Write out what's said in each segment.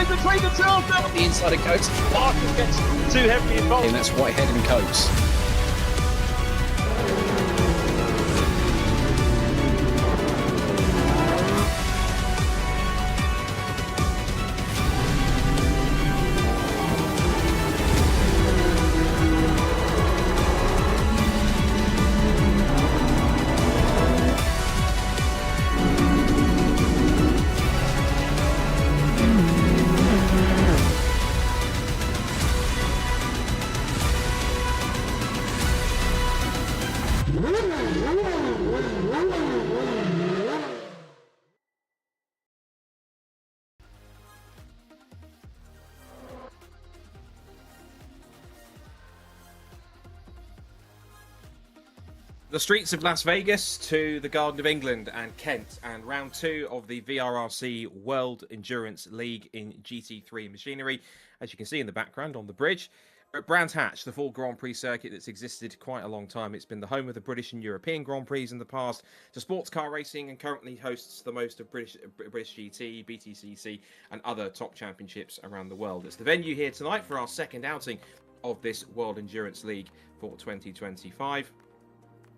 Between the two of them. The inside of Coates. Marcus gets too heavily involved. And that's Whitehead and Coates. The streets of Las Vegas to the Garden of England and Kent, and round 2 of the VRRC World Endurance League in GT3 machinery. As you can see in the background on the bridge, we're at Brands Hatch, the full Grand Prix circuit that's existed quite a long time. It's been the home of the British and European Grand Prix in the past to sports car racing, and currently hosts the most of British GT, BTCC, and other top championships around the world. It's the venue here tonight for our second outing of this World Endurance League for 2025.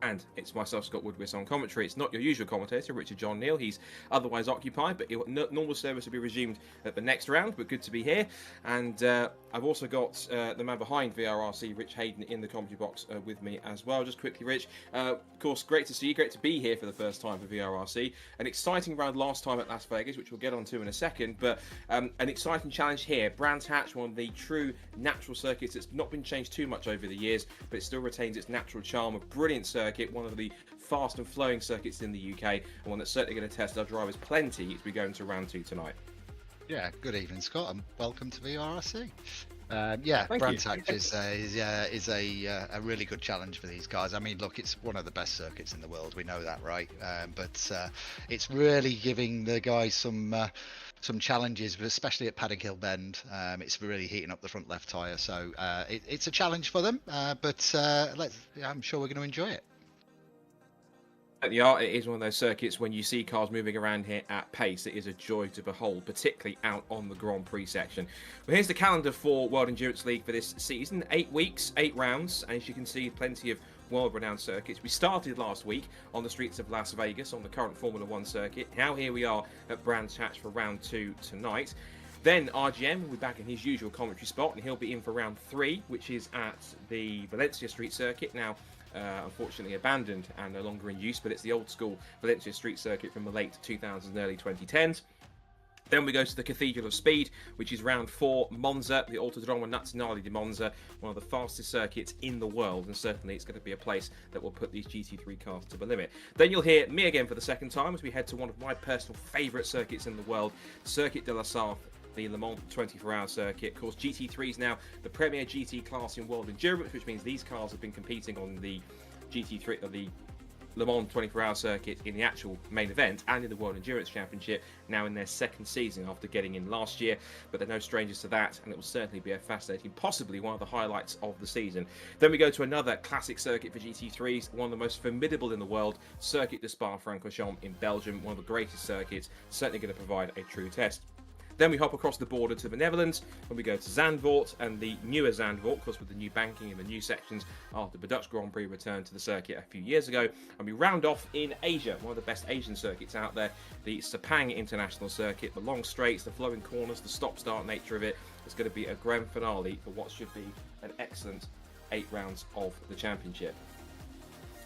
And it's myself, Scott Woodwiss, on commentary. It's not your usual commentator, Richard John Neal. He's otherwise occupied, but normal service will be resumed at the next round, but good to be here. And I've also got the man behind VRRC, Rich Hayden, in the commentary box with me as well. Just quickly, Rich, of course, great to see you. Great to be here for the first time for VRRC. An exciting round last time at Las Vegas, which we'll get onto in a second, but an exciting challenge here. Brands Hatch, one of the true natural circuits that's not been changed too much over the years, but it still retains its natural charm. A brilliant circuit, one of the fast and flowing circuits in the UK, and one that's certainly going to test our drivers plenty as we go into round 2 tonight. Yeah, good evening, Scott, and welcome to VRRC. Brands Hatch is a really good challenge for these guys. I mean, look, it's one of the best circuits in the world. We know that, right? But it's really giving the guys some challenges, especially at Padding Hill Bend. It's really heating up the front left tyre, so it's a challenge for them. But I'm sure we're going to enjoy it. It is one of those circuits when you see cars moving around here at pace, it is a joy to behold, particularly out on the Grand Prix section. Well, here's the calendar for World Endurance League for this season. 8 weeks, 8 rounds, and as you can see, plenty of world-renowned circuits. We started last week on the streets of Las Vegas on the current Formula 1 circuit. Now here we are at Brands Hatch for round 2 tonight. Then RGM will be back in his usual commentary spot, and he'll be in for round 3, which is at the Valencia Street Circuit. Now, unfortunately abandoned and no longer in use, but it's the old school Valencia Street Circuit from the late 2000s and early 2010s. Then we go to the Cathedral of Speed, which is round 4, Monza, the Autodromo Nazionale di Monza, one of the fastest circuits in the world, and certainly it's going to be a place that will put these GT3 cars to the limit. Then you'll hear me again for the second time as we head to one of my personal favourite circuits in the world, Circuit de la Sarthe, the Le Mans 24-hour circuit. Of course, GT3 is now the premier GT class in World Endurance, which means these cars have been competing on the GT3, the Le Mans 24-hour circuit in the actual main event and in the World Endurance Championship, now in their second season after getting in last year. But they're no strangers to that, and it will certainly be a fascinating, possibly one of the highlights of the season. Then we go to another classic circuit for GT3s, one of the most formidable in the world, Circuit de Spa-Francorchamps in Belgium, one of the greatest circuits, certainly going to provide a true test. Then we hop across the border to the Netherlands, and we go to Zandvoort, and the newer Zandvoort, of course, with the new banking and the new sections after the Dutch Grand Prix returned to the circuit a few years ago. And we round off in Asia, one of the best Asian circuits out there, the Sepang International Circuit. The long straights, the flowing corners, the stop-start nature of it is going to be a grand finale for what should be an excellent 8 rounds of the championship.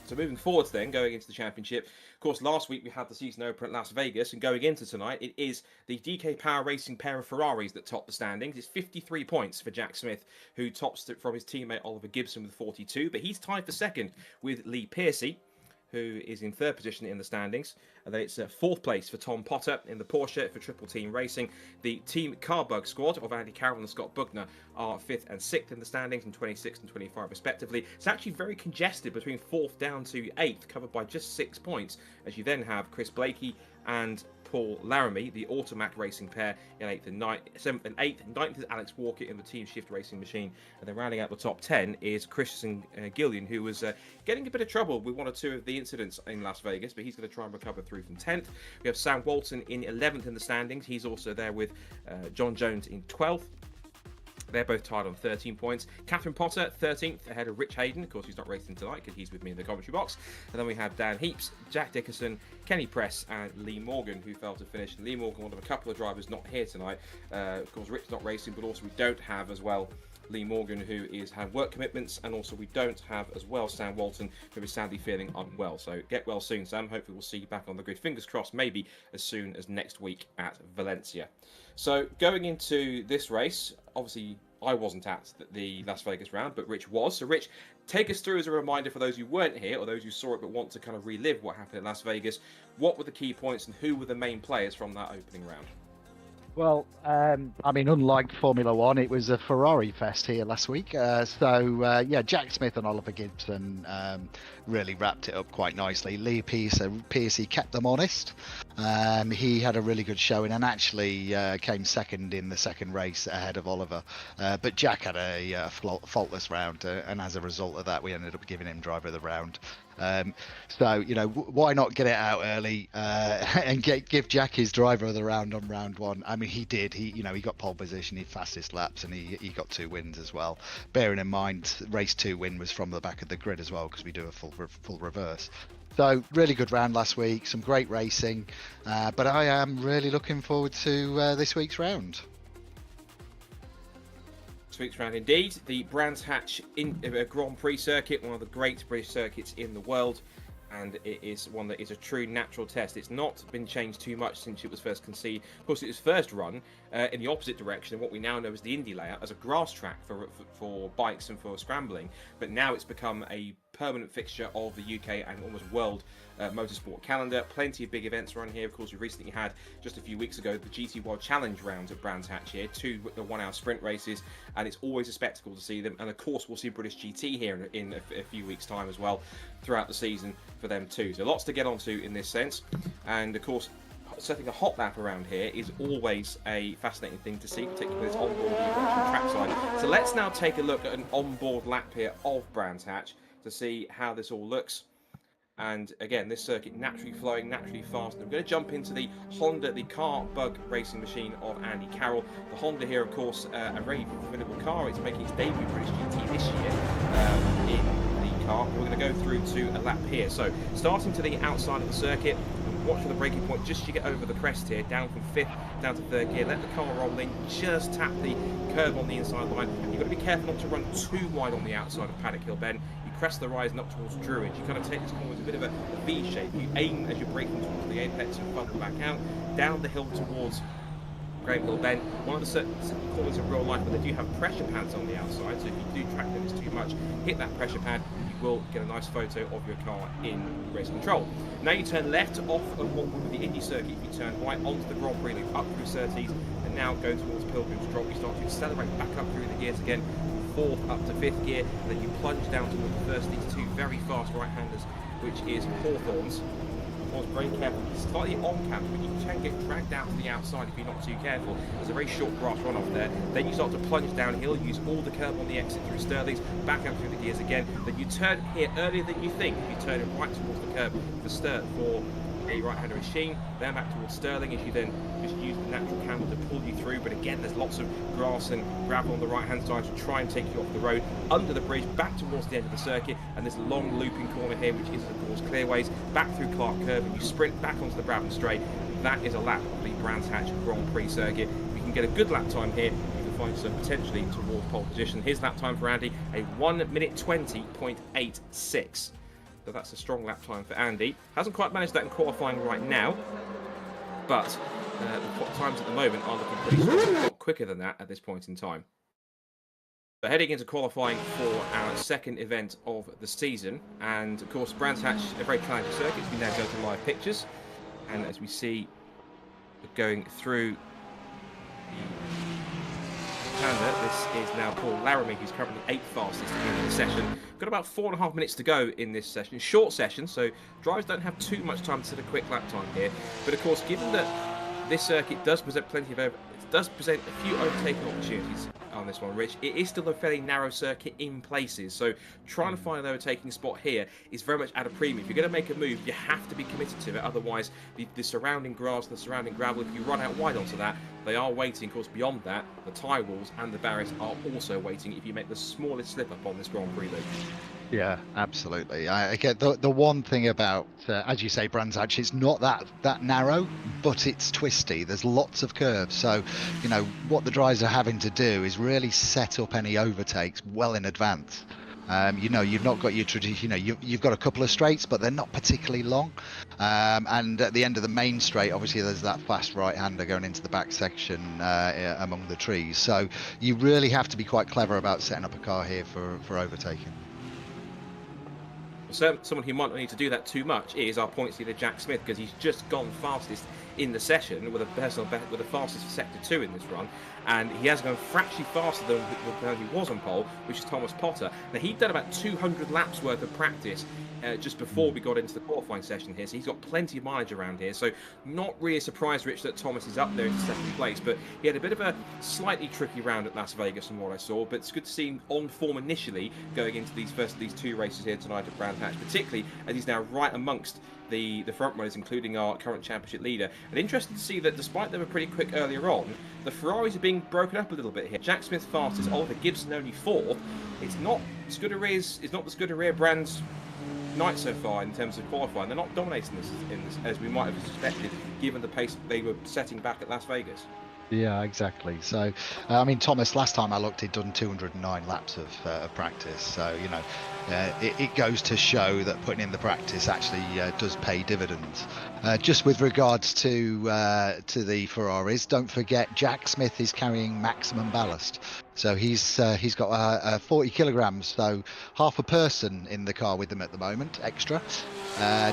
So moving forwards then, going into the championship, of course, last week we had the season opener at Las Vegas, and going into tonight, it is the DK Power Racing pair of Ferraris that top the standings. It's 53 points for Jack Smith, who tops it from his teammate Oliver Gibson with 42, but he's tied for second with Lee Pearcey. who is in third position in the standings. And then it's fourth place for Tom Potter in the Porsche for Triple Team Racing. The Team Carbug squad of Andy Carroll and Scott Bugner are 5th and 6th in the standings, and 26th and 25 respectively. It's actually very congested between 4th down to 8th, covered by just 6 points, as you then have Chris Blakey and Paul Laramie, the Automac Racing pair, in 8th and 9th, 7th and 8th. 9th is Alex Walker in the Team Shift Racing machine. And then rounding out the top 10 is Christian Gillian, who was getting a bit of trouble with 1 or 2 of the incidents in Las Vegas, but he's going to try and recover through from 10th. We have Sam Walton in 11th in the standings. He's also there with John Jones in 12th. They're both tied on 13 points. Catherine Potter, 13th, ahead of Rich Hayden. Of course, he's not racing tonight because he's with me in the commentary box. And then we have Dan Heaps, Jack Dickerson, Kenny Press, and Lee Morgan, who fell to finish. Lee Morgan, one of a couple of drivers not here tonight. Of course, Rick's not racing, but also we don't have as well Lee Morgan, who had work commitments, and also we don't have as well Sam Walton, who is sadly feeling unwell. So get well soon, Sam. Hopefully we'll see you back on the grid. Fingers crossed, maybe as soon as next week at Valencia. So going into this race, obviously I wasn't at the Las Vegas round, but Rich was. So Rich, take us through as a reminder for those who weren't here or those who saw it but want to kind of relive what happened at Las Vegas. What were the key points and who were the main players from that opening round? Well, I mean, unlike Formula One, it was a Ferrari fest here last week. Yeah, Jack Smith and Oliver Gibson really wrapped it up quite nicely. Lee Pearcey kept them honest. He had a really good showing and actually came second in the second race ahead of Oliver. But Jack had a faultless round, and as a result of that, we ended up giving him driver of the round. So, you know, why not get it out early and give Jack his driver of the round on round 1? I mean, he did. He got pole position, he fastest laps, and he got 2 wins as well. Bearing in mind, race 2 win was from the back of the grid as well, because we do a full reverse. So really good round last week, some great racing, but I am really looking forward to this week's round. Week's round indeed. The Brands Hatch Grand Prix circuit, one of the great British circuits in the world, and it is one that is a true natural test. It's not been changed too much since it was first conceived. Of course, it was first run in the opposite direction of what we now know as the Indy layout, as a grass track for bikes and for scrambling, but now it's become a permanent fixture of the UK and almost world motorsport calendar. Plenty of big events run here. Of course, we recently had, just a few weeks ago, the GT World Challenge rounds at Brands Hatch here, 2 1-hour sprint races, and it's always a spectacle to see them. And of course, we'll see British GT here in a few weeks' time as well, throughout the season for them too. So lots to get onto in this sense. And of course, setting a hot lap around here is always a fascinating thing to see, particularly with its onboard trackside. So let's now take a look at an onboard lap here of Brands Hatch to see how this all looks. And again, this circuit naturally flowing, naturally fast. And we're going to jump into the Honda, the car bug racing machine of Andy Carroll. The Honda here, of course, a very formidable car. It's making its debut British GT this year in the car. We're going to go through to a lap here. So starting to the outside of the circuit, watch for the braking point just as you get over the crest here, down from 5th down to 3rd gear. Let the car roll in, just tap the curb on the inside line. You've got to be careful not to run too wide on the outside of Paddock Hill Bend. Crest the rise up towards Druid. You kind of take this corner as a bit of a V shape. You aim as you're braking towards the apex and funnel back out, down the hill towards Graham Hill Bend. One of the certain corners in real life, but they do have pressure pads on the outside, so if you do track limits too much, hit that pressure pad, you will get a nice photo of your car in race control. Now you turn left off of what would be the Indy circuit. If you turn right onto the Grand Prix loop, up through Surtees, and now go towards Pilgrim's Drop. You start to accelerate back up through the gears again, 4th up to 5th gear, and then you plunge down towards the first of these 2 very fast right-handers, which is Hawthorns. Of course, very careful. It's slightly on-camp, but you can get dragged out to the outside if you're not too careful. There's a very short grass runoff there. Then you start to plunge downhill, use all the curb on the exit through Stirling's, back up through the gears again. Then you turn here earlier than you think. You turn it right towards the curb for a right-hander machine, then back towards Stirling as you then just use the natural camber to pull you through. But again, there's lots of grass and gravel on the right-hand side to try and take you off the road, under the bridge, back towards the end of the circuit, and this long looping corner here, which is of course Clearways, back through Clark Curve, and you sprint back onto the Brabham Straight. That is a lap of the Brands Hatch Grand Prix circuit. If you can get a good lap time here, you can find yourself potentially towards pole position. Here's lap time for Andy, a 1:20.86. So that's a strong lap time for Andy. Hasn't quite managed that in qualifying right now, but the times at the moment are looking pretty strong. A lot quicker than that at this point in time. But heading into qualifying for our second event of the season, and of course Brands Hatch, a very challenging circuit. We now go to live pictures, and as we see going through the calendar, this is now Paul Laramie, who's currently 8th fastest in the session. Got about 4.5 minutes to go in this session. Short session, so drivers don't have too much time to set a quick lap time here. But of course, given that this circuit does present a few overtaking opportunities on this one, Rich, it is still a fairly narrow circuit in places, so trying to find an overtaking spot here is very much at a premium. If you're going to make a move, you have to be committed to it, otherwise the surrounding grass, the surrounding gravel, if you run out wide onto that, they are waiting. Of course, beyond that, the tyre walls and the barriers are also waiting if you make the smallest slip up on this Grand Prix loop. Yeah, absolutely. I get the one thing about, as you say, Brands Hatch, it's not that narrow, but it's twisty. There's lots of curves. So, you know, what the drivers are having to do is really set up any overtakes well in advance. You know, you've not got your tradition. You know, you've got a couple of straights, but they're not particularly long. And at the end of the main straight, obviously, there's that fast right-hander going into the back section among the trees. So you really have to be quite clever about setting up a car here for overtaking. So someone who might not need to do that too much is our points leader Jack Smith, because he's just gone fastest in the session with a personal best, with the fastest for sector 2 in this run, and he has gone fractionally faster than he was on pole, which is Thomas Potter. Now he'd done about 200 laps worth of practice just before we got into the qualifying session here, so he's got plenty of mileage around here. So not really surprised, Rich, that Thomas is up there in second place, but he had a bit of a slightly tricky round at Las Vegas from what I saw. But it's good to see him on form initially going into these two races here tonight at Brands Hatch, particularly as he's now right amongst the front runners, including our current championship leader. And interesting to see that despite they were pretty quick earlier on, the Ferraris are being broken up a little bit here. Jack Smith fastest, Oliver Gibson only 4th. It's not the Scuderia Brands night so far in terms of qualifying. They're not dominating this as we might have suspected, given the pace they were setting back at Las Vegas. Yeah, exactly. So, I mean, Thomas, last time I looked, he'd done 209 laps of practice. So, you know, it goes to show that putting in the practice actually does pay dividends. Just with regards to the Ferraris, don't forget Jack Smith is carrying maximum ballast. So he's got 40 kilograms, so half a person in the car with them at the moment, extra,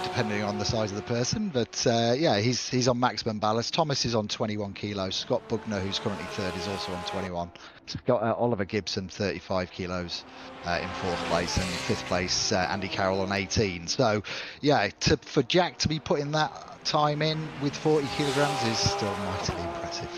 depending on the size of the person. But yeah, he's on maximum ballast. Thomas is on 21 kilos. Scott Bugner, who's currently 3rd, is also on 21. Got Oliver Gibson 35 kilos in 4th place, and 5th place Andy Carroll on 18. So yeah, for Jack to be putting that time in with 40 kilograms is still mightily impressive.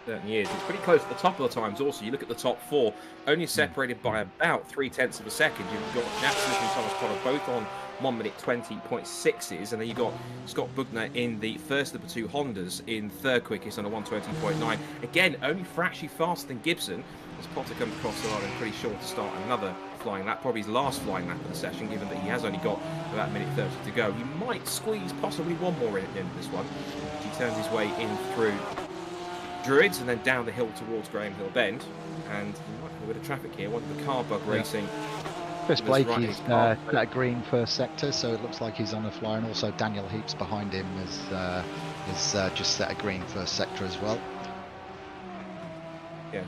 Certainly is. It's pretty close at the top of the times also. You look at the top 4, only separated by about 0.3 of a second. You've got Jack Smith and Thomas Potter both on 1 minute 20.6s, and then you've got Scott Bugner in the first of the 2 Hondas in 3rd quickest on a 120.9. Again, only fractionally faster than Gibson, as Potter comes across the line and pretty sure to start another flying lap, probably his last flying lap of the session, given that he has only got about 1 minute 30 to go. He might squeeze possibly one more in at the end of this one. He turns his way in through Druids and then down the hill towards Graham Hill Bend, and you might have a bit of traffic here. One of the car bug racing. Chris Blakey's that green first sector, so it looks like he's on a flyer, and also Daniel Heaps behind him has just set a green first sector as well. Yeah,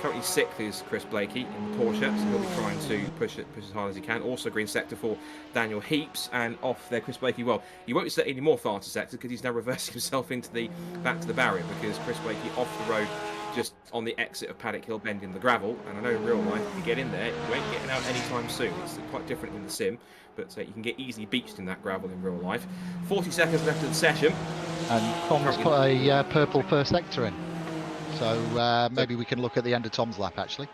currently 6th is Chris Blakey in the Porsche, so he'll be trying to push as hard as he can. Also green sector for Daniel Heaps, and off there Chris Blakey. Well, he won't set any more faster sector because he's now reversing himself back to the barrier, because Chris Blakey off the road just on the exit of Paddock Hill Bend in the gravel. And I know in real life, if you get in there, you ain't getting out anytime soon. It's quite different in the sim, but you can get easily beached in that gravel in real life. 40 seconds left of the session. And Tom's put a purple first sector in. So maybe we can look at the end of Tom's lap, actually.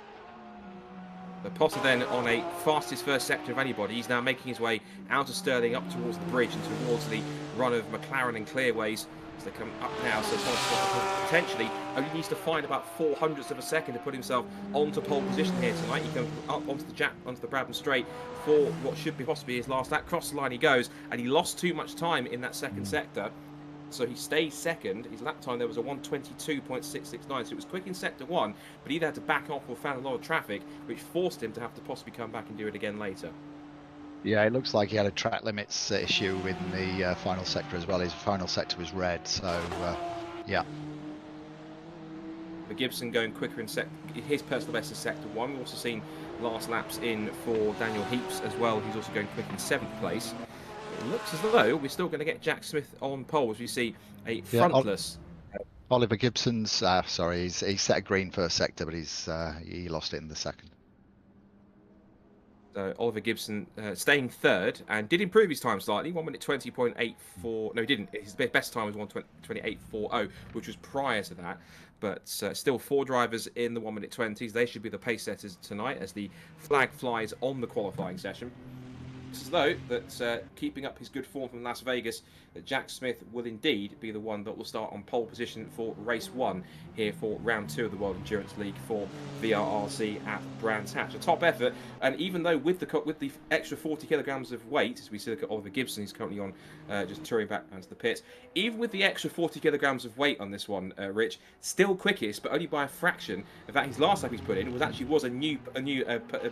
The Potter then on a fastest first sector of anybody. He's now making his way out of Stirling up towards the bridge and towards the run of McLaren and Clearways as they come up now. So Thomas potentially only needs to find about 0.04 of a second to put himself onto pole position here tonight. He comes up onto the Brabham Straight for what should be possibly his last lap. Cross the line he goes, and he lost too much time in that second sector. So he stays second. His lap time there was a 1:22.669, so it was quick in sector 1, but he either had to back off or found a lot of traffic, which forced him to have to possibly come back and do it again later. Yeah, it looks like he had a track limits issue in the final sector as well. His final sector was red, so yeah. But Gibson going quicker in his personal best in sector 1. We've also seen last laps in for Daniel Heaps as well. He's also going quick in 7th place. It looks as though we're still going to get Jack Smith on pole as we see a frontless. Oliver Gibson's sorry, he set a green first sector, but he lost it in the second. Oliver Gibson staying third and did improve his time slightly. 1 minute 20.84. No, he didn't. His best time was 1:28.40, which was prior to that. But still 4 drivers in the 1 minute 20s. They should be the pace setters tonight as the flag flies on the qualifying session. It's as though that keeping up his good form from Las Vegas, that Jack Smith will indeed be the one that will start on pole position for race 1 here for round 2 of the World Endurance League for VRRC at Brands Hatch. A top effort, and even though with the extra 40 kilograms of weight, as we see look at Oliver Gibson, he's currently on just touring back onto the pits, even with the extra 40 kilograms of weight on this one, Rich, still quickest, but only by a fraction. In fact, his last lap he's put in was a new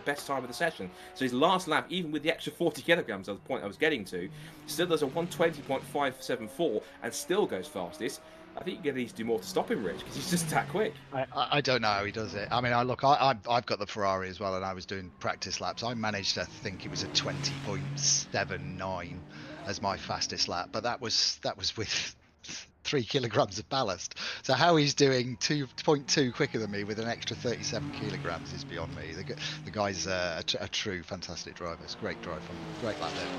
best time of the session. So his last lap, even with the extra 40 kilograms, that's the point I was getting to, still does a 1:20.574 and still goes fastest. I think you're going to need to do more to stop him, Rich, because he's just that quick. I don't know how he does it. I mean, I've got the Ferrari as well, and I was doing practice laps. I managed to think it was a 20.79 as my fastest lap, but that was with 3 kilograms of ballast. So how he's doing 2.2 quicker than me with an extra 37 kilograms is beyond me. The guy's a true fantastic driver. It's a great drive from great lap there.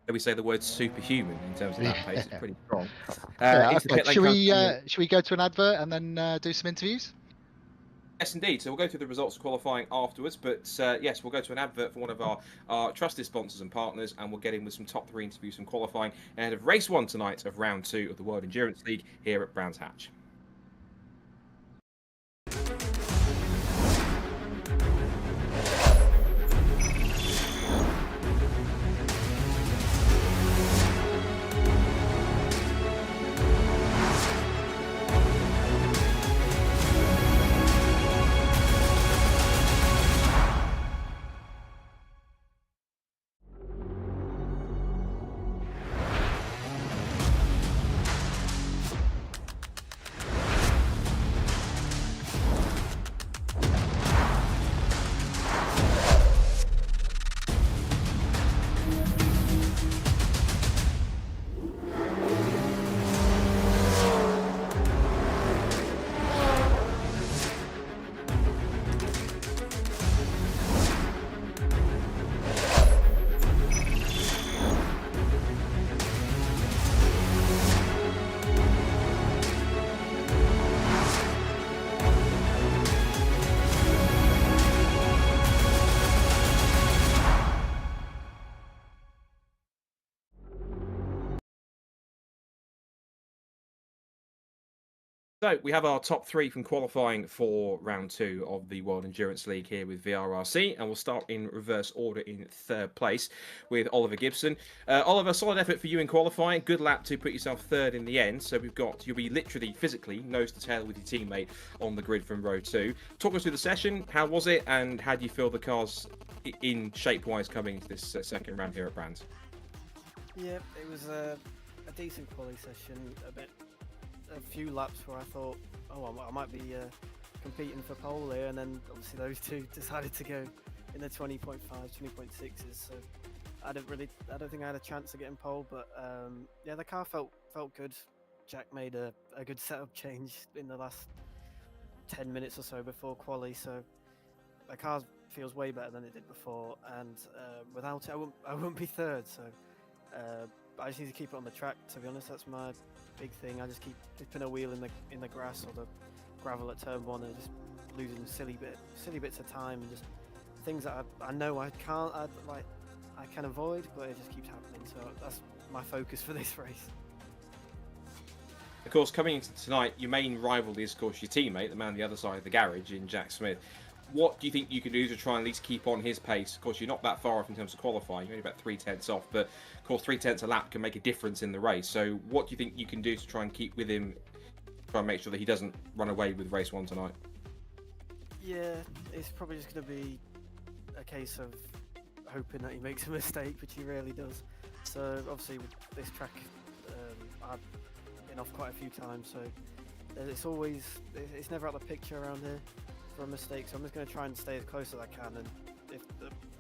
We say the word superhuman in terms of that pace. It's pretty strong. Okay. Should we go to an advert and then do some interviews? Yes, indeed. So we'll go through the results of qualifying afterwards. But yes, we'll go to an advert for one of our trusted sponsors and partners, and we'll get in with some top 3 interviews from qualifying ahead of race 1 tonight of round 2 of the World Endurance League here at Brands Hatch. So we have our top 3 from qualifying for round 2 of the World Endurance League here with VRRC, and we'll start in reverse order in 3rd place with Oliver Gibson. Oliver, solid effort for you in qualifying. Good lap to put yourself 3rd in the end. So you'll be literally physically nose to tail with your teammate on the grid from row 2. Talk us through the session. How was it, and how do you feel the cars in shape-wise coming into this second round here at Brands? Yeah, it was a decent quali session. A few laps where I thought, I might be competing for pole here, and then obviously those two decided to go in the 20.5, 20.6s. So I don't think I had a chance of getting pole, but yeah, the car felt good. Jack made a good setup change in the last 10 minutes or so before quali, so the car feels way better than it did before, and without it I wouldn't be 3rd. So I just need to keep it on the track, to be honest. That's my big thing. I just keep dipping a wheel in the grass or the gravel at turn 1 and just losing silly bits of time, and just things that I know I can avoid, but it just keeps happening. So that's my focus for this race. Of course, coming into tonight, your main rival is, of course, your teammate, the man on the other side of the garage in Jack Smith. What do you think you can do to try and at least keep on his pace? Of course, you're not that far off in terms of qualifying. You're only about 3/10 off, but of course, 3/10 a lap can make a difference in the race. So what do you think you can do to try and keep with him, try and make sure that he doesn't run away with race 1 tonight? Yeah, it's probably just going to be a case of hoping that he makes a mistake, which he rarely does. So obviously with this track, I've been off quite a few times, so it's always, it's never out of the picture around here for a mistake. So I'm just going to try and stay as close as I can, and if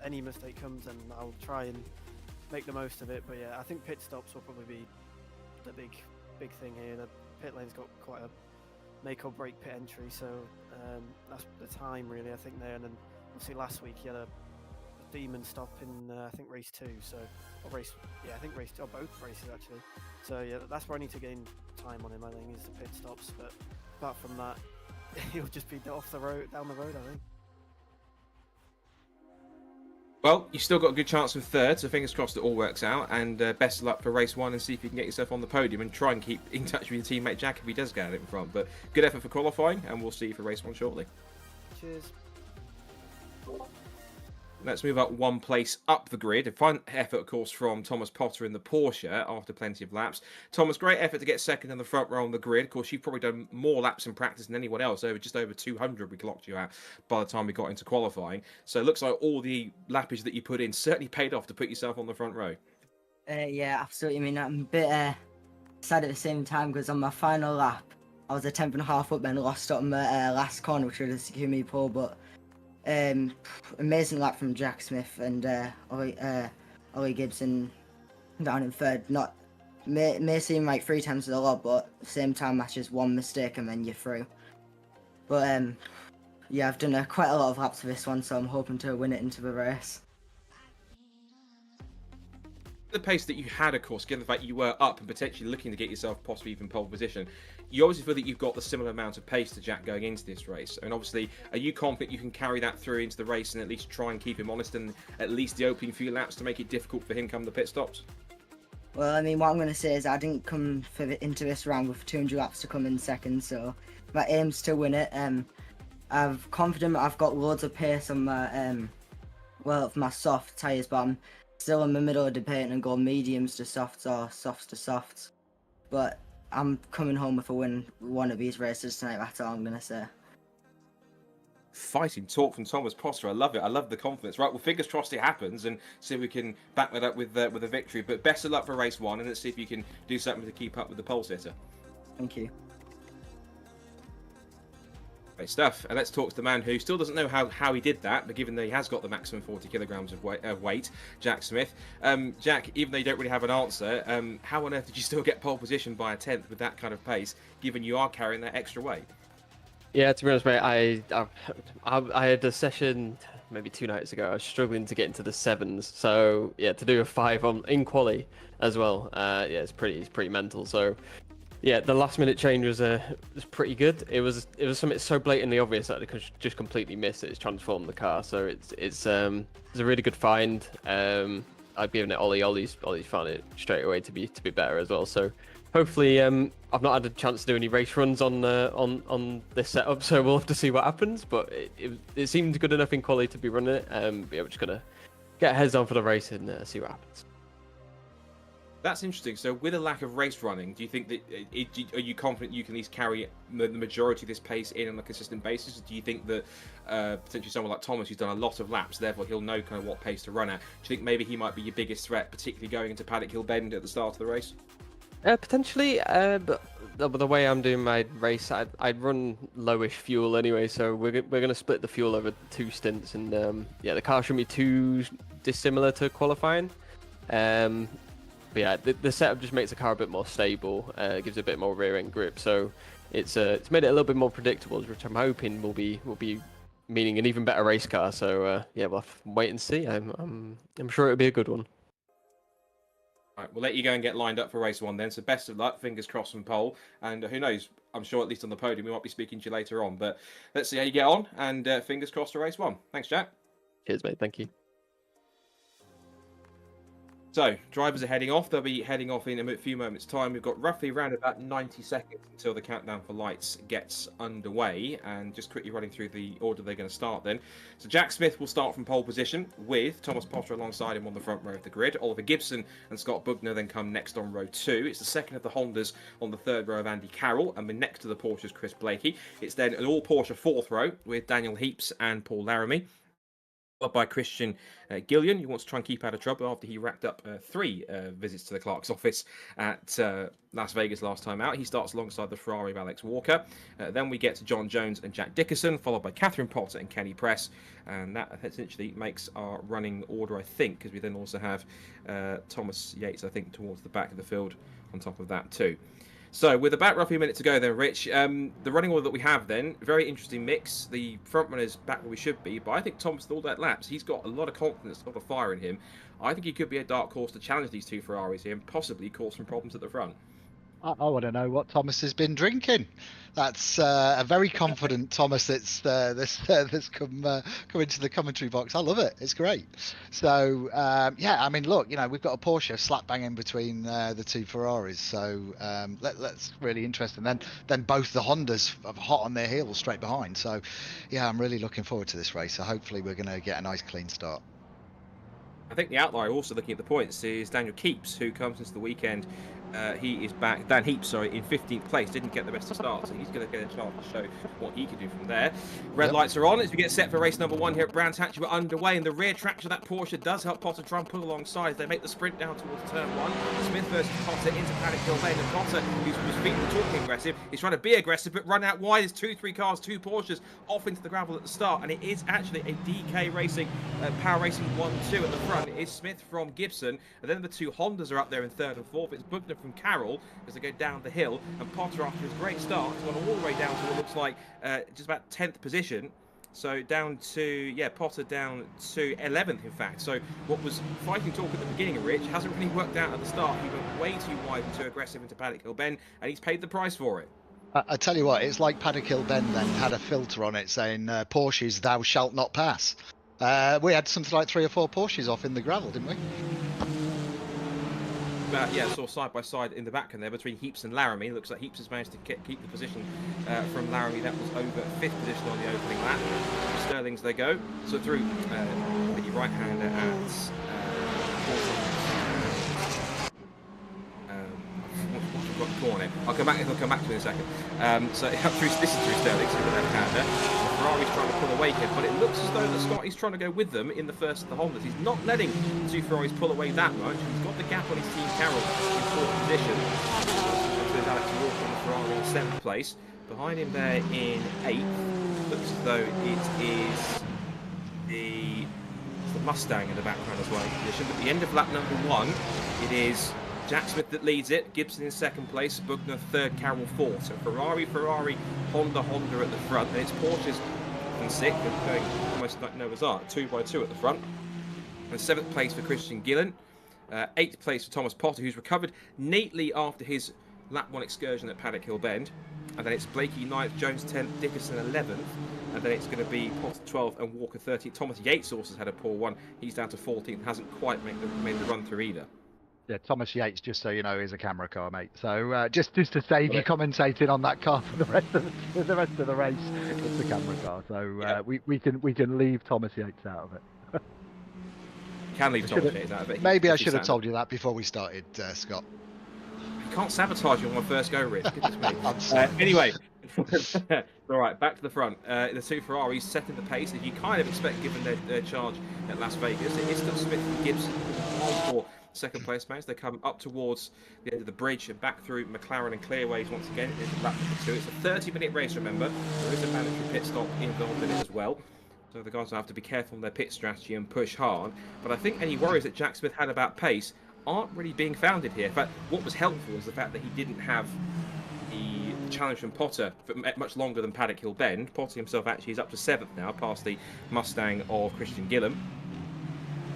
any mistake comes, then I'll try and make the most of it. But yeah, I think pit stops will probably be the big thing here. The pit lane's got quite a make or break pit entry, so that's the time really, I think, there. And then obviously last week he had a demon stop in I think race 2, so I think race 2, or both races actually. So yeah, that's where I need to gain time on him, I think, is the pit stops. But apart from that, he'll just be down the road, I think. Well, you've still got a good chance of third, so fingers crossed it all works out. And best of luck for race 1, and see if you can get yourself on the podium and try and keep in touch with your teammate Jack if he does get it in front. But good effort for qualifying, and we'll see you for race 1 shortly. Cheers. Let's move up one place up the grid. A fine effort, of course, from Thomas Potter in the Porsche after plenty of laps. Thomas, great effort to get second in the front row on the grid. Of course, you've probably done more laps in practice than anyone else. Just over 200 we clocked you at by the time we got into qualifying. So it looks like all the lappage that you put in certainly paid off to put yourself on the front row. Yeah, absolutely. I mean, I'm a bit sad at the same time, because on my final lap, I was a tenth and a half up and lost on the last corner, which would have secured me pole. But amazing lap from Jack Smith and Ollie Gibson down in third. Not may seem like 3 times a lot, but at the same time that's just one mistake and then you're through. But yeah, I've done quite a lot of laps for this one, so I'm hoping to win it into the race. The pace that you had, of course, given the fact you were up and potentially looking to get yourself possibly even pole position, you obviously feel that you've got the similar amount of pace to Jack going into this race. And obviously, are you confident you can carry that through into the race and at least try and keep him honest and at least the opening few laps to make it difficult for him come the pit stops? Well, I mean, what I'm going to say is I didn't come into this round with 200 laps to come in second, so my aim's to win it. I'm confident I've got loads of pace on my, my soft tyres, but I'm still in the middle of debating and go mediums to softs or softs to softs. But I'm coming home with a win one of these races tonight, that's all I'm going to say. Fighting talk from Thomas Potter. I love it. I love the confidence. Right, well, fingers crossed it happens and see if we can back that up with a victory. But best of luck for race 1, and let's see if you can do something to keep up with the pole sitter. Thank you. Great stuff. And let's talk to the man who still doesn't know how he did that, but given that he has got the maximum 40 kilograms of weight, Jack Smith. Jack, even though you don't really have an answer, how on earth did you still get pole position by a 10th with that kind of pace, given you are carrying that extra weight? Yeah, to be honest, mate, I had a session maybe 2 nights ago. I was struggling to get into the 7s, so yeah, to do a 5 in quali as well, yeah, it's pretty mental. So yeah, the last minute change was pretty good. It was something so blatantly obvious that I could just completely miss it. It's transformed the car, so it's a really good find. I've given it Ollie's found it straight away to be better as well. So hopefully, I've not had a chance to do any race runs on this setup, so we'll have to see what happens. But it seemed good enough in quality to be running it. But yeah, we're just gonna get heads on for the race and see what happens. That's interesting. So with a lack of race running, do you think that are you confident you can at least carry the majority of this pace in on a consistent basis? Do you think that potentially someone like Thomas, who's done a lot of laps, therefore he'll know kind of what pace to run at? Do you think maybe he might be your biggest threat, particularly going into Paddock Hill Bend at the start of the race? Potentially, but the way I'm doing my race, I'd run lowish fuel anyway, so we're gonna split the fuel over 2 stints, and yeah, the car shouldn't be too dissimilar to qualifying. But yeah, the setup just makes the car a bit more stable, gives it a bit more rear end grip, so it's made it a little bit more predictable, which I'm hoping will be meaning an even better race car. So yeah, we'll have to wait and see. I'm sure it'll be a good one. Right, we'll let you go and get lined up for race 1 then. So best of luck, fingers crossed from pole, and who knows? I'm sure at least on the podium we might be speaking to you later on. But let's see how you get on, and fingers crossed for race 1. Thanks, Jack. Cheers, mate. Thank you. So, drivers are heading off. They'll be heading off in a few moments' time. We've got roughly around about 90 seconds until the countdown for lights gets underway. And just quickly running through the order they're going to start then. So, Jack Smith will start from pole position with Thomas Potter alongside him on the front row of the grid. Oliver Gibson and Scott Bugner then come next on row 2. It's the second of the Hondas on the third row of Andy Carroll. And then next to the Porsches, Chris Blakey. It's then an all-Porsche fourth row with Daniel Heaps and Paul Laramie. by Christian Gillian, who wants to try and keep out of trouble after he racked up 3 visits to the clerk's office at Las Vegas last time out. He starts alongside the Ferrari of Alex Walker. Then we get to John Jones and Jack Dickerson, followed by Catherine Potter and Kenny Press. And that essentially makes our running order, I think, because we then also have Thomas Yates, I think, towards the back of the field on top of that too. So with about roughly a minute to go then, Rich, the running order that we have then, very interesting mix. The front runner's back where we should be, but I think Thomas, with all that laps, he's got a lot of confidence, a lot of fire in him. I think he could be a dark horse to challenge these 2 Ferraris here and possibly cause some problems at the front. I want to know what Thomas has been drinking. That's a very confident Thomas that's come into the commentary box. I love it. It's great. So yeah, I mean, look, we've got a Porsche slap bang in between the 2 Ferraris. So that's really interesting. Then both the Hondas are hot on their heels straight behind. So yeah, I'm really looking forward to this race. So hopefully we're going to get a nice clean start. I think the outlier, also looking at the points, is Daniel Keeps, who comes into the weekend. He is back. Dan Heaps, sorry, in 15th place. Didn't get the best of start, so he's going to get a chance to show what he can do from there. Red lights are on as we get set for race number 1 here at Brands Hatch. We're underway, and the rear traction of that Porsche does help Potter try and pull alongside as they make the sprint down towards turn 1. Smith versus Potter into Paddock Hill Lane, and Potter, who's feet and talking aggressive, is trying to be aggressive but run out wide. There's 2-3 cars, 2 Porsches off into the gravel at the start, and it is actually a DK Racing, Power Racing 1-2 at the front. It is Smith from Gibson, and then the 2 Hondas are up there in 3rd and 4th. It's Bugner from Carroll as they go down the hill, and Potter, after his great start, has gone all the way down to what looks like just about 10th position. So down to, Potter down to 11th, in fact. So what was fighting talk at the beginning of Rich hasn't really worked out at the start. He went way too wide and too aggressive into Paddock Hill Bend, and he's paid the price for it. I tell you what, it's like Paddock Hill Bend then had a filter on it saying, Porsches, thou shalt not pass. We had something like 3 or 4 Porsches off in the gravel, didn't we? Sort of side by side in the back and there between Heaps and Laramie. Looks like Heaps has managed to keep the position from Laramie. That was over 5th position on the opening lap. Sterling's they go. So through the right-hander at corner. I'll come back to it in a second. So this is through Sterling, so the left-hander. Ferrari's trying to pull away here, but it looks as though that Scott is trying to go with them in the first of the Hondas. He's not letting the 2 Ferraris pull away that much. He's got the gap on his team Carroll in 4th position. There's Alex Walker on the Ferrari in 7th place. Behind him there in 8th, looks as though it is the Mustang in the background as well. At the end of lap number 1, it is Jack Smith that leads it, Gibson in 2nd place, Bugner 3rd, Carroll 4th. So Ferrari, Honda at the front, and it's Porsche's and 6th, and going almost like Noah's Ark, 2 by 2 at the front. And 7th place for Christian Gillen, 8th place for Thomas Potter, who's recovered neatly after his lap 1 excursion at Paddock Hill Bend. And then it's Blakey 9th, Jones 10th, Dickerson 11th. And then it's going to be Potter 12th and Walker 13th. Thomas Yates also has had a poor one. He's down to 14th, hasn't quite made the run through either. Yeah, Thomas Yates, just so you know, is a camera car, mate. So just to save you commentating on that car for the rest of the race, it's a camera car. So we can leave Thomas Yates out of it. Can leave Thomas Yates out of it. Maybe I should have told you that before we started, Scott. You can't sabotage you on my first go, Rich. Goodness me. I'm sorry. Anyway, all right, back to the front. The 2 Ferraris setting the pace, as you kind of expect given their charge at Las Vegas. It is still Smith and Gibson for 2nd place match. They come up towards the end of the bridge and back through McLaren and Clearways once again. It is lap number 2. It's a 30-minute race, remember. There is a mandatory pit stop involved in it as well. So the guys will have to be careful on their pit strategy and push hard. But I think any worries that Jack Smith had about pace aren't really being founded here. In fact, what was helpful was the fact that he didn't have the challenge from Potter for much longer than Paddock Hill Bend. Potter himself actually is up to 7th now, past the Mustang of Christian Gillen.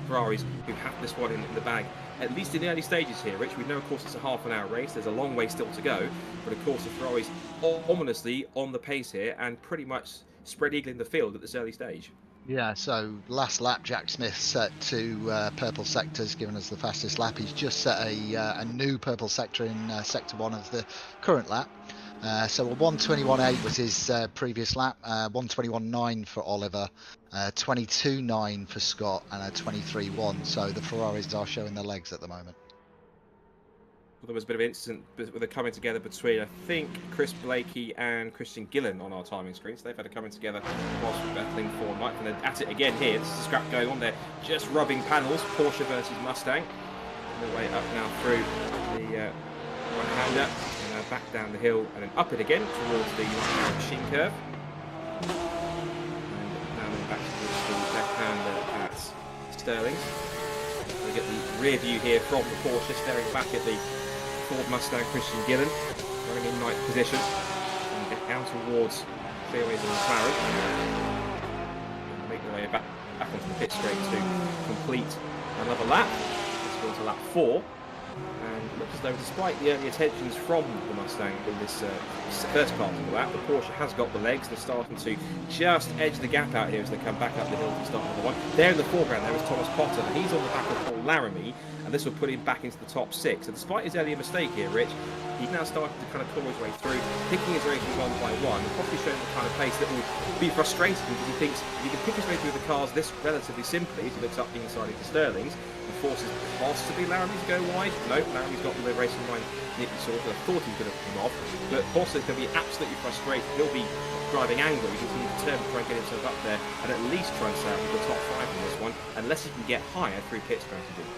Ferraris who have this one in the bag, at least in the early stages here, Rich. We know, of course, it's a half-an-hour race. There's a long way still to go. But, of course, the Ferraris ominously on the pace here and pretty much spread eagle in the field at this early stage. Yeah, so last lap, Jack Smith set 2 purple sectors, giving us the fastest lap. He's just set a new purple sector in sector 1 of the current lap. So a 1:21.8 was his previous lap, 1:21.9 for Oliver, 22.9 for Scott, and a 23.1. So the Ferraris are showing their legs at the moment. there was a bit of incident with a coming together between, I think, Chris Blakey and Christian Gillen on our timing screen. So they've had a coming together whilst we're battling for ninth. And they're at it again here. This is a scrap going on there. Just rubbing panels. Porsche versus Mustang. On their way up now through the right-hander. And now back down the hill and then up it again towards the right-hand machine curve. And now then back towards the left-hander at Sterling. We get the rear view here from the Porsche, staring back at the Ford Mustang Christian Gillen, running in ninth position, and get down towards clearways of McLaren. Make their way back onto the pit straight to complete another lap. Let's go to lap 4. And it looks as though, despite the early attentions from the Mustang in this first part of the lap, the Porsche has got the legs. They're starting to just edge the gap out here as they come back up the hill to start another one. There in the foreground, there is Thomas Potter, and he's on the back of Paul Laramie, and this will put him back into the top 6. And despite his earlier mistake here, Rich, he's now starting to kind of claw his way through, picking his way through one by one, and possibly showing the kind of pace that will be frustrating because he thinks if he can pick his way through the cars this relatively simply, as he looks up the inside into Sterling's, and forces possibly Laramie to go wide. No, Laramie's got the racing line neatly sorted. I thought he was going to come off, but Porter's going to be absolutely frustrated. He'll be driving angry because he's determined to try and get himself up there and at least try and salvage the top 5 in this one, unless he can get higher through pit strategy.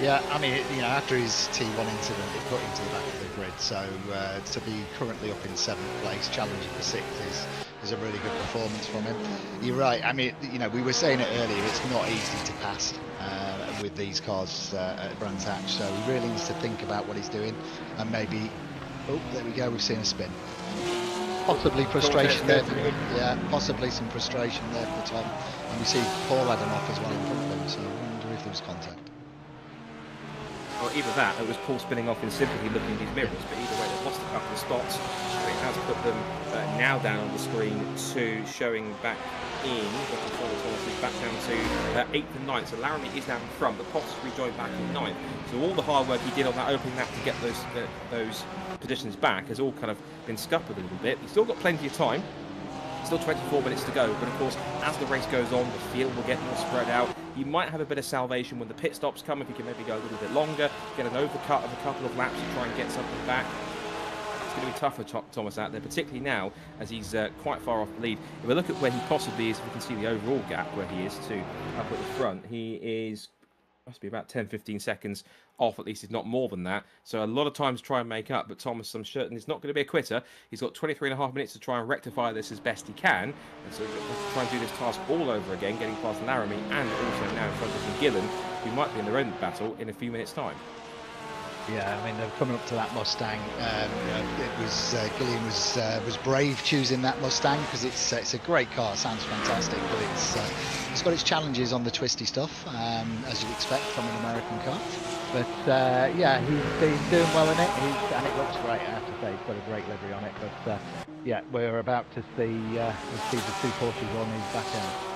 Yeah, I mean, you know, after his T1 incident, it put him to the back of the grid. So to be currently up in 7th place, challenging for 6th is a really good performance from him. You're right. I mean, you know, we were saying it earlier. It's not easy to pass with these cars at Brands Hatch. So he really needs to think about what he's doing, and maybe. Oh, there we go. We've seen a spin. Possibly frustration there. Yeah, possibly some frustration there for Tom. And we see Paul had an off as well in front of him. So I wonder if there was contact. Or either that, or it was Paul spinning off in sympathy looking at his mirrors, but either way they've lost a couple of spots. It has put them now down on the screen to showing back in, back down to 8th and 9th, so Laramie is now in front, but Potts rejoined back in 9th. So all the hard work he did on that opening lap to get those positions back has all kind of been scuppered a little bit. He's still got plenty of time. Still 24 minutes to go, but of course, as the race goes on, the field will get more spread out. You might have a bit of salvation when the pit stops come, if you can maybe go a little bit longer, get an overcut of a couple of laps to try and get something back. It's going to be tough for Thomas out there, particularly now as he's quite far off the lead. If we look at where he possibly is, we can see the overall gap where he is to up at the front. He is, must be about 10-15 seconds off, at least if not more than that. So a lot of times try and make up, but Thomas, I'm certain, is not going to be a quitter. He's got 23.5 minutes to try and rectify this as best he can, and so he's got to try and do this task all over again, getting past Laramie and also now in front of Gillen, who might be in their own battle in a few minutes' time. Yeah, I mean, they're coming up to that Mustang. It was Gillian was brave choosing that Mustang because it's a great car, sounds fantastic, but it's got its challenges on the twisty stuff, as you'd expect from an American car. But yeah, he's doing well in it, and it looks great. I have to say, he's got a great livery on it. But yeah, we're about to see the 2 Porsches on his back end.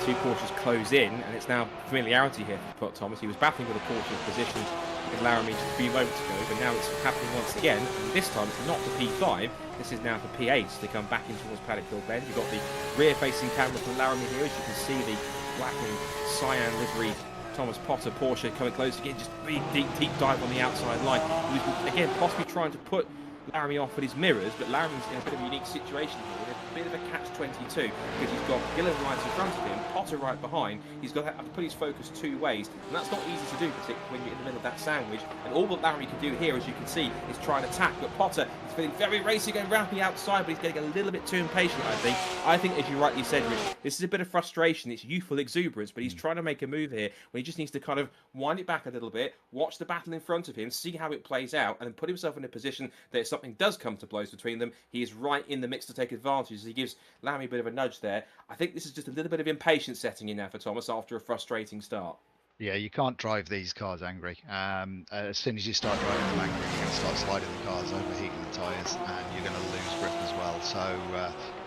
Two Porsches close in, and it's now familiarity here for Thomas. He was battling with a Porsche position with Laramie just a few moments ago, but now it's happening once again. And this time it's not for P5, this is now for P8 to come back in towards Paddock Hill Bend. You've got the rear-facing camera from Laramie here, as you can see the black and cyan livery Thomas Potter Porsche coming close again, just really deep dive on the outside line. He was again possibly trying to put Laramie off with his mirrors, but Laramie's in a bit of a unique situation here. A bit of a catch-22 because he's got Gillen right in front of him, Potter right behind. He's got to have to put his focus 2 ways, and that's not easy to do, particularly when you're in the middle of that sandwich. And all that Laramie can do here, as you can see, is try and attack. But Potter is feeling very racy, going around the outside, but he's getting a little bit too impatient, I think. I think, as you rightly said, Rich, this is a bit of frustration. It's youthful exuberance, but he's trying to make a move here when he just needs to kind of wind it back a little bit, watch the battle in front of him, see how it plays out, and then put himself in a position that if something does come to blows between them, he is right in the mix to take advantage. As he gives Laramie a bit of a nudge there. I think this is just a little bit of impatience setting in now for Thomas after a frustrating start. Yeah, you can't drive these cars angry. As soon as you start driving them angry, you're going to start sliding the cars, overheating the tyres, and you're going to lose grip as well. So,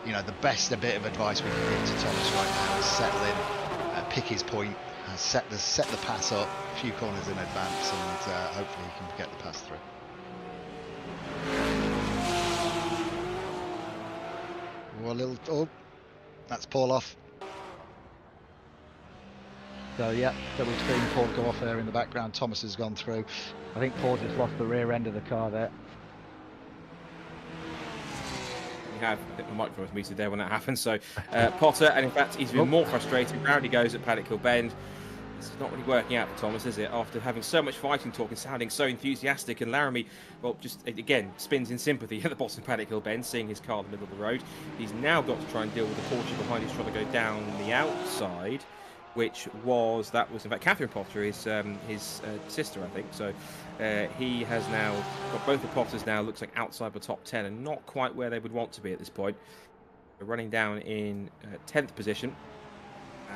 you know, the best bit of advice we can give to Thomas right now is settle in, pick his point, set the pass up, a few corners in advance, and hopefully he can get the pass through. Well, that's Paul off. So yeah, so we've seen Paul go off there in the background. Thomas has gone through. I think Paul just lost the rear end of the car there. We have the microphone was muted there when that happened. So Potter, and in fact, he's been more frustrated. Round he goes at Paddock Hill Bend. It's not really working out for Thomas, is it? After having so much fighting talk and sounding so enthusiastic, and Laramie, well, just again spins in sympathy at the bottom of Paddock Hill Bend, seeing his car in the middle of the road. He's now got to try and deal with the Porsche behind. He's trying to go down the outside, which was in fact Catherine Potter, his sister, I think. So he has now got both the Potters now. Looks like outside the top 10, and not quite where they would want to be at this point. They're running down in 10th position,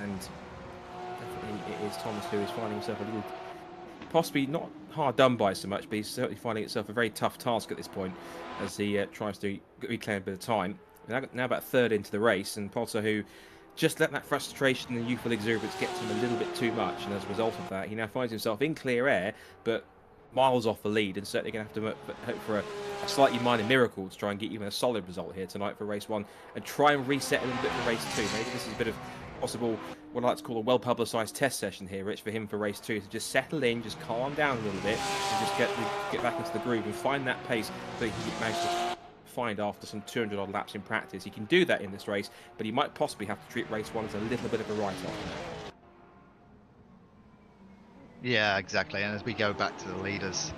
and it is Thomas who is finding himself a little, possibly not hard done by so much, but he's certainly finding himself a very tough task at this point as he tries to reclaim a bit of time. Now about third into the race, and Potter, who just let that frustration and youthful exuberance get to him a little bit too much, and as a result of that, he now finds himself in clear air, but miles off the lead, and certainly going to have to hope for a slightly minor miracle to try and get even a solid result here tonight for race 1, and try and reset a little bit for race 2. Maybe this is a bit of possible, what I like to call a well-publicised test session here, Rich, for him for race 2, to just settle in, just calm down a little bit, and just get back into the groove and find that pace that he managed to find after some 200 odd laps in practice. He can do that in this race, but he might possibly have to treat race 1 as a little bit of a write-off. Yeah, exactly. And as we go back to the leaders,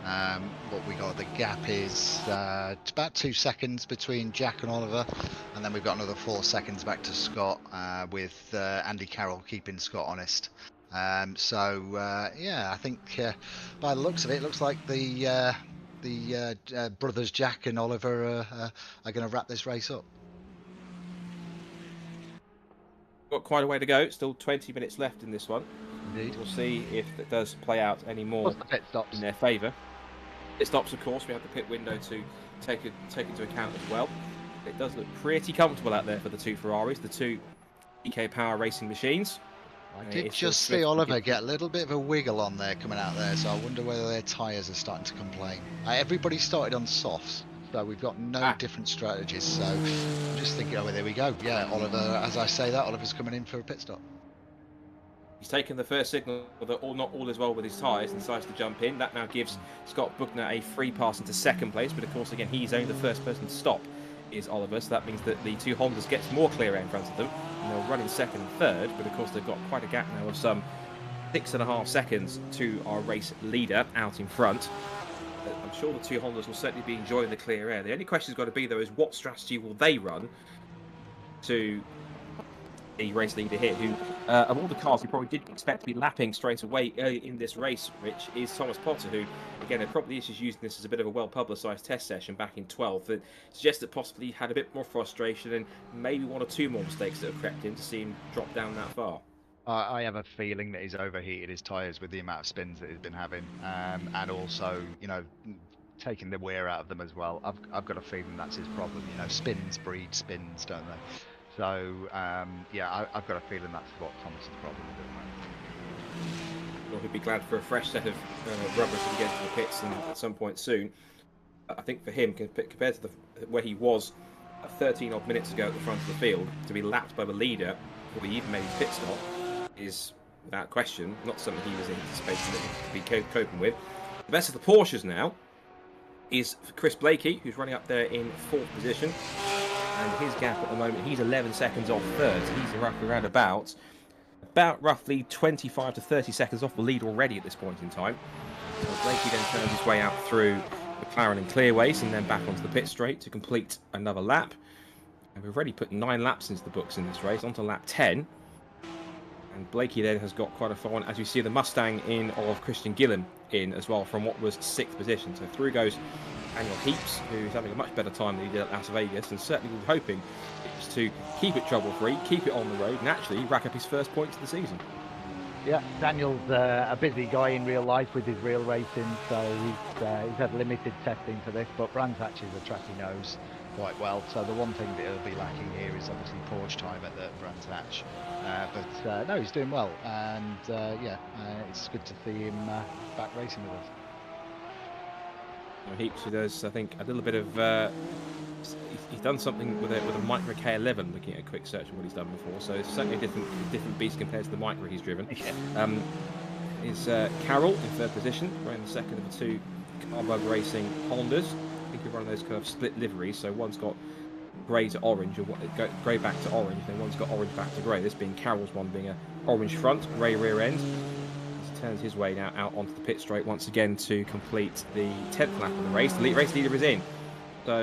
what we got, the gap is about 2 seconds between Jack and Oliver, and then we've got another 4 seconds back to Scott, with Andy Carroll keeping Scott honest. Yeah, I think by the looks of it, it looks like the brothers Jack and Oliver are going to wrap this race up. Got quite a way to go. Still 20 minutes left in this one. Indeed. We'll see if it does play out any more The pit stops in their favour. Pit stops, of course, we have the pit window to take into account as well. It does look pretty comfortable out there for the two Ferraris, the two EK Power racing machines. I did just see Oliver get a little bit of a wiggle on there coming out there, so I wonder whether their tyres are starting to complain. Everybody started on softs, so we've got no different strategies. So I'm just thinking, oh, there we go. Yeah, Oliver, as I say that, Oliver's coming in for a pit stop. He's taken the first signal that not all is well with his tyres and decides to jump in. That now gives Scott Bugner a free pass into second place, but of course, again, he's only the first person to stop, is Oliver, so that means that the two Hondas gets more clear air in front of them, and they'll run in second and third, but of course they've got quite a gap now of some 6.5 seconds to our race leader out in front. I'm sure the two Hondas will certainly be enjoying the clear air. The only question's got to be, though, is what strategy will they run to the race leader here, who, of all the cars we probably didn't expect to be lapping straight away early in this race, Rich, is Thomas Potter, who, again, probably is just using this as a bit of a well-publicised test session back in 12th that suggests that possibly he had a bit more frustration and maybe 1 or 2 more mistakes that have crept in to see him drop down that far. I have a feeling that he's overheated his tyres with the amount of spins that he's been having, and also, taking the wear out of them as well. I've got a feeling that's his problem. Spins breed spins, don't they? So, yeah, I've got a feeling that's what Thomas's problem is at the moment. Well, he'd be glad for a fresh set of rubber to get to the pits and at some point soon. I think for him, compared to where he was 13 odd minutes ago at the front of the field, to be lapped by the leader before he even made his pit stop is, without question, not something he was anticipating to be coping with. The best of the Porsches now is Chris Blakey, who's running up there in 4th position. And his gap at the moment, he's 11 seconds off third. So he's roughly around about roughly 25 to 30 seconds off the lead already at this point in time. So Blakey then turns his way out through McLaren and Clearways and then back onto the pit straight to complete another lap. And we've already put 9 laps into the books in this race, onto lap 10. And Blakey then has got quite a far one, as you see the Mustang in of Christian Gillen in as well from what was 6th position. So through goes Daniel Heaps, who's having a much better time than he did at Las Vegas, and certainly was hoping it was to keep it trouble-free, keep it on the road, and actually rack up his first points of the season. Yeah, Daniel's a busy guy in real life with his real racing, so he's had limited testing for this, but Brands Hatch is a track he knows quite well, so the one thing that he'll be lacking here is obviously Porsche time at the Brands Hatch. But no, he's doing well, and yeah, it's good to see him back racing with us. Heaps, who does, I think, a little bit of. He's done something with a Micra K11, looking at a quick search of what he's done before. So it's certainly a different beast compared to the Micra he's driven. Is Carroll in third position, wearing the second of the two Carbug Racing Hondas. I think you're one of those kind of split liveries. So one's got grey to orange, or grey back to orange, then one's got orange back to grey. This being Carroll's one, being a orange front, grey rear end. He turns his way now out onto the pit straight once again to complete the 10th lap of the race. The race leader is in. So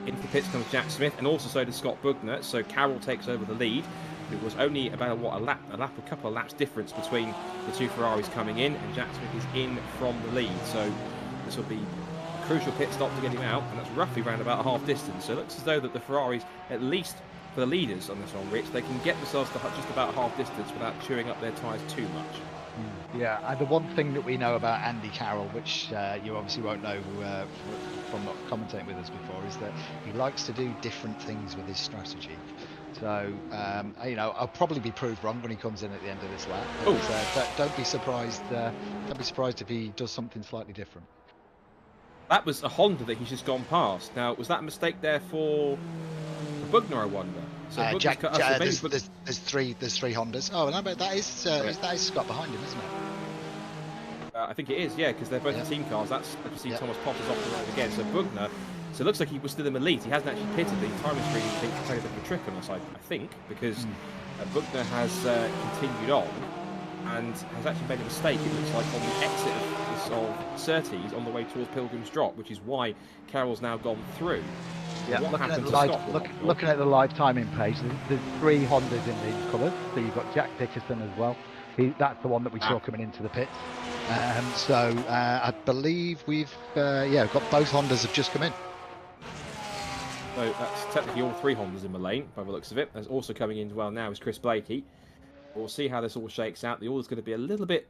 into the pits comes Jack Smith, and also so does Scott Bugner. So Carroll takes over the lead. It was only about a couple of laps difference between the two Ferraris coming in, and Jack Smith is in from the lead. So this will be a crucial pit stop to get him out, and that's roughly around about a half distance. So it looks as though that the Ferraris, at least for the leaders on this one, Rich, they can get themselves to just about half distance without chewing up their tyres too much. Yeah, the one thing that we know about Andy Carroll, which you obviously won't know from not commentating with us before, is that he likes to do different things with his strategy. So, I'll probably be proved wrong when he comes in at the end of this lap. But, don't be surprised. Don't be surprised if he does something slightly different. That was a Honda that he's just gone past. Now, was that a mistake there for Bugner, I wonder? So there's three Hondas. Oh, no, but that is Scott behind him, isn't it? I think it is, yeah, because they're both in team cars. That's I can see Thomas Potter's off the road again. So Bugner, so it looks like he was still in the lead. He hasn't actually pitted. The timing screen thinks he's played a bit of a trick on us, I think, because Bugner has continued on and has actually made a mistake, it looks like, on the exit of Surtees on the way towards Pilgrim's Drop, which is why Carroll's now gone through. Yeah, looking at the live timing page, there's three Hondas in these colours. So you've got Jack Dickerson as well. That's the one that we saw coming into the pits. I believe we've got both Hondas have just come in. So that's technically all three Hondas in the lane, by the looks of it. There's also coming in as well now is Chris Blakey. We'll see how this all shakes out. The order's going to be a little bit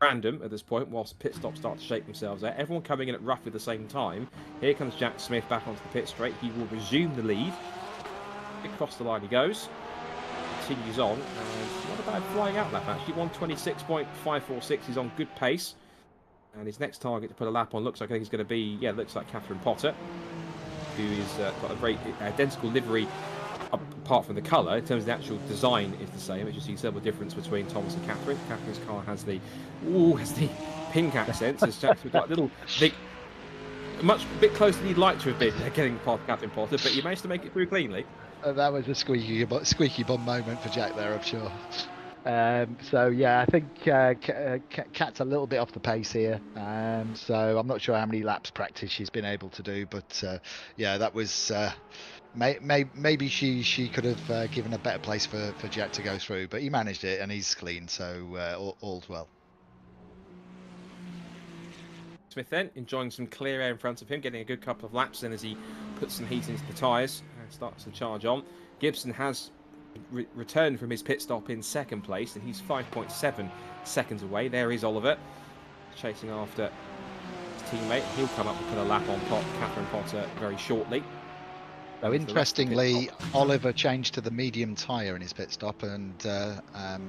random at this point whilst pit stops start to shake themselves out. Everyone coming in at roughly the same time. Here comes Jack Smith back onto the pit straight. He will resume the lead. Across the line he goes. Continues on. And not a bad flying out lap actually. 126.546. He's on good pace. And his next target to put a lap on looks like he's going to be, looks like Catherine Potter, who is got a very identical livery apart from the colour. In terms of the actual design is the same. As you see, several difference between Thomas and Catherine. Catherine's car has the pink accents. As Jack's got a little bit bit closer than you'd like to have been getting past Catherine Potter, but you managed to make it through cleanly. That was a squeaky bum moment for Jack there, I'm sure. I think Kat's a little bit off the pace here. So I'm not sure how many laps practice she's been able to do, but that was maybe she could have given a better place for Jack to go through, but he managed it and he's clean, so all's well. Smith then enjoying some clear air in front of him, getting a good couple of laps in as he puts some heat into the tyres and starts to charge on. Gibson has returned from his pit stop in second place, and he's 5.7 seconds away. There is Oliver chasing after his teammate. He'll come up and put a lap on Catherine Potter very shortly. So interestingly, Oliver changed to the medium tyre in his pit stop, and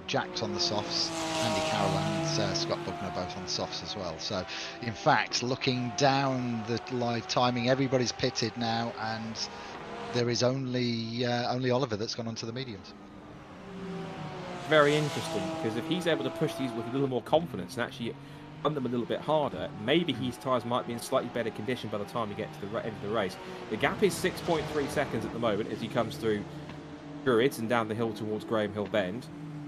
Jack's on the softs. Andy Carroll and Scott Bugner both on the softs as well. So, in fact, looking down the live timing, everybody's pitted now, and there is only Oliver that's gone onto the mediums. Very interesting, because if he's able to push these with a little more confidence and actually run them a little bit harder, maybe his tyres might be in slightly better condition by the time he gets to the end of the race. The gap is 6.3 seconds at the moment as he comes through Druids and down the hill towards Graham Hill Bend.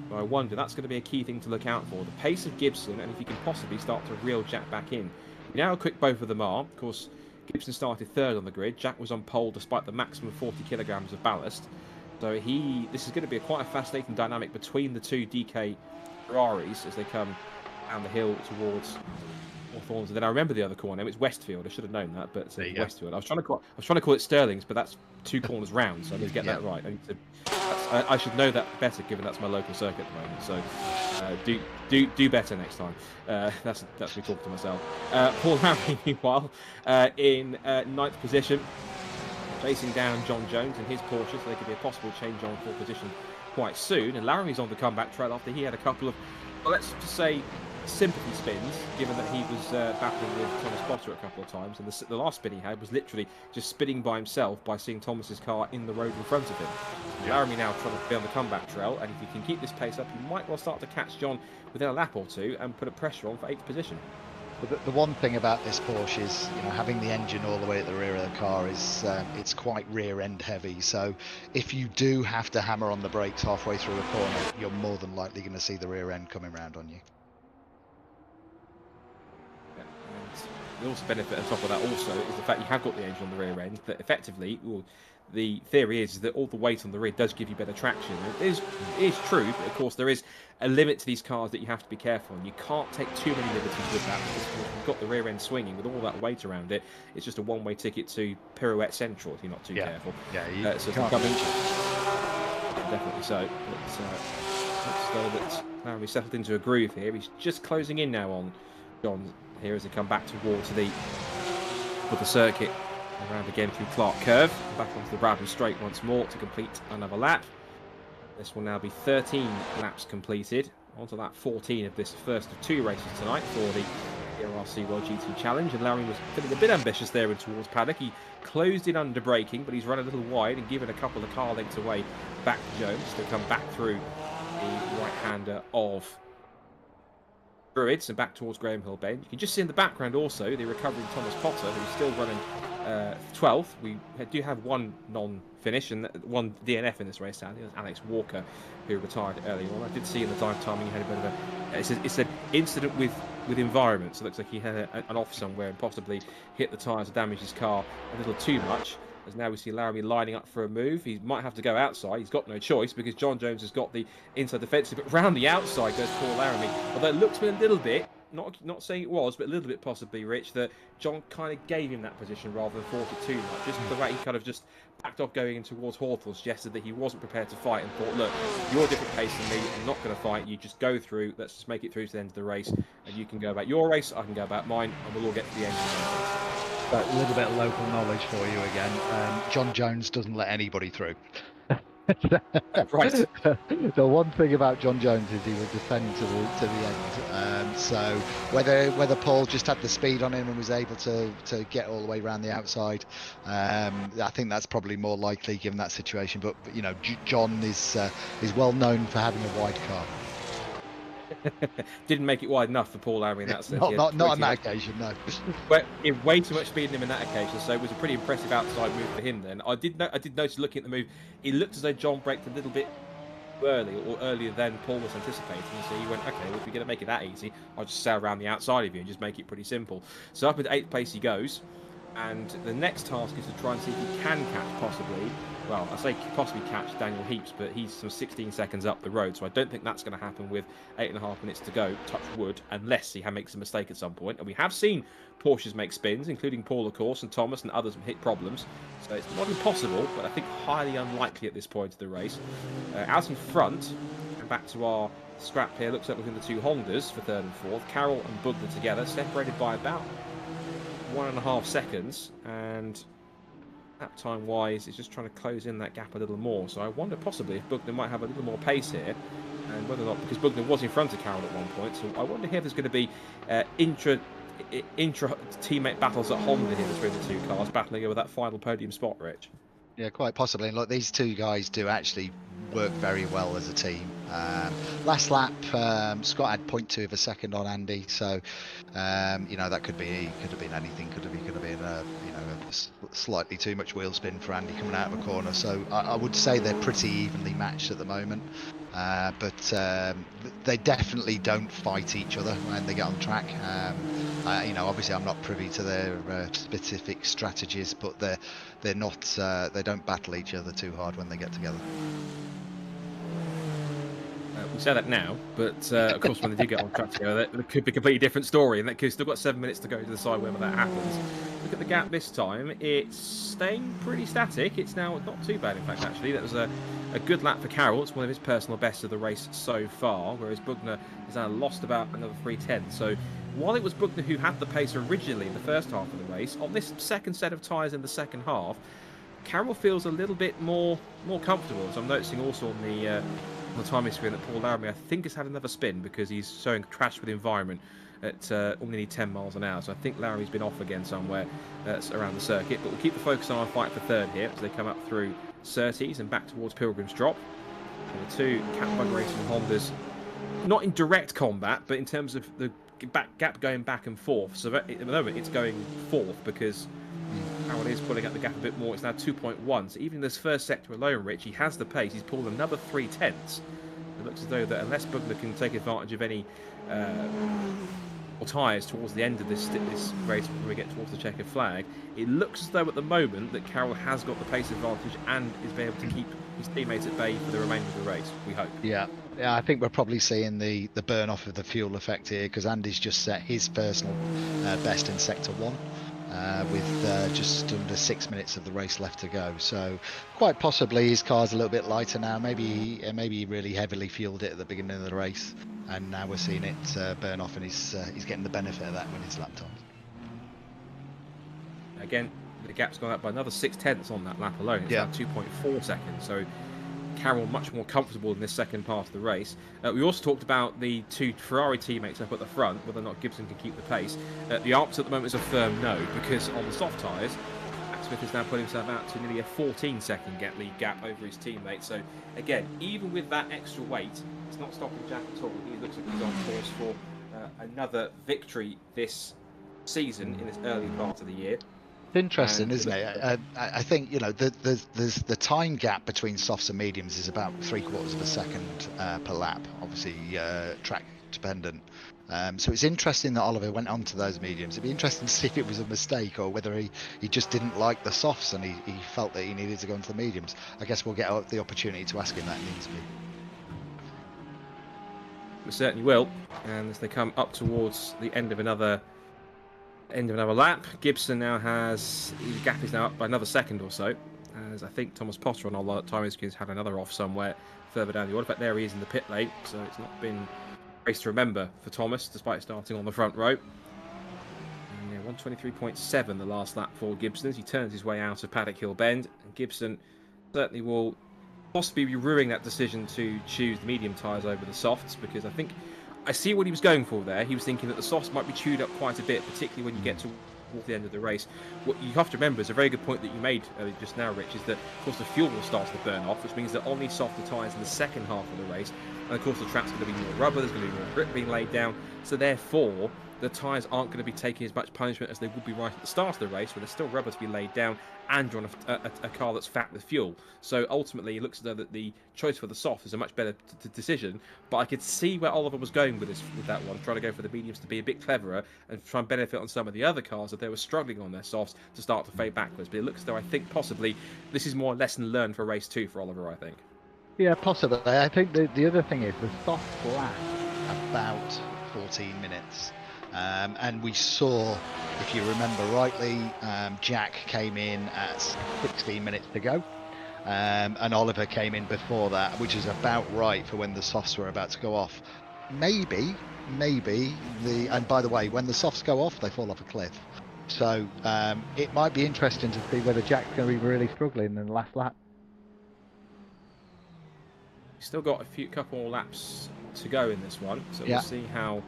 So I wonder, that's going to be a key thing to look out for. The pace of Gibson, and if he can possibly start to reel Jack back in. You know how quick both of them are. Of course, Gibson started third on the grid. Jack was on pole despite the maximum 40 kilograms of ballast. So this is going to be quite a fascinating dynamic between the two DK Ferraris as they come down the hill towards Hawthorns. And then I remember the other corner. It's Westfield. I should have known that, but it's Westfield. I was trying to call it Sterling's, but that's two corners round, so I need to get that right. I should know that better, given that's my local circuit at the moment. So do better next time. That's me talking to myself. Paul Larry, meanwhile, in ninth position, chasing down John Jones in his Porsche, so there could be a possible change on for position quite soon. And Laramie's on the comeback trail after he had a couple of, well, let's just say, sympathy spins, given that he was battling with Thomas Potter a couple of times, and the last spin he had was literally just spinning by himself by seeing Thomas's car in the road in front of him. Laramie now trying to be on the comeback trail, and if he can keep this pace up, he might well start to catch John within a lap or two and put a pressure on for 8th position. But the one thing about this Porsche is, having the engine all the way at the rear of the car is it's quite rear end heavy. So if you do have to hammer on the brakes halfway through a corner, you're more than likely going to see the rear end coming round on you. Yeah, and the also benefit on top of that also is the fact you have got the engine on the rear end, that effectively, the theory is that all the weight on the rear does give you better traction. It is true, but of course there is a limit to these cars that you have to be careful on. You can't take too many liberties with that, because you've got the rear end swinging with all that weight around it. It's just a one-way ticket to Pirouette Central if you're not too careful. Yeah, you can't definitely so. But that Laramie settled into a groove here. He's just closing in now on John here as they come back towards the circuit. Around again through Clark Curve, back onto the Bradham Straight once more to complete another lap. This will now be 13 laps completed, onto that 14 of this first of 2 races tonight for the VRRC World GT Challenge. And Larry was feeling a bit ambitious there in towards paddock. He closed in under braking, but he's run a little wide and given a couple of car lengths away back to Jones to come back through the right-hander of Druids and back towards Graham Hill Bend. You can just see in the background also the recovering Thomas Potter, who's still running 12th. We do have one non-finish and one DNF in this race, sadly. That's Alex Walker, who retired earlier on. I did see in the dive timing he had a bit of a... It's an incident with environment, so it looks like he had an off somewhere and possibly hit the tyres and damaged his car a little too much. As now we see Laramie lining up for a move. He might have to go outside. He's got no choice because John Jones has got the inside defensive, but round the outside goes Paul Laramie. Although it looks to me a little bit, not saying it was, but a little bit possibly, Rich, that John kind of gave him that position rather than fought it too much. Just the way he kind of just backed off going in towards Hawthorne suggested that he wasn't prepared to fight and thought, look, you're a different pace than me. I'm not going to fight. You just go through. Let's just make it through to the end of the race, and you can go about your race. I can go about mine, and we'll all get to the end of the race. But a little bit of local knowledge for you again. John Jones doesn't let anybody through. Right. The one thing about John Jones is he will defend to the end. So whether Paul just had the speed on him and was able to get all the way around the outside, I think that's probably more likely given that situation. But John is well known for having a wide car. Didn't make it wide enough for Paul Laramie in that sense. Not on that occasion, no. But way too much speed in him in that occasion, so it was a pretty impressive outside move for him then. I did notice looking at the move, it looked as though John braked a little bit earlier than Paul was anticipating, so he went, okay, well, if we're going to make it that easy, I'll just sail around the outside of you and just make it pretty simple. So up into 8th place he goes, and the next task is to try and see if he can catch possibly, well, I say possibly catch Daniel Heaps, but he's some 16 seconds up the road, so I don't think that's going to happen with 8.5 minutes to go, touch wood, unless he makes a mistake at some point. And we have seen Porsches make spins, including Paul, of course, and Thomas and others have hit problems. So it's not impossible, but I think highly unlikely at this point of the race. Out in front, and back to our scrap here, looks like within the 2 Hondas for 3rd and 4th. Carroll and Bugler together, separated by about 1.5 seconds, and lap time wise, it's just trying to close in that gap a little more. So I wonder possibly if Bugner might have a little more pace here, and whether or not, because Bugner was in front of Carroll at one point, so I wonder if there's going to be intra teammate battles at Honda here between the 2 cars, battling over that final podium spot, Rich. Yeah, quite possibly. And look, these 2 guys do actually work very well as a team. Last lap, Scott had 0.2 of a second on Andy, so that could have been anything. Could have been slightly too much wheel spin for Andy coming out of a corner. So I would say they're pretty evenly matched at the moment. But they definitely don't fight each other when they get on track. Obviously I'm not privy to their specific strategies, but they're not. They don't battle each other too hard when they get together. We say that now, but of course when they do get on track together, it could be a completely different story, and that could still got 7 minutes to go to decide whether that happens. Look at the gap this time; it's staying pretty static. It's now not too bad, in fact. Actually, that was a good lap for Carroll. It's one of his personal bests of the race so far, whereas Bugner has now lost about another 3/10. So while it was Bugner who had the pace originally in the first half of the race, on this second set of tyres in the second half, Carroll feels a little bit more comfortable. As I'm noticing also on the on the timing screen that Paul Laramie, I think, has had another spin because he's showing crash with the environment at only 10 miles an hour. So I think Laramie's been off again somewhere around the circuit. But we'll keep the focus on our fight for third here as they come up through Surtees and back towards Pilgrim's Drop. And the two Catbug Racing Hondas, not in direct combat, but in terms of the gap going back and forth. So at the moment it's going fourth because Harold is pulling up the gap a bit more. It's now 2.1. So even in this first sector alone, Rich, he has the pace. He's pulled another 3/10. It looks as though that unless Bugner can take advantage of any tyres towards the end of this race when we get towards the checkered flag, it looks as though at the moment that Carroll has got the pace advantage and is being able to keep his teammates at bay for the remainder of the race, we hope. Yeah, I think we're probably seeing the burn off of the fuel effect here because Andy's just set his personal best in Sector 1 with just under 6 minutes of the race left to go. So quite possibly his car's a little bit lighter now. Maybe he really heavily fueled it at the beginning of the race, and now we're seeing it burn off, and he's getting the benefit of that when it's lapped on. Again, the gap's gone up by another 6/10 on that lap alone. It's now 2.4 seconds. So Carroll much more comfortable in this second part of the race. We also talked about the two Ferrari teammates up at the front, whether or not Gibson can keep the pace. The answer at the moment is a firm no, because on the soft tyres, Smith has now put himself out to nearly a 14-second lead gap over his teammate. So again, even with that extra weight, it's not stopping Jack at all. He looks like he's on course for another victory this season in this early part of the year. It's interesting, isn't it? I think the time gap between softs and mediums is about 3/4 of a second per lap. Obviously, track dependent. So it's interesting that Oliver went on to those mediums. It'd be interesting to see if it was a mistake or whether he just didn't like the softs and he felt that he needed to go into the mediums. I guess we'll get the opportunity to ask him that in the interview. We certainly will. And as they come up towards the end of another lap, Gibson now has, his gap is now up by another second or so, as I think Thomas Potter on our timing screens had another off somewhere further down the order. In fact, there he is in the pit lane, so it's not been a race to remember for Thomas, despite starting on the front row. And yeah, 123.7 the last lap for Gibson as he turns his way out of Paddock Hill Bend, and Gibson certainly will possibly be ruining that decision to choose the medium tyres over the softs, because I see what he was going for there. He was thinking that the softs might be chewed up quite a bit, particularly when you get towards the end of the race. What you have to remember is a very good point that you made just now, Rich, is that, of course, the fuel will start to burn off, which means that on these softer tyres in the second half of the race, and of course the track's going to be more rubber, there's going to be more grip being laid down, so therefore the tyres aren't going to be taking as much punishment as they would be right at the start of the race, where there's still rubber to be laid down and you're on a car that's fat with fuel. So ultimately it looks as though that the choice for the soft is a much better decision, but I could see where Oliver was going with that one, trying to go for the mediums to be a bit cleverer and try and benefit on some of the other cars that they were struggling on their softs to start to fade backwards. But it looks as though I think possibly this is more a lesson learned for race 2 for Oliver, I think. Yeah, possibly. I think the other thing is the soft last about 14 minutes. And we saw, if you remember rightly, Jack came in at 16 minutes to go, and Oliver came in before that, which is about right for when the softs were about to go off. Maybe and by the way, when the softs go off, they fall off a cliff. So it might be interesting to see whether Jack's going to be really struggling in the last lap. Still got a couple more laps to go in this one, so we'll see how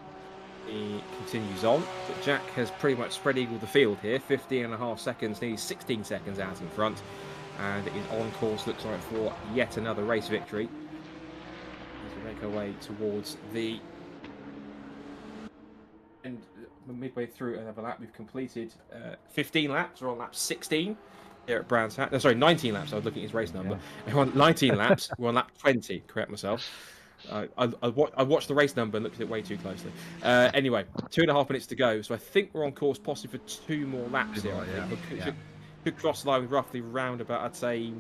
he continues on. But Jack has pretty much spread eagle the field here, 15.5 seconds, nearly 16 seconds out in front, and is on course, looks like, for yet another race victory as we make our way towards the end. Midway through another lap, we've completed 15 laps. We're on lap 16 here at Brands Hatch. No, sorry, 19 laps. I was looking at his race number. We're on 19 laps. We're on lap 20. Correct myself. I watched the race number and looked at it way too closely. Anyway, 2.5 minutes to go. So I think we're on course possibly for 2 more laps here. Could cross the line with roughly round about, I'd say,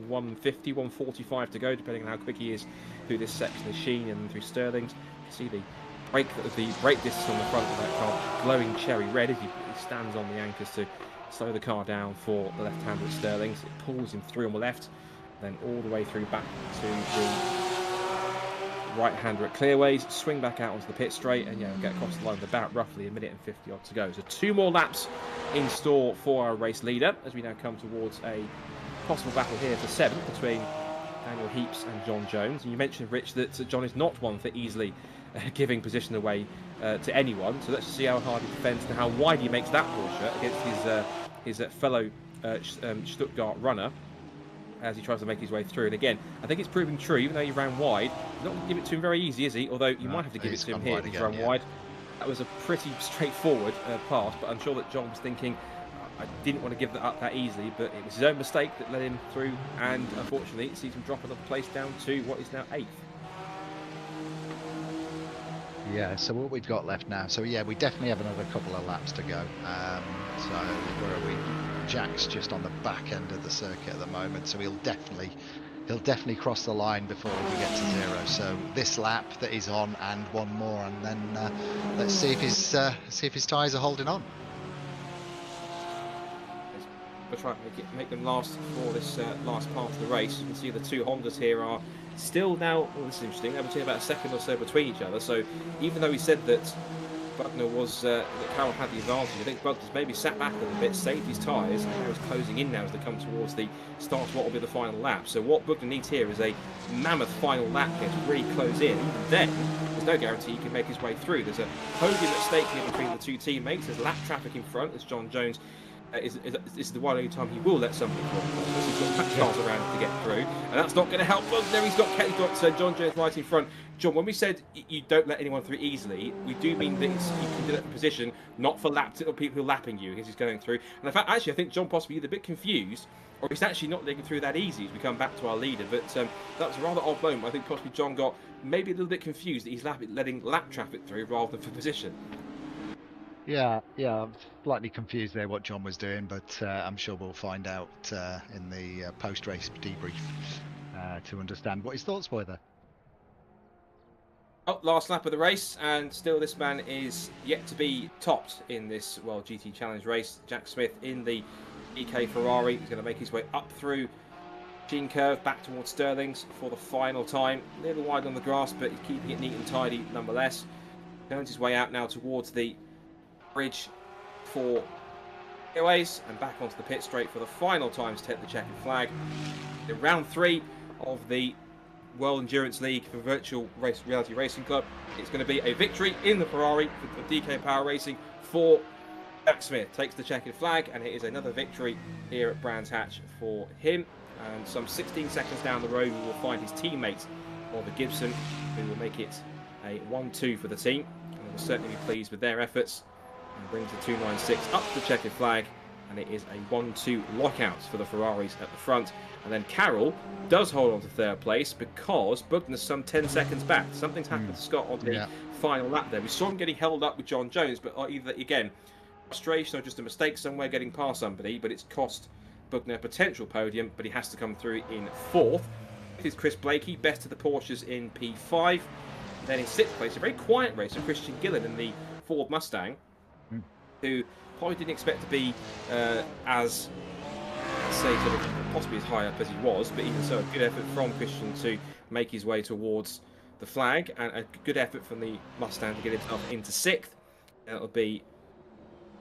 150, 145 to go, depending on how quick he is through this section of Sheen and through Sterling's. You see the brake distance on the front of that car glowing cherry red as he stands on the anchors to slow the car down for the left-hander at Sterling's. It pulls him through on the left, then all the way through back to the right-hander at Clearways, swing back out onto the pit straight, and get across the line with about roughly 1 minute and 50 odd to go. So 2 more laps in store for our race leader as we now come towards a possible battle here for 7th between Daniel Heaps and John Jones. And you mentioned, Rich, that John is not one for easily giving position away to anyone. So let's just see how hard he defends and how wide he makes that Porsche against his fellow Stuttgart runner as he tries to make his way through. And again, I think it's proving true, even though he ran wide, he's not going to give it to him very easy, is he? Although you might have to give it to him here if he's run wide. That was a pretty straightforward pass, but I'm sure that John was thinking, I didn't want to give that up that easily, but it was his own mistake that led him through, and unfortunately it sees him drop another place down to what is now 8th. Yeah, so what we've got left now, so yeah, we definitely have another couple of laps to go. So where are we? Jack's just on the back end of the circuit at the moment, so he'll definitely cross the line before we get to 0. So this lap that he's on and one more, and then let's see if his tyres are holding on. We'll try and make them last for this last part of the race. You can see the two Hondas here are still now, well, this is interesting, they're between about a second or so between each other. So even though he said that Bugner was, that Carroll had the advantage, I think Bugner's maybe sat back a little bit, saved his tyres, and now he's closing in now as they come towards the start of what will be the final lap. So what Bugner needs here is a mammoth final lap here to really close in. Even then, there's no guarantee he can make his way through. There's a podium at stake here between the two teammates. There's lap traffic in front as John Jones this is the one only time he will let somebody through. He's got Pat Charles around to get through, and that's not going to help Bugner. He's got John Jones right in front. John, when we said you don't let anyone through easily, we do mean that you can do that for position, not for or people who are lapping you as he's going through. And in fact, actually, I think John possibly is a bit confused, or he's actually not letting through that easy as we come back to our leader. But that was a rather odd moment. I think possibly John got maybe a little bit confused that he's letting lap traffic through rather than for position. Yeah, I'm slightly confused there what John was doing, but I'm sure we'll find out in the post-race debrief to understand what his thoughts were there. Oh, last lap of the race, and still this man is yet to be topped in this World GT Challenge race. Jack Smith in the EK Ferrari. He's going to make his way up through Gene Curve back towards Sterling's for the final time. A little wide on the grass, but he's keeping it neat and tidy nonetheless. Turns his way out now towards the bridge for giveaways and back onto the pit straight for the final time to take the checkered flag. In round 3 of the World Endurance League for Virtual Reality Racing Club, it's going to be a victory in the Ferrari for DK Power Racing for Jack Smith. Takes the checkered flag, and it is another victory here at Brands Hatch for him. And some 16 seconds down the road, we will find his teammate Oliver Gibson, who will make it a 1-2 for the team. And we'll certainly be pleased with their efforts. And brings the 296 up the checkered flag, and it is a 1-2 lockout for the Ferraris at the front. And then Carroll does hold on to third place because Bugner's some 10 seconds back. Something's happened to Scott on the final lap there. We saw him getting held up with John Jones, but either, again, frustration or just a mistake somewhere getting past somebody, but it's cost Bugner a potential podium, but he has to come through in 4th. This is Chris Blakey, best of the Porsches in P5. Then in 6th place, a very quiet race of Christian Gillen in the Ford Mustang, who probably didn't expect to be as, say, sort of possibly as high up as he was, but even so, a good effort from Christian to make his way towards the flag, and a good effort from the Mustang to get himself into 6th. That'll be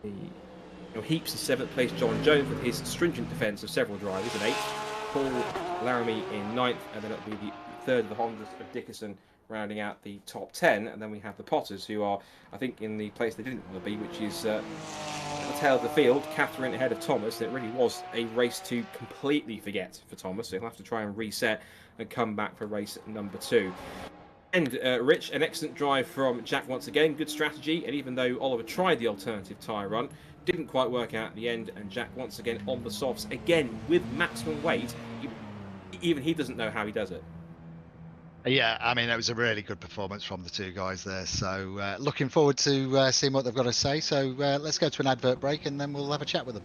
the Heaps in 7th place, John Jones with his stringent defence of several drivers in 8th, Paul Laramie in 9th, and then it'll be the 3rd of the Hondas of Dickerson rounding out the top 10, and then we have the Potters, who are, I think, in the place they didn't want to be, which is the tail of the field. Catherine ahead of Thomas. It really was a race to completely forget for Thomas, so he'll have to try and reset and come back for race number 2. And Rich, an excellent drive from Jack once again, good strategy, and even though Oliver tried the alternative tyre run, didn't quite work out at the end, and Jack once again on the softs, again with maximum weight. Even he doesn't know how he does it. Yeah, I mean, it was a really good performance from the two guys there. So looking forward to seeing what they've got to say. So let's go to an advert break and then we'll have a chat with them.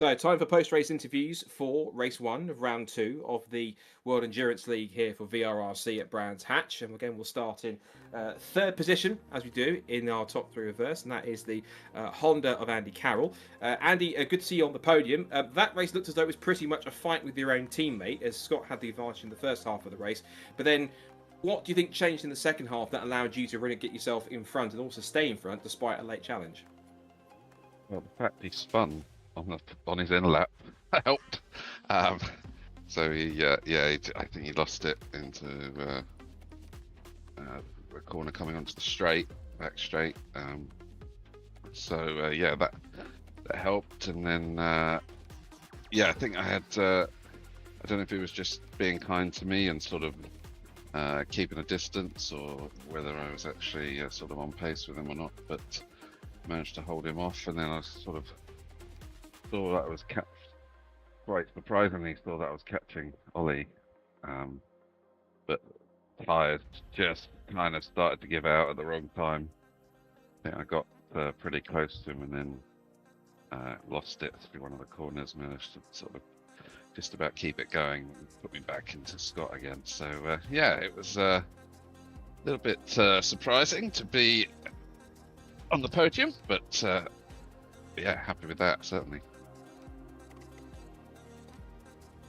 So, time for post-race interviews for race 1 of round 2 of the World Endurance League here for VRRC at Brands Hatch. And again, we'll start in third position, as we do, in our top 3 reverse, and that is the Honda of Andy Carroll. Andy, good to see you on the podium. That race looked as though it was pretty much a fight with your own teammate, as Scott had the advantage in the first half of the race. But then, what do you think changed in the second half that allowed you to really get yourself in front and also stay in front despite a late challenge? Well, the fact he spun on his end lap helped. So I think he lost it into the corner coming onto the back straight. That helped. And then I think I had I don't know if he was just being kind to me and sort of keeping a distance, or whether I was actually sort of on pace with him or not, but managed to hold him off. And then I sort of saw that I was quite surprisingly saw that I was catching Ollie, but tyres just kind of started to give out at the wrong time. I think I got pretty close to him and then lost it through one of the corners, managed to sort of just about keep it going and put me back into Scott again. So it was a little bit surprising to be on the podium, but happy with that, certainly.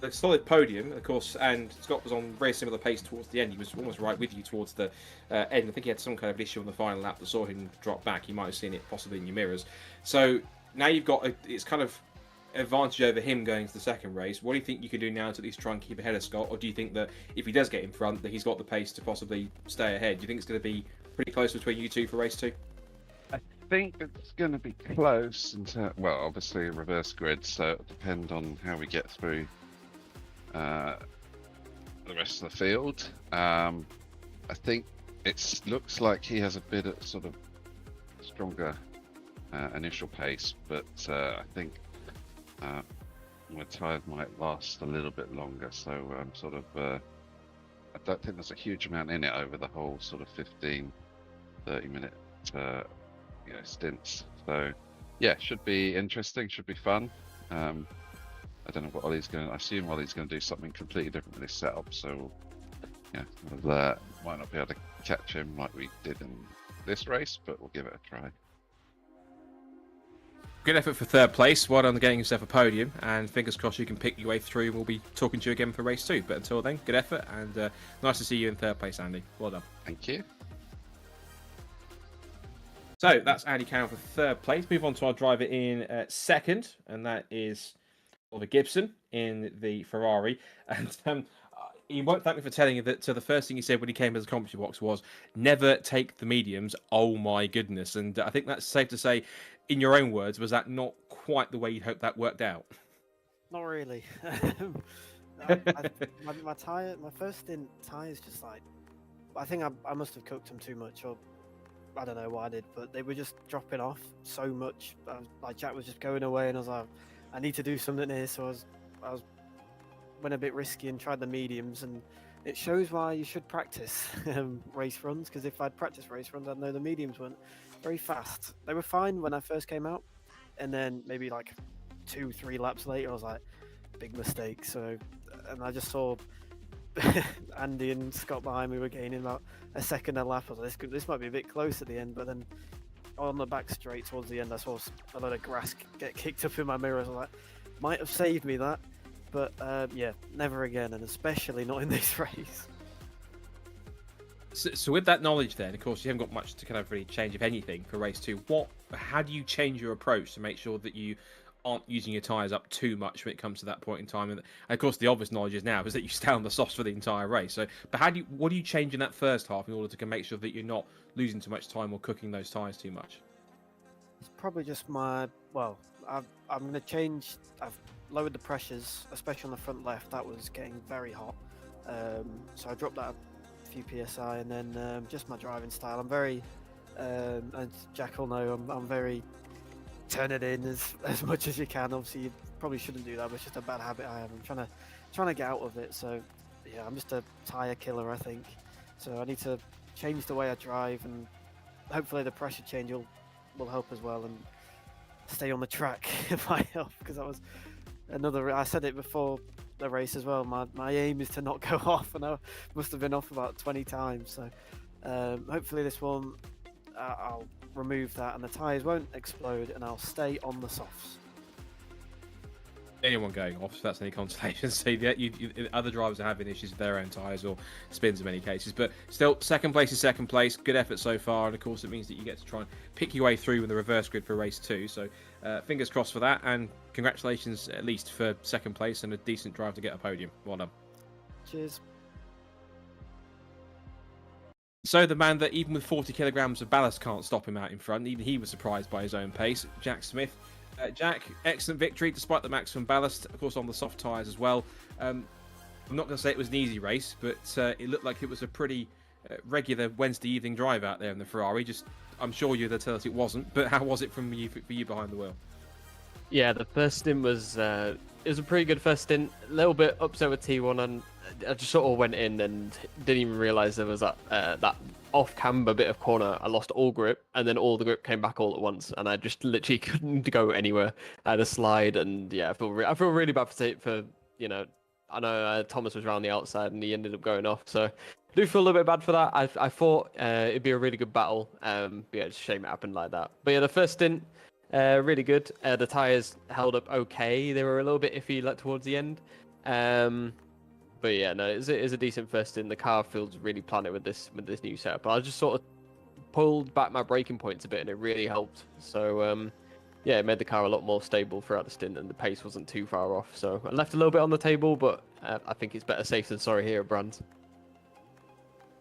A solid podium, of course, and Scott was on very similar pace towards the end. He was almost right with you towards the end. I think he had some kind of issue on the final lap that saw him drop back. You might have seen it possibly in your mirrors. So now you've got it's kind of advantage over him going to the second race. What do you think you can do now to at least try and keep ahead of Scott, or do you think that if he does get in front, that he's got the pace to possibly stay ahead? Do you think it's going to be pretty close between you two for race 2? I think it's going to be close well, obviously a reverse grid, so it'll depend on how we get through the rest of the field. I think it looks like he has a bit of sort of stronger initial pace, but I think my tyres might last a little bit longer. So I don't think there's a huge amount in it over the whole sort of 15-30 minute stints. So should be interesting, should be fun. I don't know what Ollie's going to... I assume Ollie's going to do something completely different with his setup, so we'll, might not be able to catch him like we did in this race, but we'll give it a try. Good effort for third place. Well done on getting yourself a podium, and fingers crossed you can pick your way through. We'll be talking to you again for race 2, but until then, good effort, and nice to see you in third place, Andy. Well done. Thank you. So that's Andy Carroll for third place. Move on to our driver in second, and that is Oliver Gibson in the Ferrari. And he won't thank me for telling you that the first thing he said when he came to the commentary box was, never take the mediums. Oh my goodness. And I think that's safe to say, in your own words, was that not quite the way you'd hoped that worked out? Not really. My first stint tyres just like, I think I must have cooked them too much, or I don't know what I did, but they were just dropping off so much. Like Jack was just going away, and I was like, I need to do something here. So I went a bit risky and tried the mediums, and it shows why you should practice race runs, because if I'd practiced race runs, I'd know the mediums weren't very fast. They were fine when I first came out, and then maybe like 2-3 laps later, I was like, big mistake. So, and I just saw Andy and Scott behind me were gaining about a second a lap. I was like, this might be a bit close at the end, but then on the back straight towards the end, I saw a lot of grass get kicked up in my mirrors. I was like, might have saved me that, but never again, and especially not in this race. So with that knowledge then, of course, you haven't got much to kind of really change, if anything, for race 2. How do you change your approach to make sure that you aren't using your tyres up too much when it comes to that point in time? And of course, the obvious knowledge is now is that you stay on the softs for the entire race. So, but what do you change in that first half in order to make sure that you're not losing too much time or cooking those tyres too much? It's probably just I'm going to change. I've lowered the pressures, especially on the front left. That was getting very hot. So I dropped that a few PSI, and then just my driving style. I'm very, and Jack will know, I'm very turn it in as much as you can. Obviously, you probably shouldn't do that, but it's just a bad habit I have. I'm trying to get out of it. So yeah, I'm just a tyre killer, I think. So I need to change the way I drive, and hopefully the pressure change will help as well. And stay on the track if I help, because that was another. I said it before the race as well. My aim is to not go off, and I must have been off about 20 times. So hopefully this one, I'll remove that, and the tyres won't explode, and I'll stay on the softs. Anyone going off, if that's any consolation. So other drivers are having issues with their own tyres or spins in many cases. But still, second place is second place. Good effort so far. And of course, it means that you get to try and pick your way through in the reverse grid for race 2. So fingers crossed for that. And congratulations, at least, for second place and a decent drive to get a podium. Well done. Cheers. So the man that even with 40 kilograms of ballast can't stop him out in front, even he was surprised by his own pace, Jack Smith. Jack, excellent victory despite the maximum ballast, of course on the soft tyres as well. I'm not going to say it was an easy race, but it looked like it was a pretty regular Wednesday evening drive out there in the Ferrari. I'm sure you'll tell us it wasn't, but how was it for you behind the wheel? Yeah, the first stint was it was a pretty good first stint. A little bit upset with T1, and I just sort of went in and didn't even realise there was that off-camber bit of corner. I lost all grip, and then all the grip came back all at once, and I just literally couldn't go anywhere. I had a slide, and yeah, I feel really bad for I know Thomas was around the outside, and he ended up going off. So I do feel a little bit bad for that. I thought it'd be a really good battle. But yeah, it's a shame it happened like that. But yeah, the first stint. Really good. The tyres held up okay. They were a little bit iffy towards the end. But yeah, no, it's a decent first stint. The car feels really planted with this new setup. I just sort of pulled back my braking points a bit, and it really helped. So yeah, it made the car a lot more stable throughout the stint, and the pace wasn't too far off. So I left a little bit on the table, but I think it's better safe than sorry here at Brands.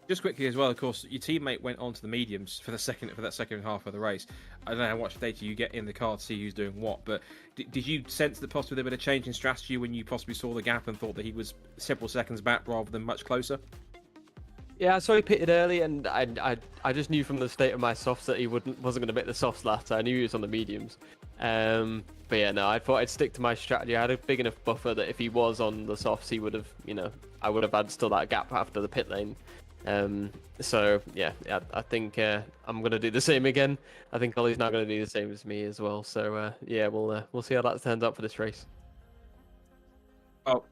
Just quickly as well, of course, your teammate went on to the mediums for that second half of the race. I don't know how much data you get in the car to see who's doing what, but did you sense that possibly there was a change in strategy when you possibly saw the gap and thought that he was several seconds back rather than much closer? Yeah, I saw he pitted early, and I just knew from the state of my softs that he wasn't going to make the softs last. I knew he was on the mediums. But yeah, no, I thought I'd stick to my strategy. I had a big enough buffer that if he was on the softs, he would have, I would have had still that gap after the pit lane. So yeah, I think I'm gonna do the same again. I think Ollie's not gonna do the same as me as well. So yeah, we'll see how that turns out for this race. Oh,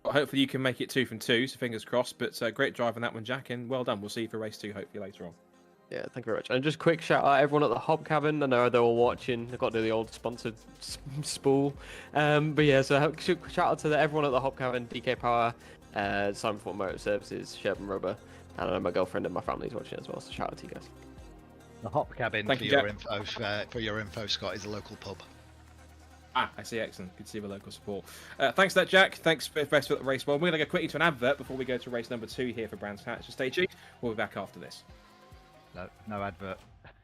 well, hopefully you can make it 2 from 2. So fingers crossed. But great drive on that one, Jack, and well done. We'll see you for race 2 hopefully later on. Yeah, thank you very much. And just quick shout out everyone at the Hob Cabin. I know they're all watching. I've got to do the old sponsored spool. But yeah, so shout out to everyone at the Hob Cabin, DK Power, Zandvoort Motor Services, Sherburn Rubber. And I know my girlfriend and my family's watching as well, so shout out to you guys. The Hop Cabin, Thank for you, your Jack. info, Scott, is a local pub. I see, excellent. Good to see the local support. Thanks for that, Jack. Thanks for the race one. We're going to go quickly to an advert before we go to race number 2 here for Brands Hatch. So stay tuned. We'll be back after this. No advert.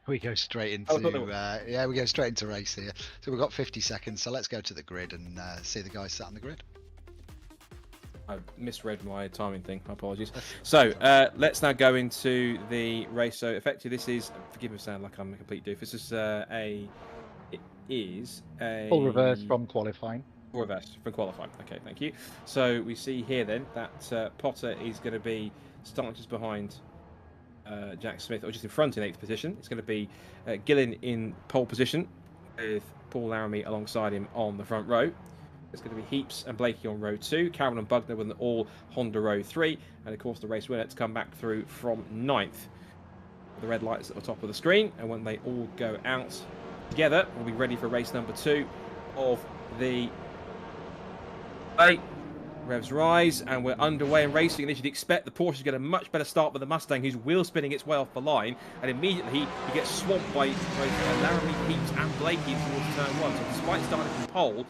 We go straight into we go straight into race here. So we've got 50 seconds. So let's go to the grid and see the guys sat on the grid. I misread my timing thing. My apologies. So let's now go into the race. So effectively, this is, forgive me for sound like I'm a complete doof. This is a Full reverse from qualifying. Full reverse from qualifying. Okay, thank you. So we see here then that Potter is going to be starting just behind Jack Smith, or just in front in 8th position. It's going to be Gillen in pole position with Paul Laramie alongside him on the front row. It's going to be Heaps and Blakey on row 2, Cameron and Bugner with an all Honda row 3, and of course the race winner to come back through from 9th. The red lights at the top of the screen, and when they all go out together, we'll be ready for race number 2 of the day. Revs rise, and we're underway in racing. And as you'd expect, the Porsche's got a much better start with the Mustang, who's wheel spinning its way off the line, and immediately he gets swamped by Laramie, Heaps and Blakey towards turn 1. So despite starting from pole,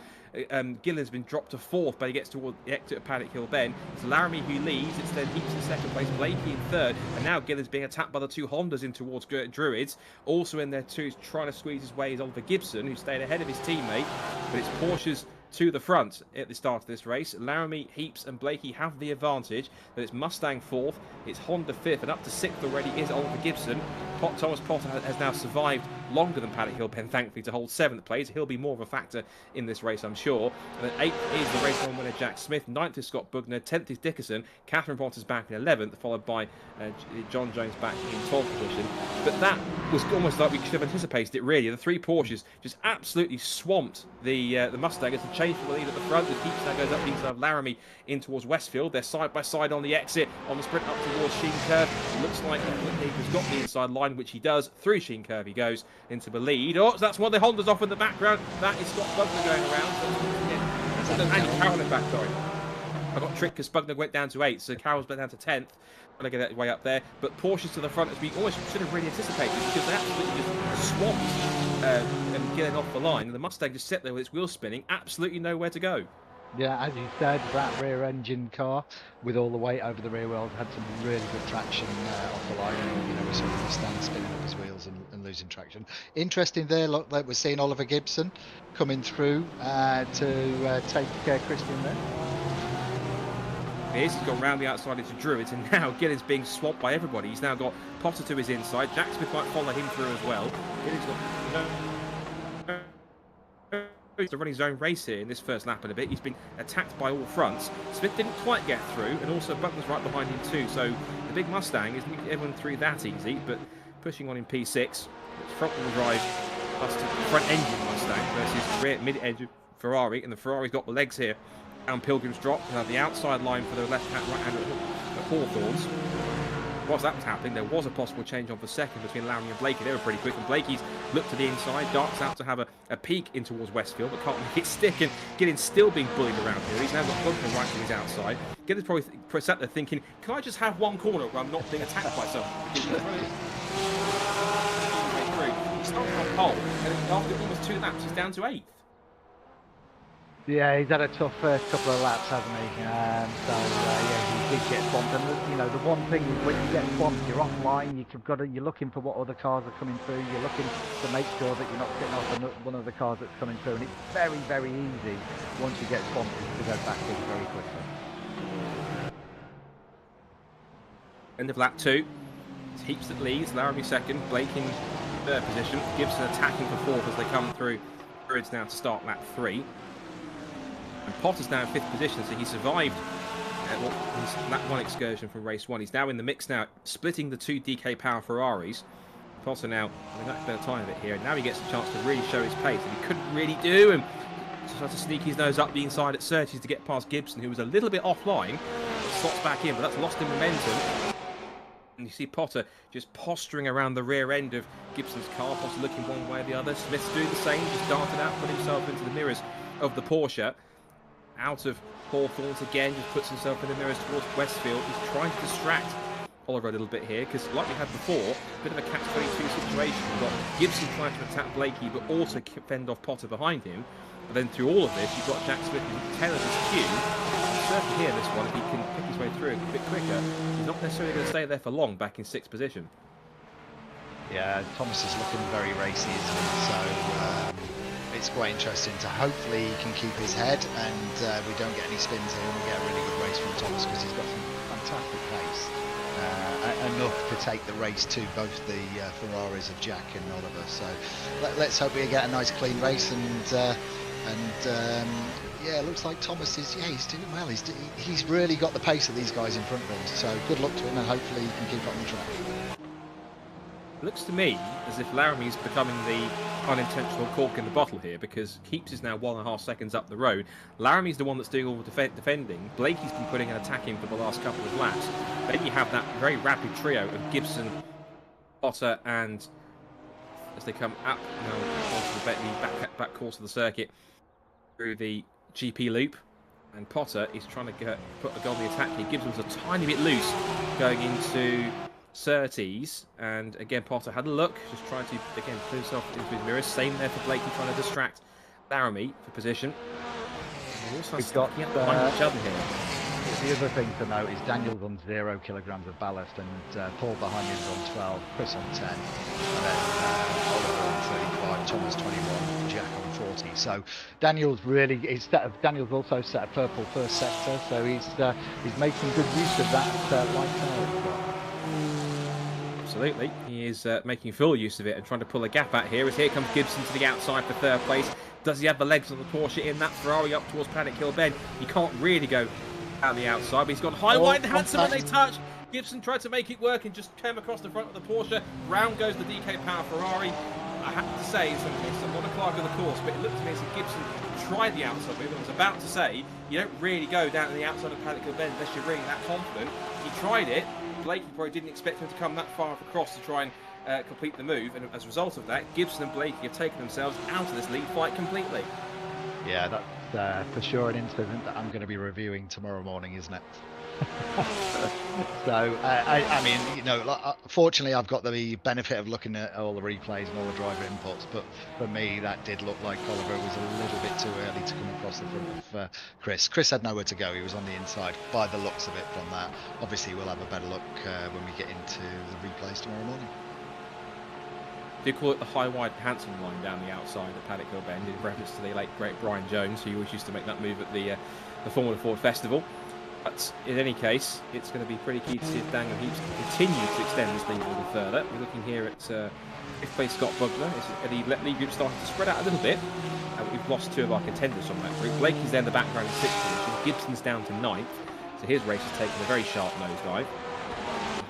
Gillen's been dropped to 4th, but he gets toward the exit of Paddock Hill Bend. It's Laramie who leads. It's then Heaps in 2nd place, Blakey in 3rd, and now Gillen's being attacked by the 2 Hondas in towards Druids. Also in there too is trying to squeeze his way is Oliver Gibson, who stayed ahead of his teammate, but it's Porsche's to the front at the start of this race. Laramie, Heaps and Blakey have the advantage, but it's Mustang 4th, it's Honda 5th, and up to 6th already is Oliver Gibson. Thomas Potter has now survived longer than Paddock Hill, thankfully, to hold 7th place. He'll be more of a factor in this race, I'm sure. And then 8th is the race 1 winner, Jack Smith. 9th is Scott Bugner. 10th is Dickerson. Catherine Potter's back in 11th, followed by John Jones back in 12th position. But that was almost like we should have anticipated it, really. The 3 Porsches just absolutely swamped the Mustang as the change for the lead at the front. The Keeps now goes up the inside of Laramie in towards Westfield. They're side by side on the exit on the sprint up towards Sheen Curve. It looks like has got the inside line, which he does. Through Sheen Curve he goes into the lead. Oh, that's one of the Hondas off in the background. That is Scott Bugner going around. Andy Carroll in back, sorry. I got tricked because Bugner went down to 8th, so Carroll's been down to 10th. I'll get that way up there. But Porsche's to the front, as we almost should have really anticipated, because they absolutely just swamped and getting off the line. And the Mustang just sat there with its wheels spinning, absolutely nowhere to go. Yeah, as you said, that rear engine car with all the weight over the rear wheels had some really good traction off the line. You know, we saw the Mustang spinning up his wheels and losing traction. Interesting there, look, that we're seeing Oliver Gibson coming through to take Christian there. He's gone round the outside into Druids, and now Gillen's being swamped by everybody. He's now got Potter to his inside. Jack Smith might follow him through as well. Gillen's got to run his own race here in this first lap in a bit. He's been attacked by all fronts. Smith didn't quite get through, and also Butler's right behind him too. So the big Mustang isn't getting everyone through that easy, but pushing on in P6. It's front-wheel drive front engine Mustang versus rear mid-engine Ferrari, and the Ferrari's got the legs here. Down Pilgrim's Drop, and the outside line for the left-hand, right-hand at Hawthorns. Whilst that was happening, there was a possible change on for second between Lowry and Blakey. They were pretty quick, and Blakey's looked to the inside, darts out to have a peek in towards Westfield, but can't make it stick, and Gideon's still being bullied around here. He's now got Bugner right to his outside. Gideon's probably sat there thinking, can I just have one corner where I'm not being attacked by someone? He started on pole, and after almost 2 laps, he's down to 8th. Yeah, he's had a tough first couple of laps, hasn't he? Yeah, he did get swamped. And you know, the one thing is when you get swamped, you're offline. You're looking for what other cars are coming through. You're looking to make sure that you're not sitting off one of the cars that's coming through. And it's very, very easy once you get swamped to go backwards very quickly. End of lap 2. It's Heaps that leads. Laramie second. Blake in third position. Gibson attacking for 4th as they come through. Druids now to start lap 3. And Potter's now in 5th position, so he survived that one excursion from race 1. He's now in the mix now, splitting the 2 DK Power Ferraris. Potter now having a better time of it here, and now he gets a chance to really show his pace, and he couldn't really do, and just had to sneak his nose up the inside at Surtees to get past Gibson, who was a little bit offline. Slots back in, but that's lost him momentum. And you see Potter just posturing around the rear end of Gibson's car, Potter looking one way or the other. Smith's doing the same, just darted out, put himself into the mirrors of the Porsche. Out of Hawthorns again, just puts himself in the mirrors towards Westfield. He's trying to distract Oliver a little bit here, because like we had before, a bit of a catch-22 situation. We've got Gibson trying to attack Blakey, but also fend off Potter behind him. And then through all of this, you've got Jack Smith who's tail of his queue. And certainly here, this one, if he can pick his way through a bit quicker, he's not necessarily going to stay there for long, back in 6th position. Yeah, Thomas is looking very racy, isn't he? So it's quite interesting to hopefully he can keep his head and we don't get any spins here and we get a really good race from Thomas, because he's got some fantastic pace. Enough to take the race to both the Ferraris of Jack and Oliver. So let's hope we get a nice clean race, and yeah, it looks like Thomas is, he's doing well. He's really got the pace of these guys in front of him, so good luck to him, and hopefully he can keep up the track. Looks to me as if Laramie's becoming the unintentional cork in the bottle here, because Keeps is now 1.5 seconds up the road. Laramie's the one that's doing all the defending. Blakey's been putting an attack in for the last couple of laps. Then you have that very rapid trio of Gibson, Potter, and as they come up now onto the back course of the circuit through the GP loop. And Potter is trying to put a goal on the attack here. Gibson's a tiny bit loose going into Surtees, and again Potter had a look, just trying to again put himself into his mirrors. Same there for Blakey, trying to distract Laramie for position. We've got behind each other here. The other thing to note is Daniel's on 0 kilograms of ballast, and Paul behind him is on 12, Chris on 10, and then Oliver on 35, Thomas 21, Jack on 40. So Daniel's Daniel's also set a purple first sector, so he's making good use of that light tire. Absolutely. He is making full use of it and trying to pull a gap out here. As here comes Gibson to the outside for third place. Does he have the legs on the Porsche in that Ferrari up towards Paddock Hill Bend? He can't really go out the outside, but he's got high, wide, and handsome when they touch. Gibson tried to make it work and just came across the front of the Porsche. Round goes the DK Power Ferrari. I have to say, it's a monoclark of the course, but it looked to me as if Gibson tried the outside move. I was about to say, you don't really go down to the outside of Paddock Hill Bend unless you're really that confident. He tried it. Blakey probably didn't expect him to come that far across to try and complete the move, and as a result of that, Gibson and Blakey have taken themselves out of this lead fight completely. Yeah, that's for sure an incident that I'm going to be reviewing tomorrow morning, isn't it? So, I mean, you know, fortunately, I've got the benefit of looking at all the replays and all the driver inputs, but for me, that did look like Oliver was a little bit too early to come across the front of Chris. Chris had nowhere to go. He was on the inside by the looks of it from that. Obviously, we'll have a better look when we get into the replays tomorrow morning. Do call it the high, wide, handsome line down the outside of Paddock Hill Bend in reference to the late, great Brian Jones, who always used to make that move at the Formula Ford Festival. But in any case, it's going to be pretty key to see if Daniel Heaps continue to extend this lead a little further. We're looking here at fifth place Scott Bugler. The lead group starting to spread out a little bit. We've lost two of our contenders from that group. Blakey's there in the background in 6th position. Gibson's down to 9th. So his race has taken a very sharp nosedive.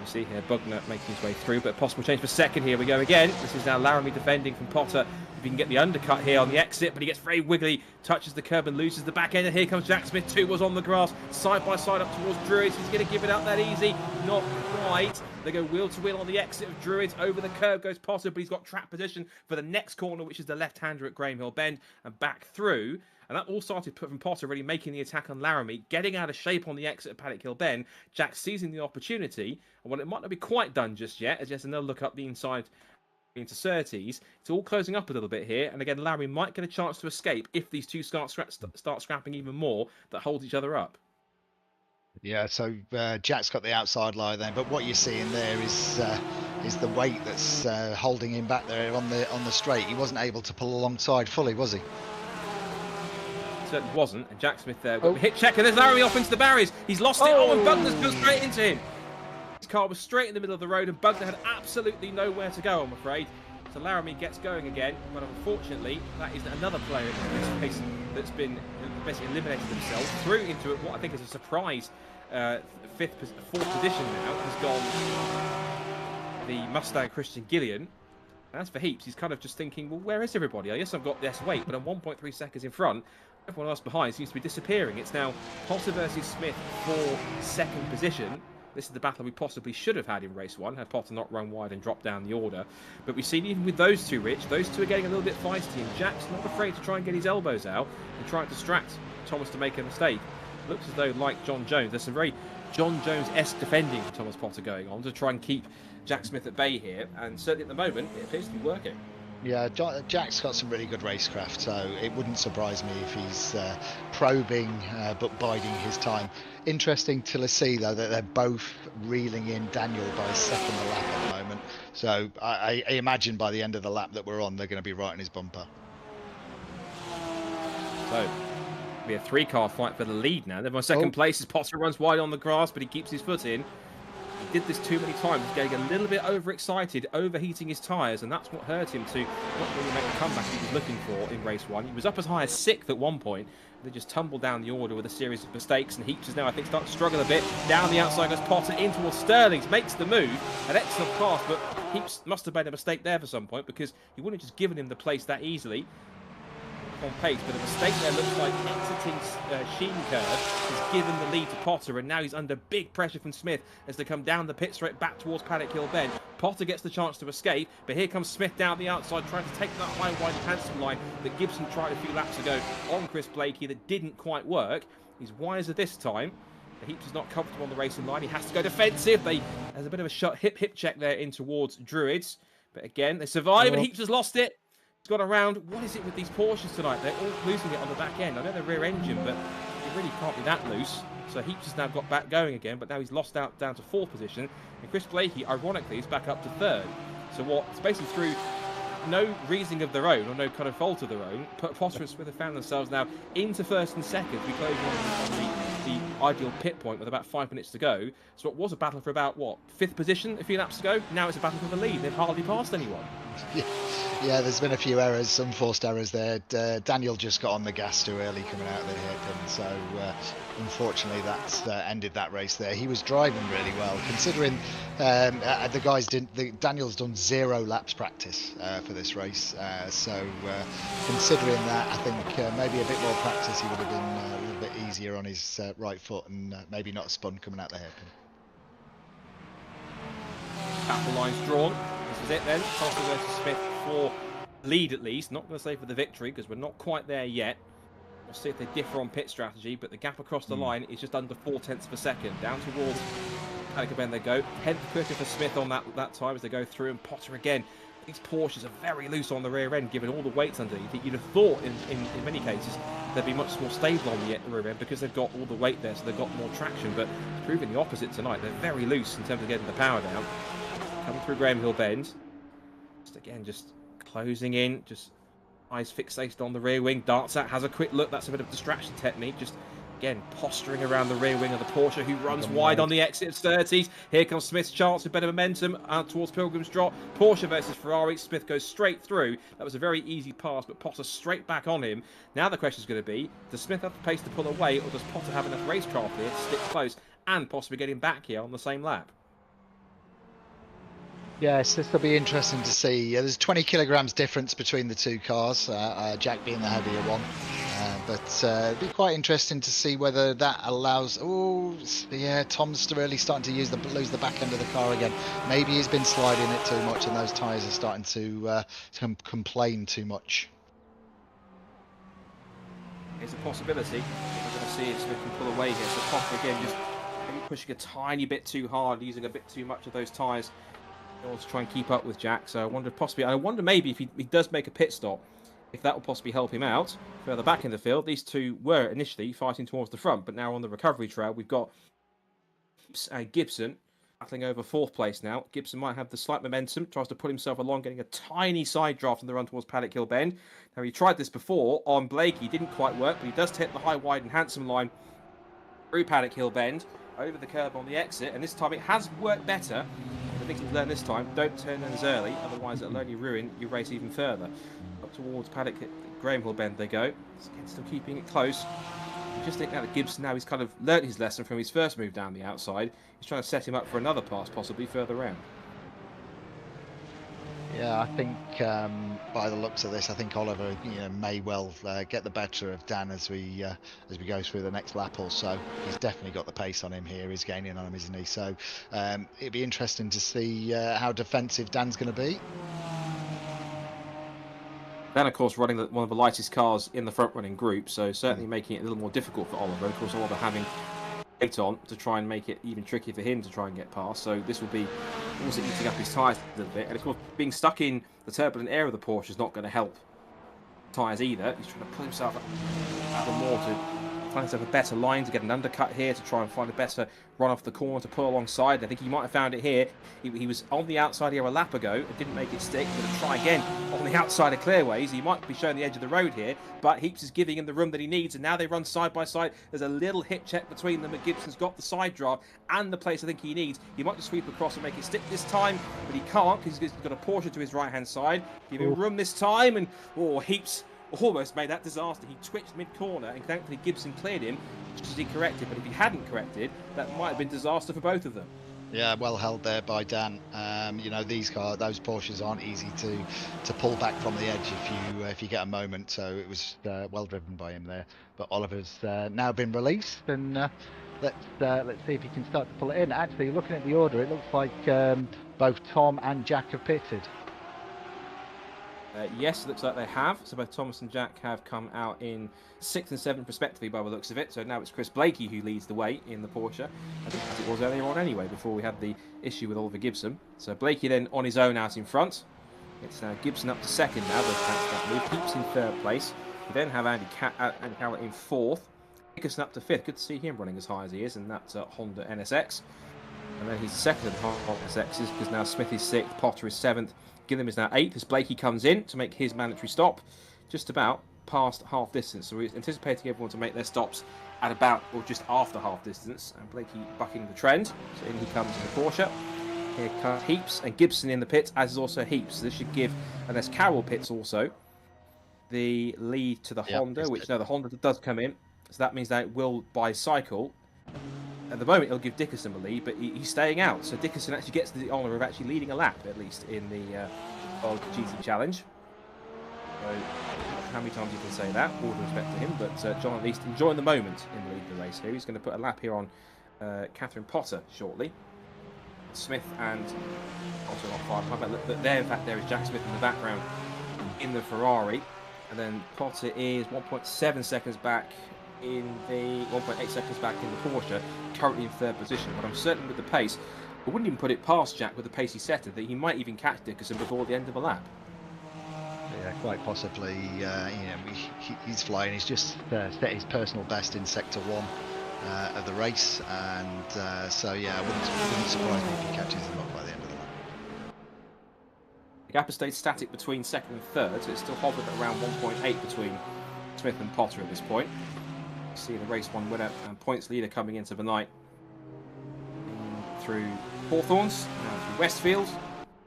You see here Bugner making his way through, but a possible change for second. Here we go again. This is now Laramie defending from Potter. If he can get the undercut here on the exit, but he gets very wiggly, touches the curb and loses the back end. And here comes Jack Smith. 2 was on the grass, side by side up towards Druids. He's going to give it up that easy. Not quite. They go wheel to wheel on the exit of Druids. Over the curb goes Potter, but he's got track position for the next corner, which is the left-hander at Graham Hill Bend, and back through. And that all started from Potter really making the attack on Laramie, getting out of shape on the exit of Paddock Hill Bend. Jack seizing the opportunity, and while it might not be quite done just yet, as he has another look up the inside into Surtees, it's all closing up a little bit here. And again, Laramie might get a chance to escape if these two start scrapping even more, that holds each other up. Yeah, so Jack's got the outside line then, but what you're seeing there is the weight that's holding him back there on the straight. He wasn't able to pull alongside fully, was he? Certainly wasn't, and Jack Smith there got the hit check, and there's Laramie off into the barriers. He's lost it. And Bugner's gone straight into him. His car was straight in the middle of the road, and Bugner had absolutely nowhere to go, I'm afraid. So Laramie gets going again, but unfortunately, that is another player in this race that's been basically eliminated himself through into what I think is a surprise fourth position now. Has gone the Mustang Christian Gillian. And as for Heaps, he's kind of just thinking, well, where is everybody? Yes, I've got less weight, but I'm 1.3 seconds in front. Everyone else behind seems to be disappearing. It's now Potter versus Smith for second position. This is the battle we possibly should have had in race 1, had Potter not run wide and dropped down the order. But we've seen even with those two, Rich, those two are getting a little bit feisty, and Jack's not afraid to try and get his elbows out and try and distract Thomas to make a mistake. Looks as though, like John Jones, there's some very John Jones-esque defending for Thomas Potter going on to try and keep Jack Smith at bay here, and certainly at the moment it appears to be working. Yeah, Jack's got some really good racecraft, so it wouldn't surprise me if he's probing but biding his time. Interesting to see, though, that they're both reeling in Daniel by second a lap at the moment. So I imagine by the end of the lap that we're on, they're going to be right in his bumper. So it'll be a 3-car fight for the lead now. They're on second place as Potter runs wide on the grass, but he keeps his foot in. He did this too many times, getting a little bit overexcited, overheating his tyres, and that's what hurt him to not really make the comeback he was looking for in race 1. He was up as high as 6th at one point, they just tumbled down the order with a series of mistakes, and Heaps is now, I think, starting to struggle a bit. Down the outside goes Potter in towards Sterling's, makes the move, an excellent pass, but Heaps must have made a mistake there for some point, because he wouldn't have just given him the place that easily. On pace, but a mistake there looks like exiting Sheen curve has given the lead to Potter, and now he's under big pressure from Smith as they come down the pit straight back towards Paddock Hill Bend. Potter gets the chance to escape, but here comes Smith down the outside trying to take that high, wide, handsome line that Gibson tried a few laps ago on Chris Blakey that didn't quite work. He's wiser this time. Heaps is not comfortable on the racing line. He has to go defensive. There's a bit of a shot hip check there in towards Druids, but again they survive, and Heaps has lost it. He's gone around. What is it with these Porsches tonight? They're all losing it on the back end. I know they're rear engine, but it really can't be that loose. So Heaps has now got back going again, but now he's lost out down to 4th position. And Chris Blakey, ironically, is back up to 3rd. So what? It's basically through no reasoning of their own or no kind of fault of their own, Potter and Smith have found themselves now into first and second. We close on the ideal pit point with about 5 minutes to go. So it was a battle for about, what, 5th position a few laps ago? Now it's a battle for the lead. They've hardly passed anyone. Yeah, there's been a few errors, some forced errors there. Daniel just got on the gas too early coming out of the hairpin, so unfortunately that's ended that race there. He was driving really well, considering the guys didn't. Daniel's done 0 laps practice for this race, so considering that, I think maybe a bit more practice, he would have been a little bit easier on his right foot and maybe not spun coming out the hairpin. Battle lines drawn. This is it then. Potter versus Smith for lead at least. Not going to say for the victory because we're not quite there yet. We'll see if they differ on pit strategy, but the gap across the line is just under 0.4 of a second. Down towards Alec they go. Head quicker for Smith on that time as they go through, and Potter again. These Porsches are very loose on the rear end, given all the weights underneath. You'd have thought in many cases they'd be much more stable on the rear end because they've got all the weight there, so they've got more traction. But it's proving the opposite tonight. They're very loose in terms of getting the power down. Coming through Graham Hill Bend. Just closing in, just eyes fixated on the rear wing. Darts out, has a quick look. That's a bit of distraction technique. Just again posturing around the rear wing of the Porsche, who runs wide on the exit of 30s. Here comes Smith's chance with better momentum out towards Pilgrim's Drop. Porsche versus Ferrari. Smith goes straight through. That was a very easy pass, but Potter straight back on him. Now the question is going to be, does Smith have the pace to pull away, or does Potter have enough racecraft here to stick close and possibly get him back here on the same lap? Yes, this will be interesting to see. There's 20 kilograms difference between the two cars, Jack being the heavier one. But it'd be quite interesting to see whether that allows... Oh, yeah, Tom's really starting to lose the back end of the car again. Maybe he's been sliding it too much and those tyres are starting to complain too much. It's a possibility. We're going to see if Smith can pull away here. So Potter again just maybe pushing a tiny bit too hard, using a bit too much of those tyres in order to try and keep up with Jack. So I wonder maybe if he does make a pit stop, if that will possibly help him out further back in the field. These two were initially fighting towards the front, but now on the recovery trail we've got Gibson battling over 4th place now. Gibson might have the slight momentum, tries to put himself along, getting a tiny side draft on the run towards Paddock Hill Bend. Now he tried this before on Blakey, didn't quite work, but he does hit the high, wide and handsome line through Paddock Hill Bend, over the curb on the exit, and this time it has worked better. I think he's learned this time, don't turn those early, otherwise it'll only ruin your race even further. Up towards Paddock, Graham Hill Bend they go. Still keeping it close. I just think now that Gibson, now he's kind of learnt his lesson from his first move down the outside. He's trying to set him up for another pass, possibly further round. Yeah, I think by the looks of this, I think Oliver, may well get the better of Dan as we go through the next lap or so. He's definitely got the pace on him here. He's gaining on him, isn't he? So it'd be interesting to see how defensive Dan's going to be. Dan, of course, running one of the lightest cars in the front-running group, so certainly making it a little more difficult for Oliver. Of course, Oliver having weight on to try and make it even trickier for him to try and get past. So this will be also eating up his tyres a little bit. And of course, being stuck in the turbulent air of the Porsche is not going to help tyres either. He's trying to pull himself up even more to find himself a better line to get an undercut here, to try and find a better run off the corner to pull alongside. I think he might have found it here. He was on the outside here a lap ago and didn't make it stick. He's going to try again on the outside of Clearways. He might be showing the edge of the road here, but Heaps is giving him the room that he needs, and now they run side by side. There's a little hip check between them, but Gibson's got the side draft and the place I think he needs. He might just sweep across and make it stick this time, but he can't because he's got a Porsche to his right-hand side. Give him room this time, and Heaps almost made that disaster. He twitched mid-corner, and thankfully Gibson cleared him just as he corrected. But if he hadn't corrected, that might have been disaster for both of them. Yeah, well held there by Dan. Those Porsches aren't easy to pull back from the edge if you get a moment. So it was well driven by him there. But Oliver's now been released, and let's see if he can start to pull it in. Actually, looking at the order, it looks like both Tom and Jack have pitted. Yes, it looks like they have. So both Thomas and Jack have come out in 6th and 7th respectively by the looks of it. So now it's Chris Blakey who leads the way in the Porsche, I think, as it was earlier on anyway, before we had the issue with Oliver Gibson. So Blakey then on his own out in front. It's now Gibson up to 2nd now. That move. Heaps in 3rd place. We then have Andy Cowett in 4th. Nickerson up to 5th. Good to see him running as high as he is, and that's Honda NSX. And then he's 2nd Honda NSXs because now Smith is 6th, Potter is 7th, Gilliam is now 8th as Blakey comes in to make his mandatory stop, just about past half distance. So we're anticipating everyone to make their stops at about or just after half distance, and Blakey bucking the trend. So in he comes in the Porsche. Here comes Heaps and Gibson in the pit, as is also Heaps. So this should give, unless Carroll pits also, the lead to the Honda, which no, the Honda does come in. So that means that it will, by cycle, at the moment it'll give Dickerson the lead, but he's staying out. So Dickerson actually gets the honour of actually leading a lap, at least, in the GT Challenge. So, how many times you can say that, all due respect to him, but John at least enjoying the moment in the lead of the race here. He's going to put a lap here on Catherine Potter shortly. Smith and also on 5. But there, in fact, there is Jack Smith in the background in the Ferrari. And then Potter is 1.7 seconds back in the 1.8 seconds back in the Porsche, currently in 3rd position. But I'm certain with the pace, I wouldn't even put it past Jack with the pace he set it, that he might even catch Dickerson before the end of the lap. Yeah, quite possibly. He's flying. He's just set his personal best in Sector 1 of the race, and so yeah, I wouldn't surprise me if he catches him up by the end of the lap. The gap has stayed static between 2nd and 3rd, so it's still hovered at around 1.8 between Smith and Potter at this point. You see the race 1 winner and points leader coming into the night through Hawthorns, now through Westfield,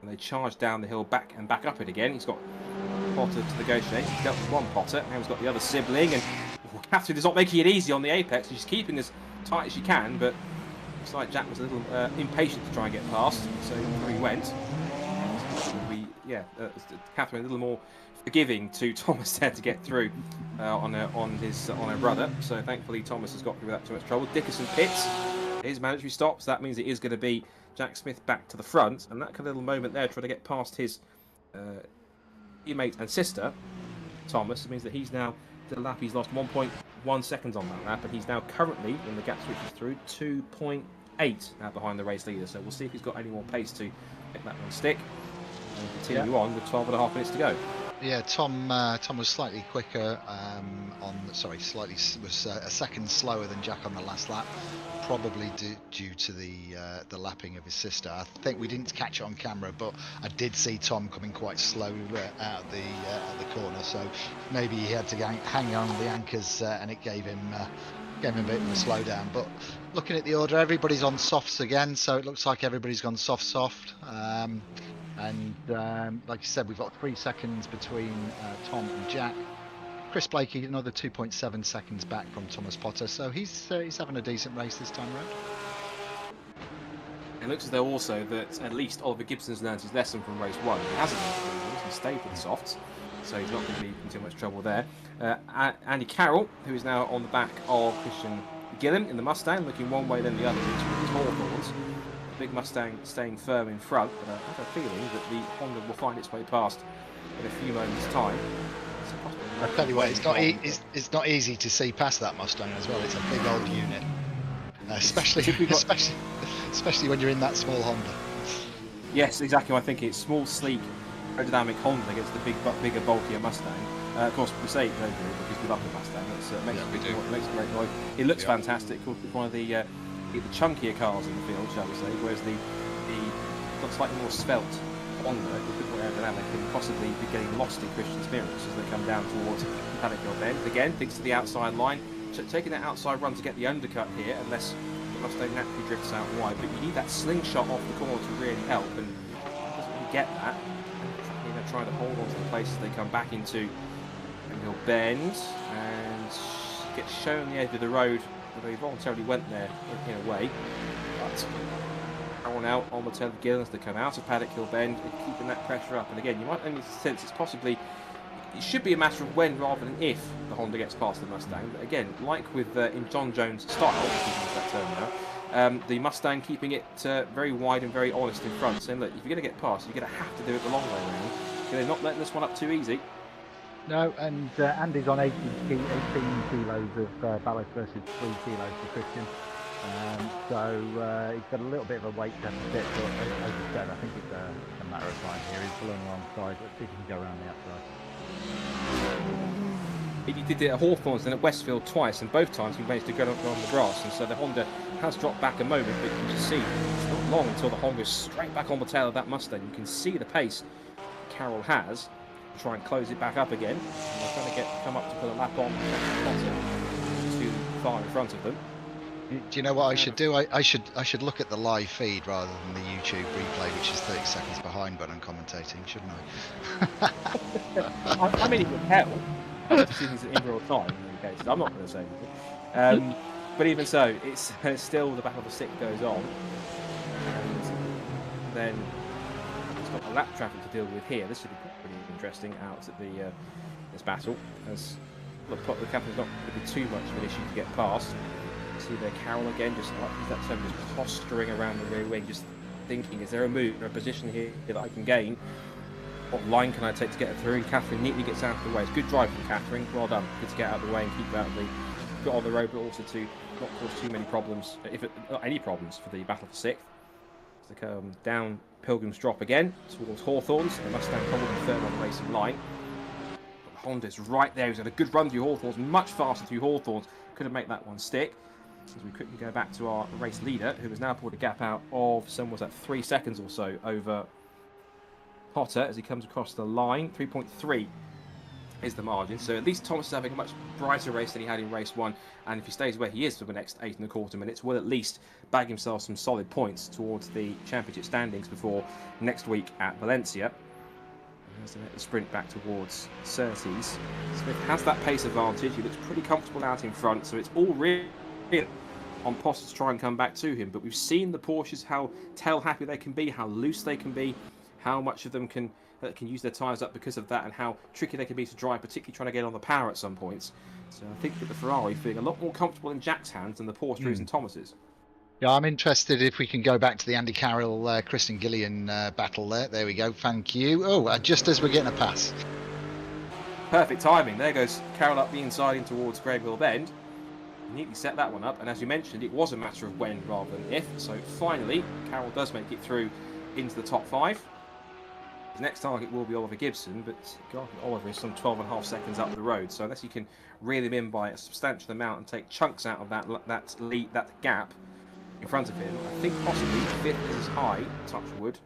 and they charge down the hill back up it again. He's got Potter to negotiate. He's dealt with one Potter, now he's got the other sibling, and Catherine is not making it easy on the apex. She's keeping as tight as she can, but looks like Jack was a little impatient to try and get past, so he went. Catherine a little more forgiving to Thomas there to get through on her brother. So thankfully Thomas has got through without too much trouble. Dickerson pits. His mandatory stops. That means it is going to be Jack Smith back to the front, and that kind of little moment there trying to get past his teammate and sister Thomas. It means that he's now the lap. He's lost 1.1 seconds on that lap, and he's now currently, when the gap switches through, 2.8 out behind the race leader. So we'll see if he's got any more pace to make that one stick. And continue on with 12.5 minutes to go. Yeah, Tom was slightly quicker was a second slower than Jack on the last lap, probably due to the lapping of his sister. I think we didn't catch it on camera, but I did see Tom coming quite slow out of the corner, so maybe he had to hang on the anchors, and it gave him a bit of a slowdown. But looking at the order, everybody's on softs again, so it looks like everybody's gone soft. And like you said, we've got 3 seconds between Tom and Jack. Chris Blakey another 2.7 seconds back from Thomas Potter, so he's having a decent race this time around. It looks as though also that at least Oliver Gibson's learned his lesson from race 1. He hasn't learned, he stayed with the softs, so he's not going to be in too much trouble there. Andy Carroll, who is now on the back of Christian Gilliam in the Mustang, looking one way then the other, with his Hawthorns. Big Mustang staying firm in front, but I have a feeling that the Honda will find its way past in a few moments' time. I tell you what, it's not easy to see past that Mustang as well. It's a big old unit, especially when you're in that small Honda. Yes, exactly. I think it's small, sleek, aerodynamic Honda against the bigger, bulkier Mustang. Of course, we say no because we love the Mustang. It makes a great noise. It looks fantastic. Of course, it's one of the chunkier cars in the field, shall we say, whereas the slightly more svelte Honda, a bit more aerodynamic, and possibly be getting lost in Christian's mirrors as they come down towards Paddock Hill Bend. Again, thinks to the outside line, taking that outside run to get the undercut here, unless the Mustang naturally drifts out wide, but you need that slingshot off the corner to really help, and doesn't really get that. And trying to hold on to the places they come back into Paddock Hill Bend, and get shown the edge of the road. Although he voluntarily went there in a way, but Carroll out on the tail of Gilliam as they come out of Paddock Hill Bend, keeping that pressure up. And again, you might only sense it should be a matter of when rather than if the Honda gets past the Mustang. But again, like with in John Jones' style, if you use that term now, the Mustang keeping it very wide and very honest in front, saying, look, if you're going to get past, you're going to have to do it the long way around. They're not letting this one up too easy. No, and Andy's on 18 kilos of ballast versus 3 kilos for Christian. So he's got a little bit of a weight deficit, but as I said, I think it's a matter of time here. He's pulling alongside. Let's see if he can go around the outside. He did it at Hawthorns and at Westfield twice, and both times he managed to go on the grass, and so the Honda has dropped back a moment, but you can just see it's not long until the Honda's straight back on the tail of that Mustang. You can see the pace Carroll has, try and close it back up again. And they're trying to come up to put a lap on too far in front of them. Do you know what I should do? I should look at the live feed rather than the YouTube replay, which is 30 seconds behind when I'm commentating, shouldn't I? I mean, it would help. Decisions in real time in any cases. I'm not going to say anything. But even so, it's still the battle of the sixth goes on. And then it's got a lap traffic to deal with here. This should be pretty interesting out at the this battle, as the captain's not going to be too much of an issue to get past. See there, Carroll again, just like that term, just posturing around the rear wing, just thinking, is there a move or a position here that I can gain? What line can I take to get it through? Catherine neatly gets out of the way. It's good drive from Catherine. Well done. Good to get out of the way and keep out of the got on the road, but also to not cause too many problems, not any problems for the battle for sixth. As they come down Pilgrim's Drop again towards Hawthorns. The Mustang probably third on the racing line. But Honda's right there. He's had a good run through Hawthorns, much faster through Hawthorns. Could have made that one stick. As we quickly go back to our race leader, who has now pulled a gap out of somewhere at 3 seconds or so over Potter as he comes across the line. 3.3 is the margin, so at least Thomas is having a much brighter race than he had in race 1, and if he stays where he is for the next 8.25 minutes, will at least bag himself some solid points towards the championship standings before next week at Valencia. As they make the sprint back towards Surtees, Smith has that pace advantage. He looks pretty comfortable out in front, so it's all really on Potter to try and come back to him. But we've seen the Porsches, how tail happy they can be, how loose they can be, how much of them can use their tyres up because of that, and how tricky they can be to drive, particularly trying to get on the power at some points. So I think that the Ferrari feeling a lot more comfortable in Jack's hands than the Porsche is in Thomas's. Yeah, I'm interested if we can go back to the Andy Carroll, Kristen Gillian battle there. There we go, thank you. Oh, just as we're getting a pass. Perfect timing. There goes Carroll up the inside in towards Graveville Bend. Neatly set that one up, and as you mentioned, it was a matter of when rather than if. So finally, Carroll does make it through into the top 5. His next target will be Oliver Gibson, but God, Oliver is some 12.5 seconds up the road. So unless you can reel him in by a substantial amount and take chunks out of that gap in front of him, I think possibly 5th is as high, touch wood,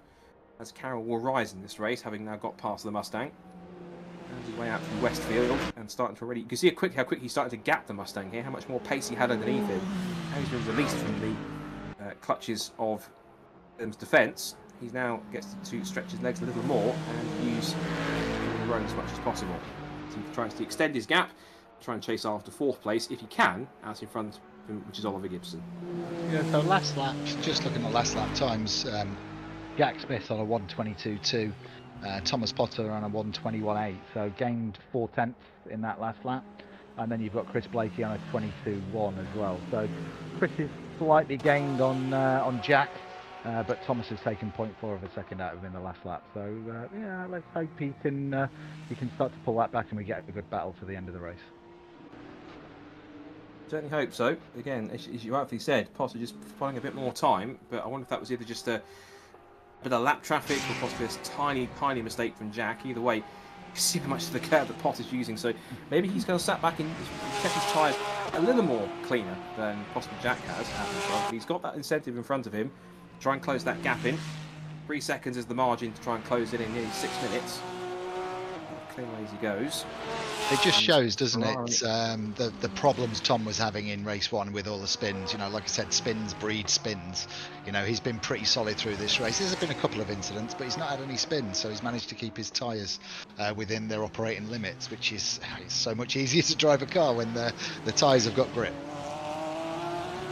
as Carroll will rise in this race, having now got past the Mustang. And his way out from Westfield and starting to already. You can see how quick he started to gap the Mustang here, how much more pace he had underneath him. How he's been released from the clutches of Williams' defence. He now gets to stretch his legs a little more and use the run as much as possible. So he tries to extend his gap, try and chase after 4th place if he can, out in front of him, which is Oliver Gibson. Yeah, so last lap, just looking at last lap times, Jack Smith on a 1:22.2. Thomas Potter on a 1:21.8, so gained 4/10 in that last lap, and then you've got Chris Blakey on a 22.1 as well. So Chris is slightly gained on Jack, but Thomas has taken 0.4 of a second out of him in the last lap. So yeah, let's hope he can start to pull that back and we get a good battle to the end of the race. Certainly hope so. Again, as you rightly said, Potter just finding a bit more time, but I wonder if that was either just a bit of lap traffic or possibly a tiny mistake from Jack. Either way, you see how much of the curve that Potter's using, so maybe he's going to sat back and kept his tyres a little more cleaner than possibly Jack has out in front. But he's got that incentive in front of him. Try and close that gap in. 3 seconds is the margin to try and close it in nearly 6 minutes. Clear away as he goes. It just shows, doesn't it, the problems Tom was having in race 1 with all the spins. You know, like I said, spins breed spins. You know, he's been pretty solid through this race. There's been a couple of incidents, but he's not had any spins, so he's managed to keep his tyres within their operating limits, which is it's so much easier to drive a car when the tyres have got grip.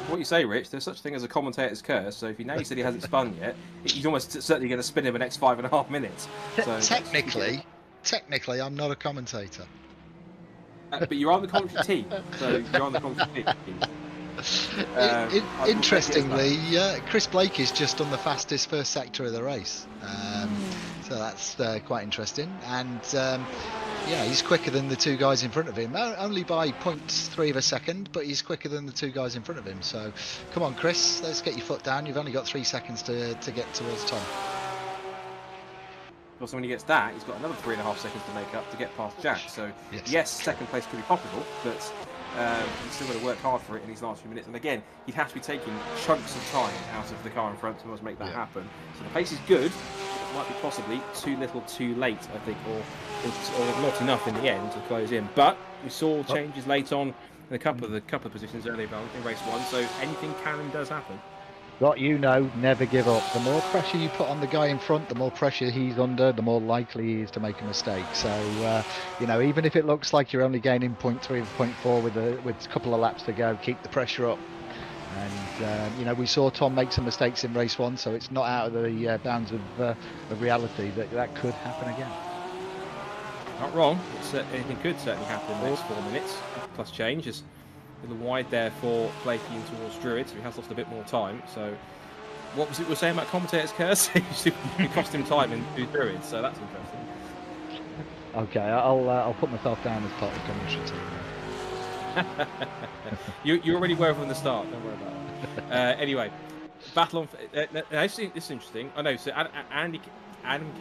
What you say, Rich, there's such a thing as a commentator's curse, so if you said he hasn't spun yet, he's almost certainly going to spin in the next 5.5 minutes. So Technically, I'm not a commentator. But you're on the commentary team, so you're on the commentary team. Interestingly, Chris Blake is just on the fastest first sector of the race, so that's quite interesting. And yeah, he's quicker than the 2 guys in front of him, only by 0.3 of a second, but he's quicker than the 2 guys in front of him. So come on, Chris, let's get your foot down. You've only got 3 seconds to get towards Tom. Also, when he gets that, he's got another 3.5 seconds to make up to get past Jack. So, yes, second place could be possible, but he's still got to work hard for it in these last few minutes. And again, he'd have to be taking chunks of time out of the car in front to make that happen. So the pace is good. might be possibly too little too late, I think, or not enough in the end to close in. But we saw changes late on in a couple of positions earlier on in race 1, so anything can and does happen. What you know, never give up. The more pressure you put on the guy in front, the more pressure he's under, the more likely he is to make a mistake. So, you know, even if it looks like you're only gaining 0.3 or 0.4 with a couple of laps to go, keep the pressure up. And, you know, we saw Tom make some mistakes in race 1, so it's not out of the bounds of reality that could happen again. Not wrong. It could certainly happen in the next 4 minutes, plus changes. A little wide there for Blakey in towards Druid, so he has lost a bit more time. So, what was it we were saying about commentators' courtesy? It cost him time in Druid, so that's interesting. Okay, I'll put myself down as part of the commentary team. You already were from the start. Don't worry about it. Anyway, battle on. This is interesting. I know. So Adam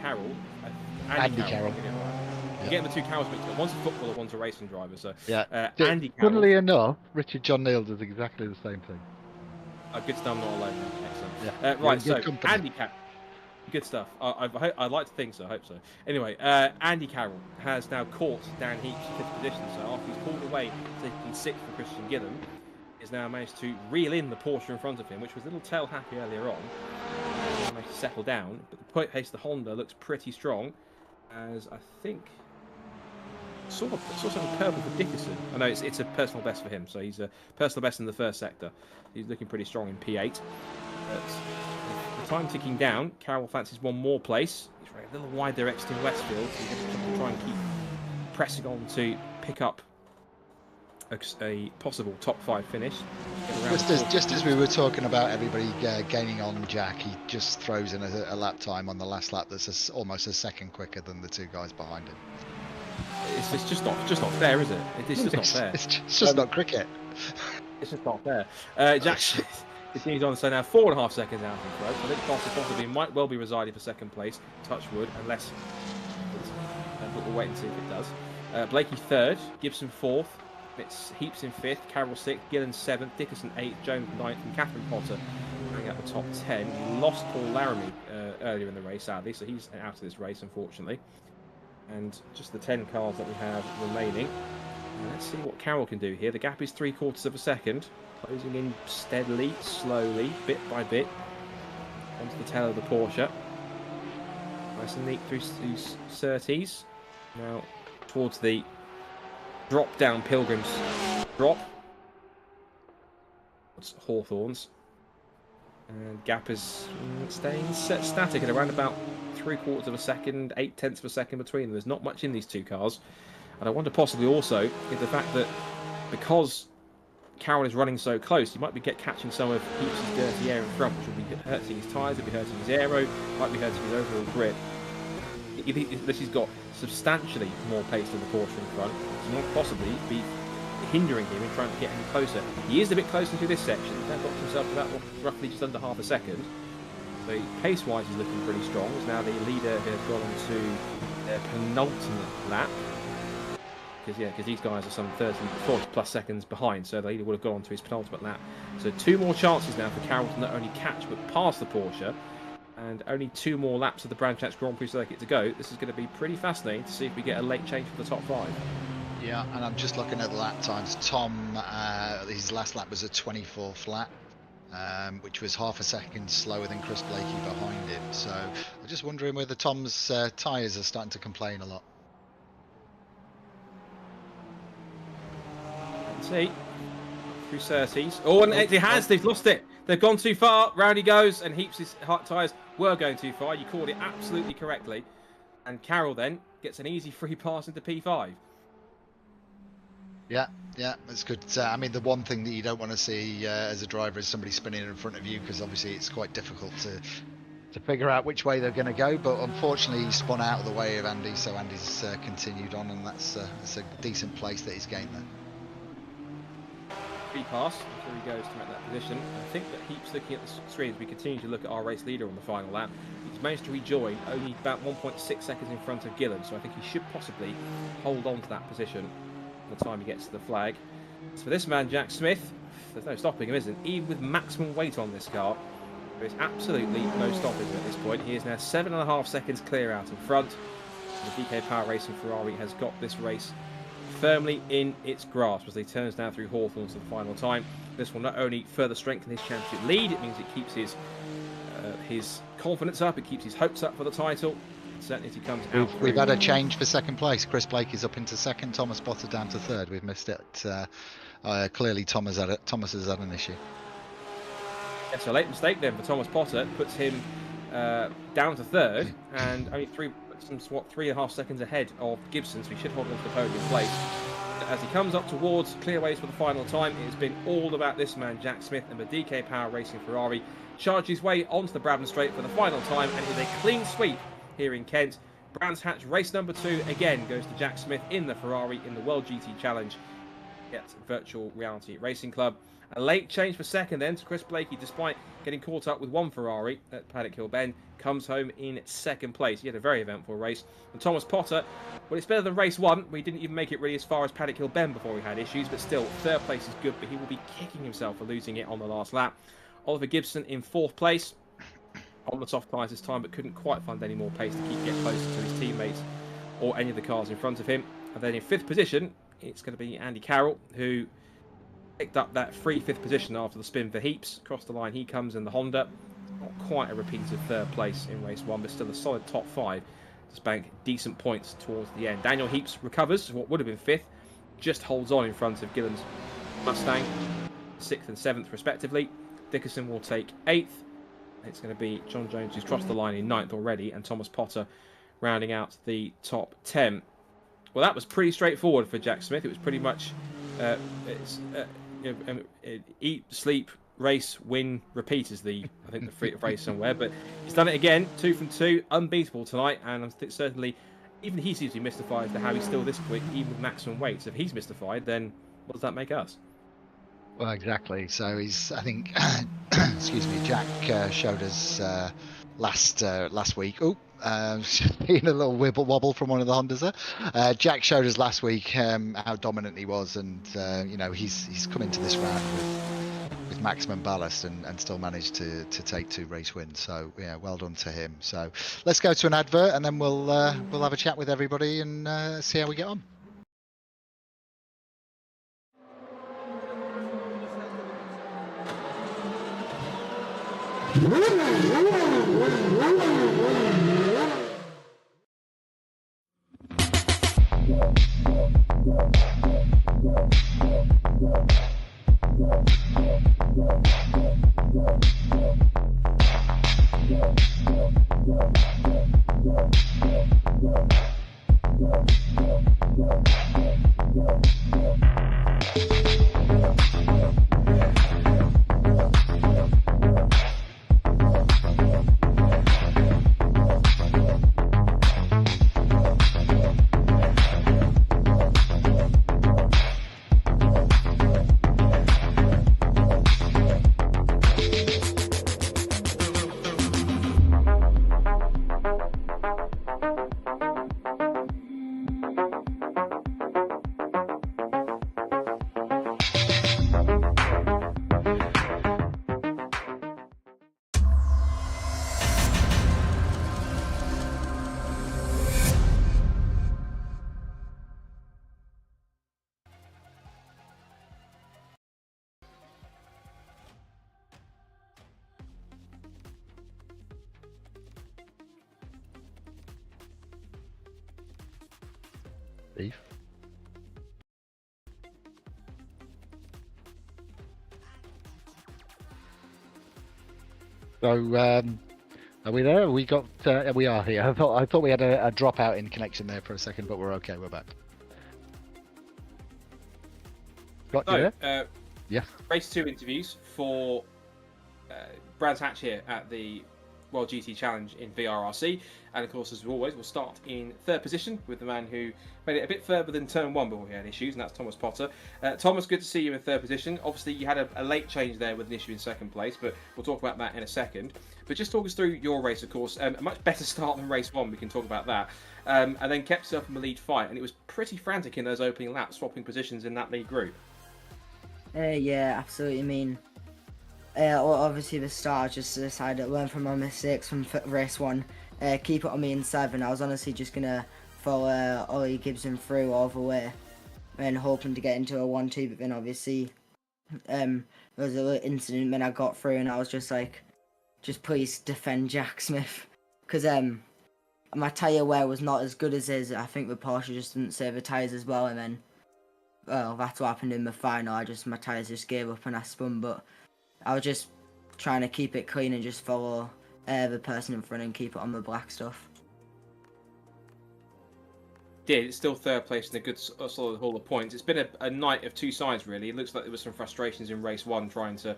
Carroll. Andy Carroll. You're getting the two Carrolls mixed up. One's a footballer, one's a racing driver. So yeah. Andy Carroll. Funnily enough, Richard John Neal does exactly the same thing. Good stuff. I'm not alone. Excellent. Yeah. Right. So company. Andy Carroll. Good stuff. I'd like to think so. I hope so. Anyway, Andy Carroll has now caught Dan Heaps in 5th position. So after he's pulled away, taking 6th for Christian Gillen, has now managed to reel in the Porsche in front of him, which was a little tail happy earlier on. He managed to settle down, but the point pace of the Honda looks pretty strong. As I think saw something purple for Dickerson. I know it's a personal best for him, so he's a personal best in the first sector. He's looking pretty strong in P8. But the time ticking down, Carroll fancies one more place. He's running a little wide there exiting Westfield, so he's going to try and keep pressing on to pick up a possible top 5 finish. Just as we were talking about everybody gaining on Jack, he just throws in a lap time on the last lap that's almost a second quicker than the 2 guys behind him. It's just not fair, is it? It's just not fair. It's just not cricket. It's just not fair. Jack continues on, so now 4.5 seconds out in front. I think possibly might well be residing for second place, touch wood, unless we'll wait and see if it does. Blakey 3rd, Gibson 4th, it's Heaps in 5th, Carroll 6th, Gillen 7th, Dickerson 8th, Jones 9th, and Catherine Potter bringing out the top 10. He lost Paul Laramie earlier in the race, sadly, so he's out of this race, unfortunately. And just the 10 cars that we have remaining. And let's see what Carroll can do here. The gap is 3/4 of a second, closing in steadily, slowly, bit by bit, onto the tail of the Porsche. Nice and neat through Surtees. Now towards the drop down Pilgrims drop. It's Hawthorns. And gap is staying static at around about 3/4 of a second, 8/10 of a second between them. There's not much in these two cars. And I wonder possibly also if the fact that because Carroll is running so close, he might be catching some of Heaps' dirty air in front, which will be hurting his tyres, it'll be hurting his aero, might be hurting his overall grip. This has got substantially more pace than the Porsche in front, so not possibly be hindering him in trying to get any closer. He is a bit closer to this section. He's now got himself to that roughly just under half a second. So pace-wise, he's looking pretty strong. He's now the leader who has gone on to their penultimate lap. Because these guys are some 40 plus seconds behind, so the leader would have gone on to his penultimate lap. So 2 more chances now for Carroll to not only catch but pass the Porsche, and only 2 more laps of the Brands Hatch Grand Prix circuit to go. This is going to be pretty fascinating to see if we get a late change for the top 5. Yeah, and I'm just looking at the lap times. Tom, his last lap was a 24th lap, which was half a second slower than Chris Blakey behind him. So I'm just wondering whether Tom's tyres are starting to complain a lot. Let's see. Through Surtees. Oh, and it has. They've lost it. They've gone too far. Round he goes, and Heaps' tyres were going too far. You called it absolutely correctly. And Carroll then gets an easy free pass into P5. Yeah, that's good. I mean, the one thing that you don't want to see as a driver is somebody spinning in front of you, because obviously it's quite difficult to figure out which way they're going to go. But unfortunately, he spun out of the way of Andy, so Andy's continued on, and that's a decent place that he's gained there. Free pass before he goes to make that position. I think that Heaps, looking at the screens, we continue to look at our race leader on the final lap. He's managed to rejoin only about 1.6 seconds in front of Gillen, so I think he should possibly hold on to that position the time he gets to the flag. So for this man, Jack Smith, there's no stopping him, isn't it? Even with maximum weight on this car, There is absolutely no stopping him at this point. He is now 7.5 seconds clear out in front. The DK Power Racing Ferrari has got this race firmly in its grasp as he turns down through Hawthorne for the final time. This will not only further strengthen his championship lead, it means it keeps his confidence up, it keeps his hopes up for the title. Certainly as he comes out. We've had a change for second place. Chris Blake is up into second, Thomas Potter down to third. We've missed it. Clearly Thomas has had an issue. Yeah, so a late mistake then for Thomas Potter puts him down to third and only 3.5 seconds ahead of Gibson, so he should hold on to the podium place. As he comes up towards clearways for the final time, it has been all about this man, Jack Smith, and the DK Power Racing Ferrari charges his way onto the Brabham Straight for the final time, and it is a clean sweep here in Kent. Brands Hatch race number 2 again goes to Jack Smith in the Ferrari in the World GT Challenge at Virtual Reality Racing Club. A late change for second then to Chris Blakey, despite getting caught up with one Ferrari at Paddock Hill Bend, comes home in second place. He had a very eventful race. And Thomas Potter, well, it's better than race 1. We didn't even make it really as far as Paddock Hill Bend before we had issues, but still, third place is good, but he will be kicking himself for losing it on the last lap. Oliver Gibson in fourth place, on the soft tyres this time, but couldn't quite find any more pace to get closer to his teammates or any of the cars in front of him. And then in fifth position, it's going to be Andy Carroll, who picked up that free fifth position after the spin for Heaps. Across the line he comes in the Honda. Not quite a repeat of third place in race 1, but still a solid top 5 to spank decent points towards the end. Daniel Heaps recovers what would have been fifth, just holds on in front of Gillen's Mustang, 6th and 7th respectively. Dickerson will take 8th. It's going to be John Jones, who's crossed the line in 9th already, and Thomas Potter rounding out the top 10. Well, that was pretty straightforward for Jack Smith. It was pretty much eat, sleep, race, win, repeat is the phrase somewhere. But he's done it again, 2 from 2, unbeatable tonight, and I think certainly even he seems to be mystified as to how he's still this quick, even with maximum weight. So if he's mystified, then what does that make us? Well, exactly. So I think, excuse me, Jack showed us last week. Oh, being a little wobble from one of the Hondas there. Jack showed us last week how dominant he was, and he's come into this round with maximum ballast and still managed to take 2 race wins. So yeah, well done to him. So let's go to an advert, and then we'll have a chat with everybody and see how we get on. Beef. So are we there? We got. We are here. I thought we had a dropout in connection there for a second, but we're okay. We're back. Got you there? Yeah. Race 2 interviews for Brands Hatch here at the World GT Challenge in VRRC, and of course, as always, we'll start in third position with the man who made it a bit further than turn 1 before he had issues, and that's Thomas Potter. Thomas, good to see you in third position. Obviously, you had a late change there with an issue in second place, but we'll talk about that in a second. But just talk us through your race, of course. A much better start than race 1, we can talk about that. And then kept yourself in the lead fight, and it was pretty frantic in those opening laps, swapping positions in that lead group. Yeah, absolutely. I mean, Obviously the start, I just decided to learn from my mistakes from race 1, keep it on me in 7. I was honestly just gonna follow Ollie Gibson through all the way and hoping to get into a 1-2, but then obviously there was a little incident when I got through and I was just like, just please defend Jack Smith, because my tyre wear was not as good as his. I think the Porsche just didn't save the tyres as well, and then, well, that's what happened in the final. My tyres just gave up and I spun, but I was just trying to keep it clean and just follow the person in front and keep it on the black stuff. Yeah, it's still third place in a good solid haul of points. It's been a night of two sides, really. It looks like there was some frustrations in race 1 trying to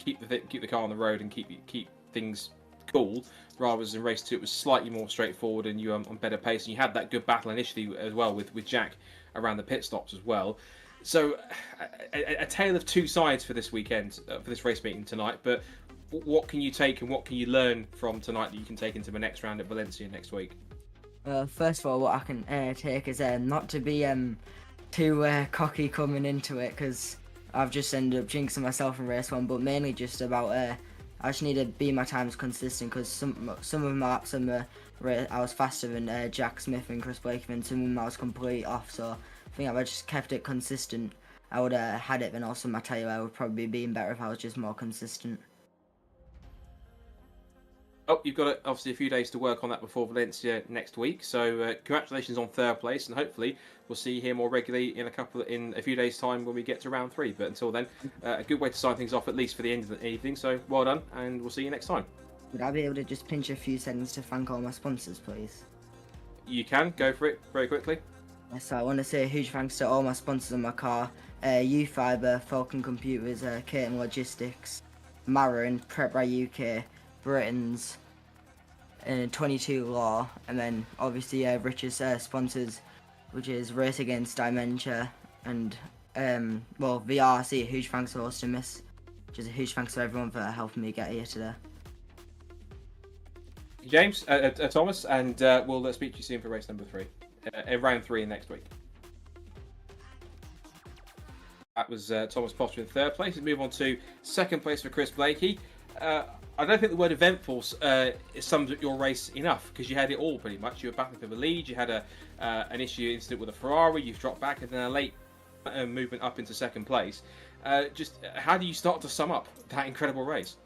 keep the car on the road and keep things cool, rather than race 2 it was slightly more straightforward and you on better pace, and you had that good battle initially as well with Jack around the pit stops as well. So a tale of two sides for this weekend, for this race meeting tonight. But what can you take and what can you learn from tonight that you can take into the next round at Valencia next week? First of all, what I can take is not to be too cocky coming into it, because I've just ended up jinxing myself in race 1, but mainly just about I just need to be my times consistent, because some of my laps in the race I was faster than Jack Smith and Chris Blake, and some of them I was completely off. So I think if I just kept it consistent, I would have had it. And also my tyre I would probably be being better if I was just more consistent. Oh, you've got obviously a few days to work on that before Valencia next week. So congratulations on third place, and hopefully we'll see you here more regularly in a few days' time when we get to round 3. But until then, a good way to sign things off, at least for the end of the evening. So well done, and we'll see you next time. Would I be able to just pinch a few seconds to thank all my sponsors, please? You can go for it very quickly. So I want to say a huge thanks to all my sponsors on my car: U-Fiber, Falcon Computers, Caton Logistics, Marin, Prep by UK, Britain's, 22 Law, and then obviously Richard's sponsors, which is Race Against Dementia, and VRRC. A huge thanks for hosting this. Just a huge thanks to everyone for helping me get here today. James, Thomas, and we'll speak to you soon for race number 3, round 3 next week. That was Thomas Potter in third place. We move on to second place for Chris Blakey. I don't think the word eventful sums up your race enough, because you had it all pretty much. You were battling for the lead, you had an incident with a Ferrari, you've dropped back, and then a late movement up into second place. Just how do you start to sum up that incredible race?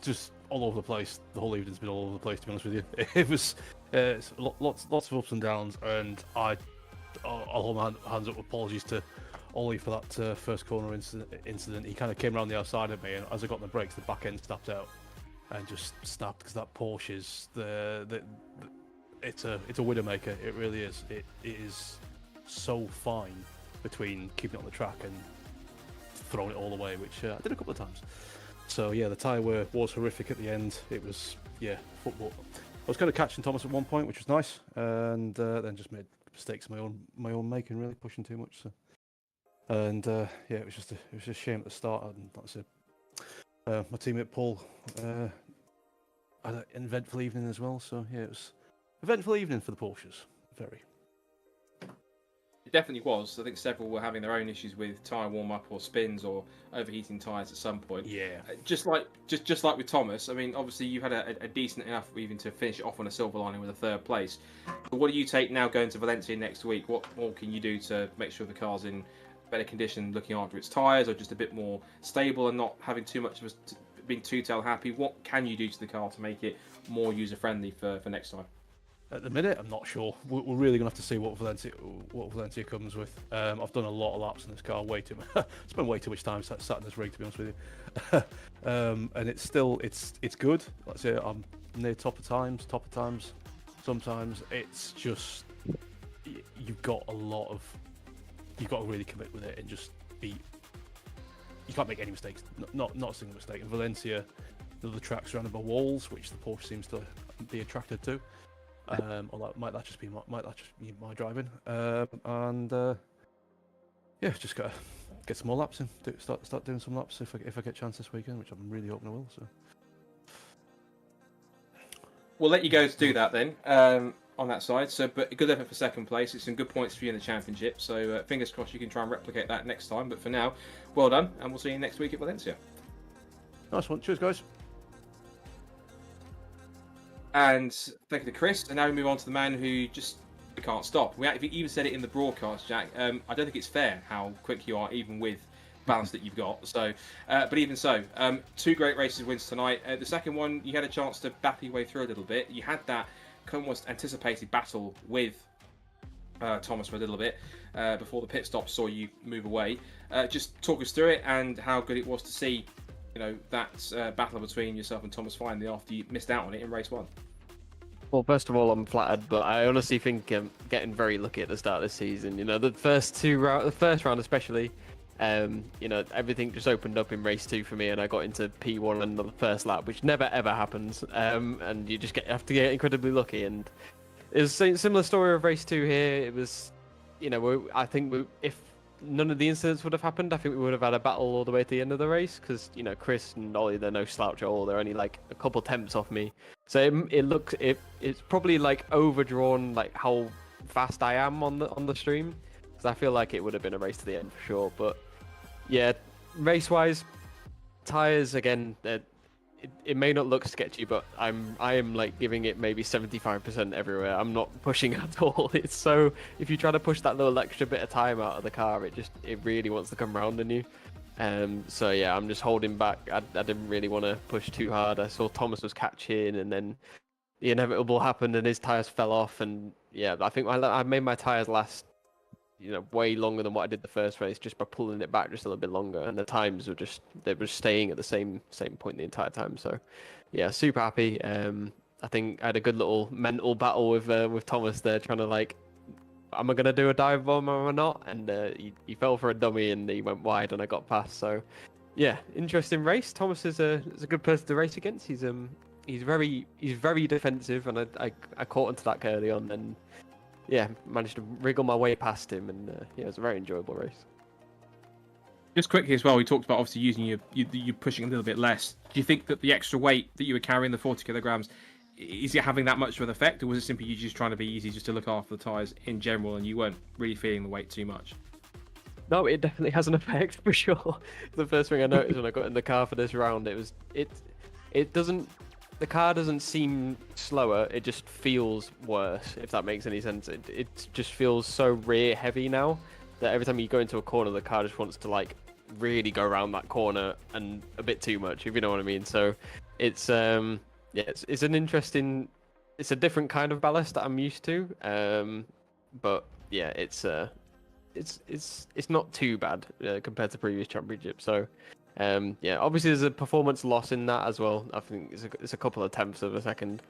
Just all over the place. The whole evening's been all over the place, to be honest with you. It was lots of ups and downs, and I'll hold my hands up. Apologies to Ollie for that first corner incident. He kind of came around the outside of me, and as I got on the brakes, the back end snapped out and just snapped, because that Porsche is it's a widowmaker. It really is. It is so fine between keeping it on the track and throwing it all away, which I did a couple of times. So yeah, the tyre wear was horrific at the end. It was, yeah, football. I was kind of catching Thomas at one point, which was nice, and then just made mistakes of my own making, really pushing too much. So. And yeah, it was just a shame at the start. And that's it. My teammate Paul had an eventful evening as well. So yeah, it was an eventful evening for the Porsches. Very. It definitely was. I think several were having their own issues with tyre warm-up or spins or overheating tyres at some point. Yeah. Just like with Thomas. I mean, obviously you had a decent enough even to finish it off on a silver lining with a third place. But what do you take now going to Valencia next week? What more can you do to make sure the car's in better condition, looking after its tyres, or just a bit more stable and not having too much of being too-tail happy? What can you do to the car to make it more user-friendly for next time? At the minute, I'm not sure. We're really gonna have to see what Valencia comes with. I've done a lot of laps in this car, spent way too much time sat in this rig, to be honest with you. And it's good. Like I say, I'm near top of times. Sometimes it's just you've got to really commit with it and just be. You can't make any mistakes. Not a single mistake. In Valencia, the track's surrounded by walls, which the Porsche seems to be attracted to. Or might that just be my driving? Yeah, just gotta get some more laps in. Start doing some laps if I get a chance this weekend, which I'm really hoping I will. So we'll let you go to do that then. on that side. So, but a good effort for second place. It's some good points for you in the championship. So, fingers crossed you can try and replicate that next time. But for now, well done, and we'll see you next week at Valencia. Nice one. Cheers, guys. And thank you to Chris. And now we move on to the man who just can't stop. We actually even said it in the broadcast, Jack. I don't think it's fair how quick you are, even with balance that you've got. So, but even so, 2 great races wins tonight. The second one, you had a chance to battle your way through a little bit. You had that almost anticipated battle with Thomas for a little bit before the pit stop saw you move away. Just talk us through it and how good it was to see, that battle between yourself and Thomas finally after you missed out on it in race 1. Well, first of all, I'm flattered, but I honestly think I'm getting very lucky at the start of this season. The first round especially, everything just opened up in race 2 for me, and I got into P1 on the first lap, which never ever happens. And you just have to get incredibly lucky. And it was a similar story of race 2 here. It was, I think if none of the incidents would have happened, I think we would have had a battle all the way to the end of the race, because Chris and Ollie, they're no slouch at all. They're only like a couple tenths off me, so it's probably like overdrawn like how fast I am on the stream, because I feel like it would have been a race to the end for sure. But yeah, race wise, tires again, it may not look sketchy, but I am like giving it maybe 75% everywhere. I'm not pushing at all. It's so, if you try to push that little extra bit of time out of the car, it really wants to come round on you. So yeah, I'm just holding back. I didn't really want to push too hard. I saw Thomas was catching, and then the inevitable happened, and his tires fell off. And yeah, I think I made my tires last, way longer than what I did the first race, just by pulling it back just a little bit longer, and the times were staying at the same point the entire time. So yeah, super happy. I think I had a good little mental battle with Thomas there, trying to like, am I gonna do a dive bomb or not? And he fell for a dummy and he went wide, and I got past. So yeah, interesting race. Thomas is a good person to race against. He's very defensive, and I caught onto that early on, and yeah, managed to wriggle my way past him, and yeah, it was a very enjoyable race. Just quickly as well, we talked about obviously using you pushing a little bit less. Do you think that the extra weight that you were carrying, the 40 kilograms, is it having that much of an effect, or was it simply you just trying to be easy just to look after the tyres in general, and you weren't really feeling the weight too much? No, it definitely has an effect for sure. The first thing I noticed when I got in the car for this round, the car doesn't seem slower, it just feels worse, if that makes any sense. It just feels so rear heavy now that every time you go into a corner, the car just wants to like really go around that corner, and a bit too much, if you know what I mean. So it's it's an interesting, it's a different kind of ballast that I'm used to. But yeah, it's not too bad compared to previous championships. So yeah, obviously there's a performance loss in that as well. I think it's a couple of tenths of a second,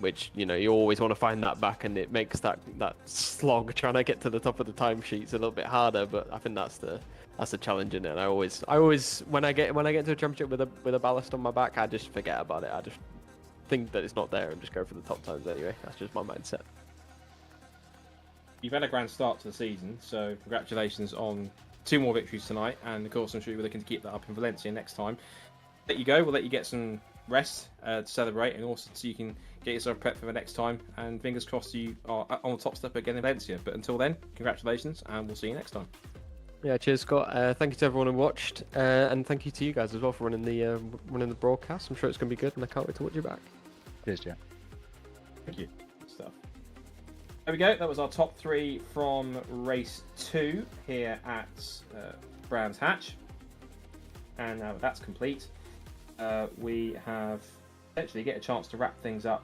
which you always want to find that back, and it makes that slog trying to get to the top of the timesheets a little bit harder. But I think that's the challenge in it. And I always when I get into a championship with a ballast on my back, I just forget about it. I just think that it's not there and just go for the top times anyway. That's just my mindset. You've had a grand start to the season, so congratulations on 2 more victories tonight, and of course I'm sure you're looking to keep that up in Valencia next time. Let you go, we'll let you get some rest to celebrate, and also so you can get yourself prepped for the next time, and fingers crossed you are on the top step again in Valencia. But until then, congratulations, and we'll see you next time. Yeah, cheers, Scott. Thank you to everyone who watched, and thank you to you guys as well for running the broadcast. I'm sure it's going to be good, and I can't wait to watch you back. Cheers, Jack. Thank you. Good stuff. There we go. That was our top 3 from race 2 here at Brands Hatch. And now that that's complete, we have essentially get a chance to wrap things up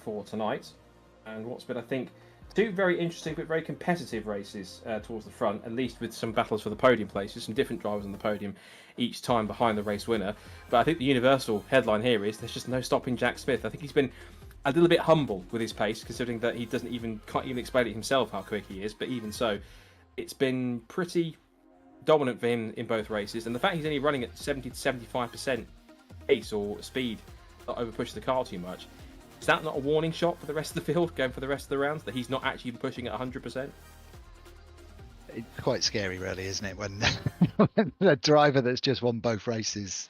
for tonight. And what's been, I think, 2 very interesting but very competitive races towards the front, at least with some battles for the podium places, some different drivers on the podium each time behind the race winner. But I think the universal headline here is there's just no stopping Jack Smith. I think he's been a little bit humble with his pace, considering that he can't even explain it himself how quick he is. But even so, it's been pretty dominant for him in both races. And the fact he's only running at 70 to 75% pace or speed, not over push the car too much, is that not a warning shot for the rest of the field going for the rest of the rounds, that he's not actually pushing at 100%? It's quite scary, really, isn't it? When the driver that's just won both races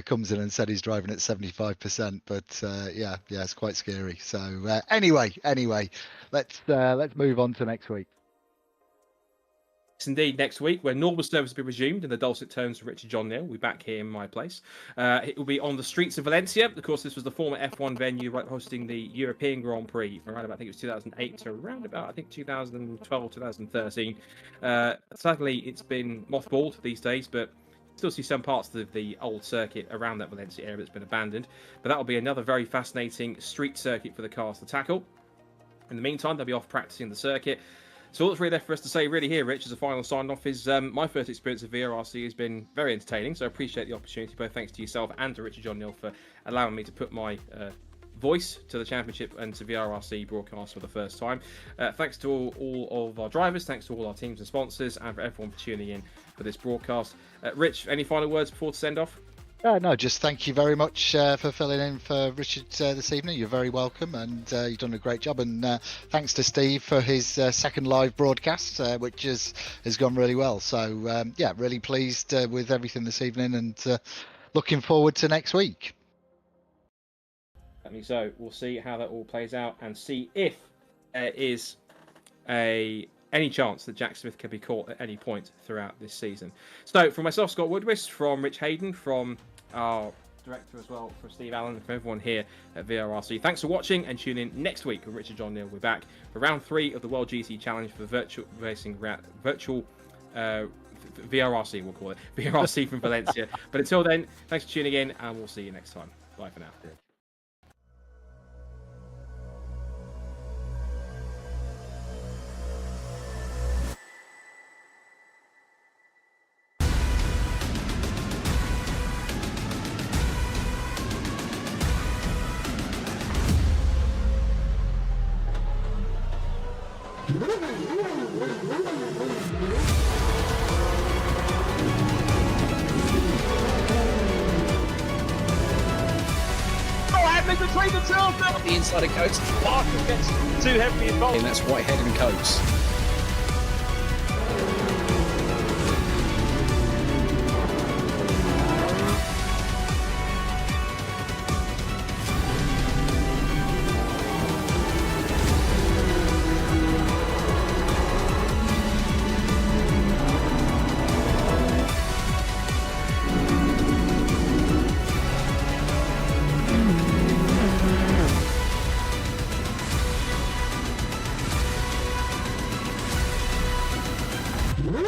comes in and said he's driving at 75%. But yeah, it's quite scary. So anyway, let's move on to next week. Yes, indeed, next week, where normal service will be resumed in the dulcet tones of Richard John Neal. We'll be back here in my place. It will be on the streets of Valencia. Of course, this was the former F1 venue hosting the European Grand Prix from around about, I think it was 2008 to around about, I think 2012, 2013. Sadly, it's been mothballed these days, but still see some parts of the old circuit around that Valencia area that's been abandoned. But that will be another very fascinating street circuit for the cars to tackle. In the meantime, they'll be off practicing the circuit. So all that's really left for us to say really here, Rich, as a final sign-off is my first experience of VRRC has been very entertaining. So I appreciate the opportunity, both thanks to yourself and to Richard John Neal for allowing me to put my voice to the championship and to VRRC broadcast for the first time. Thanks to all of our drivers, thanks to all our teams and sponsors, and for everyone for tuning in for this broadcast. Rich, any final words before to send off? No, just thank you very much for filling in for Richard this evening. You're very welcome, and you've done a great job. And thanks to Steve for his second live broadcast, which has gone really well. So yeah, really pleased with everything this evening, and looking forward to next week. So we'll see how that all plays out and see if there is any chance that Jack Smith can be caught at any point throughout this season. So from myself, Scott Woodwiss, from Rich Hayden, from our director as well, from Steve Allen, and from everyone here at VRRC. Thanks for watching, and tune in next week when Richard John Neal will be back for round 3 of the World GT Challenge for virtual racing, virtual VRRC, we'll call it, VRRC from Valencia. But until then, thanks for tuning in, and we'll see you next time. Bye for now. Between the two of them. The inside of coats. Parker gets too heavily involved. And that's Whitehead and Coates. Woo!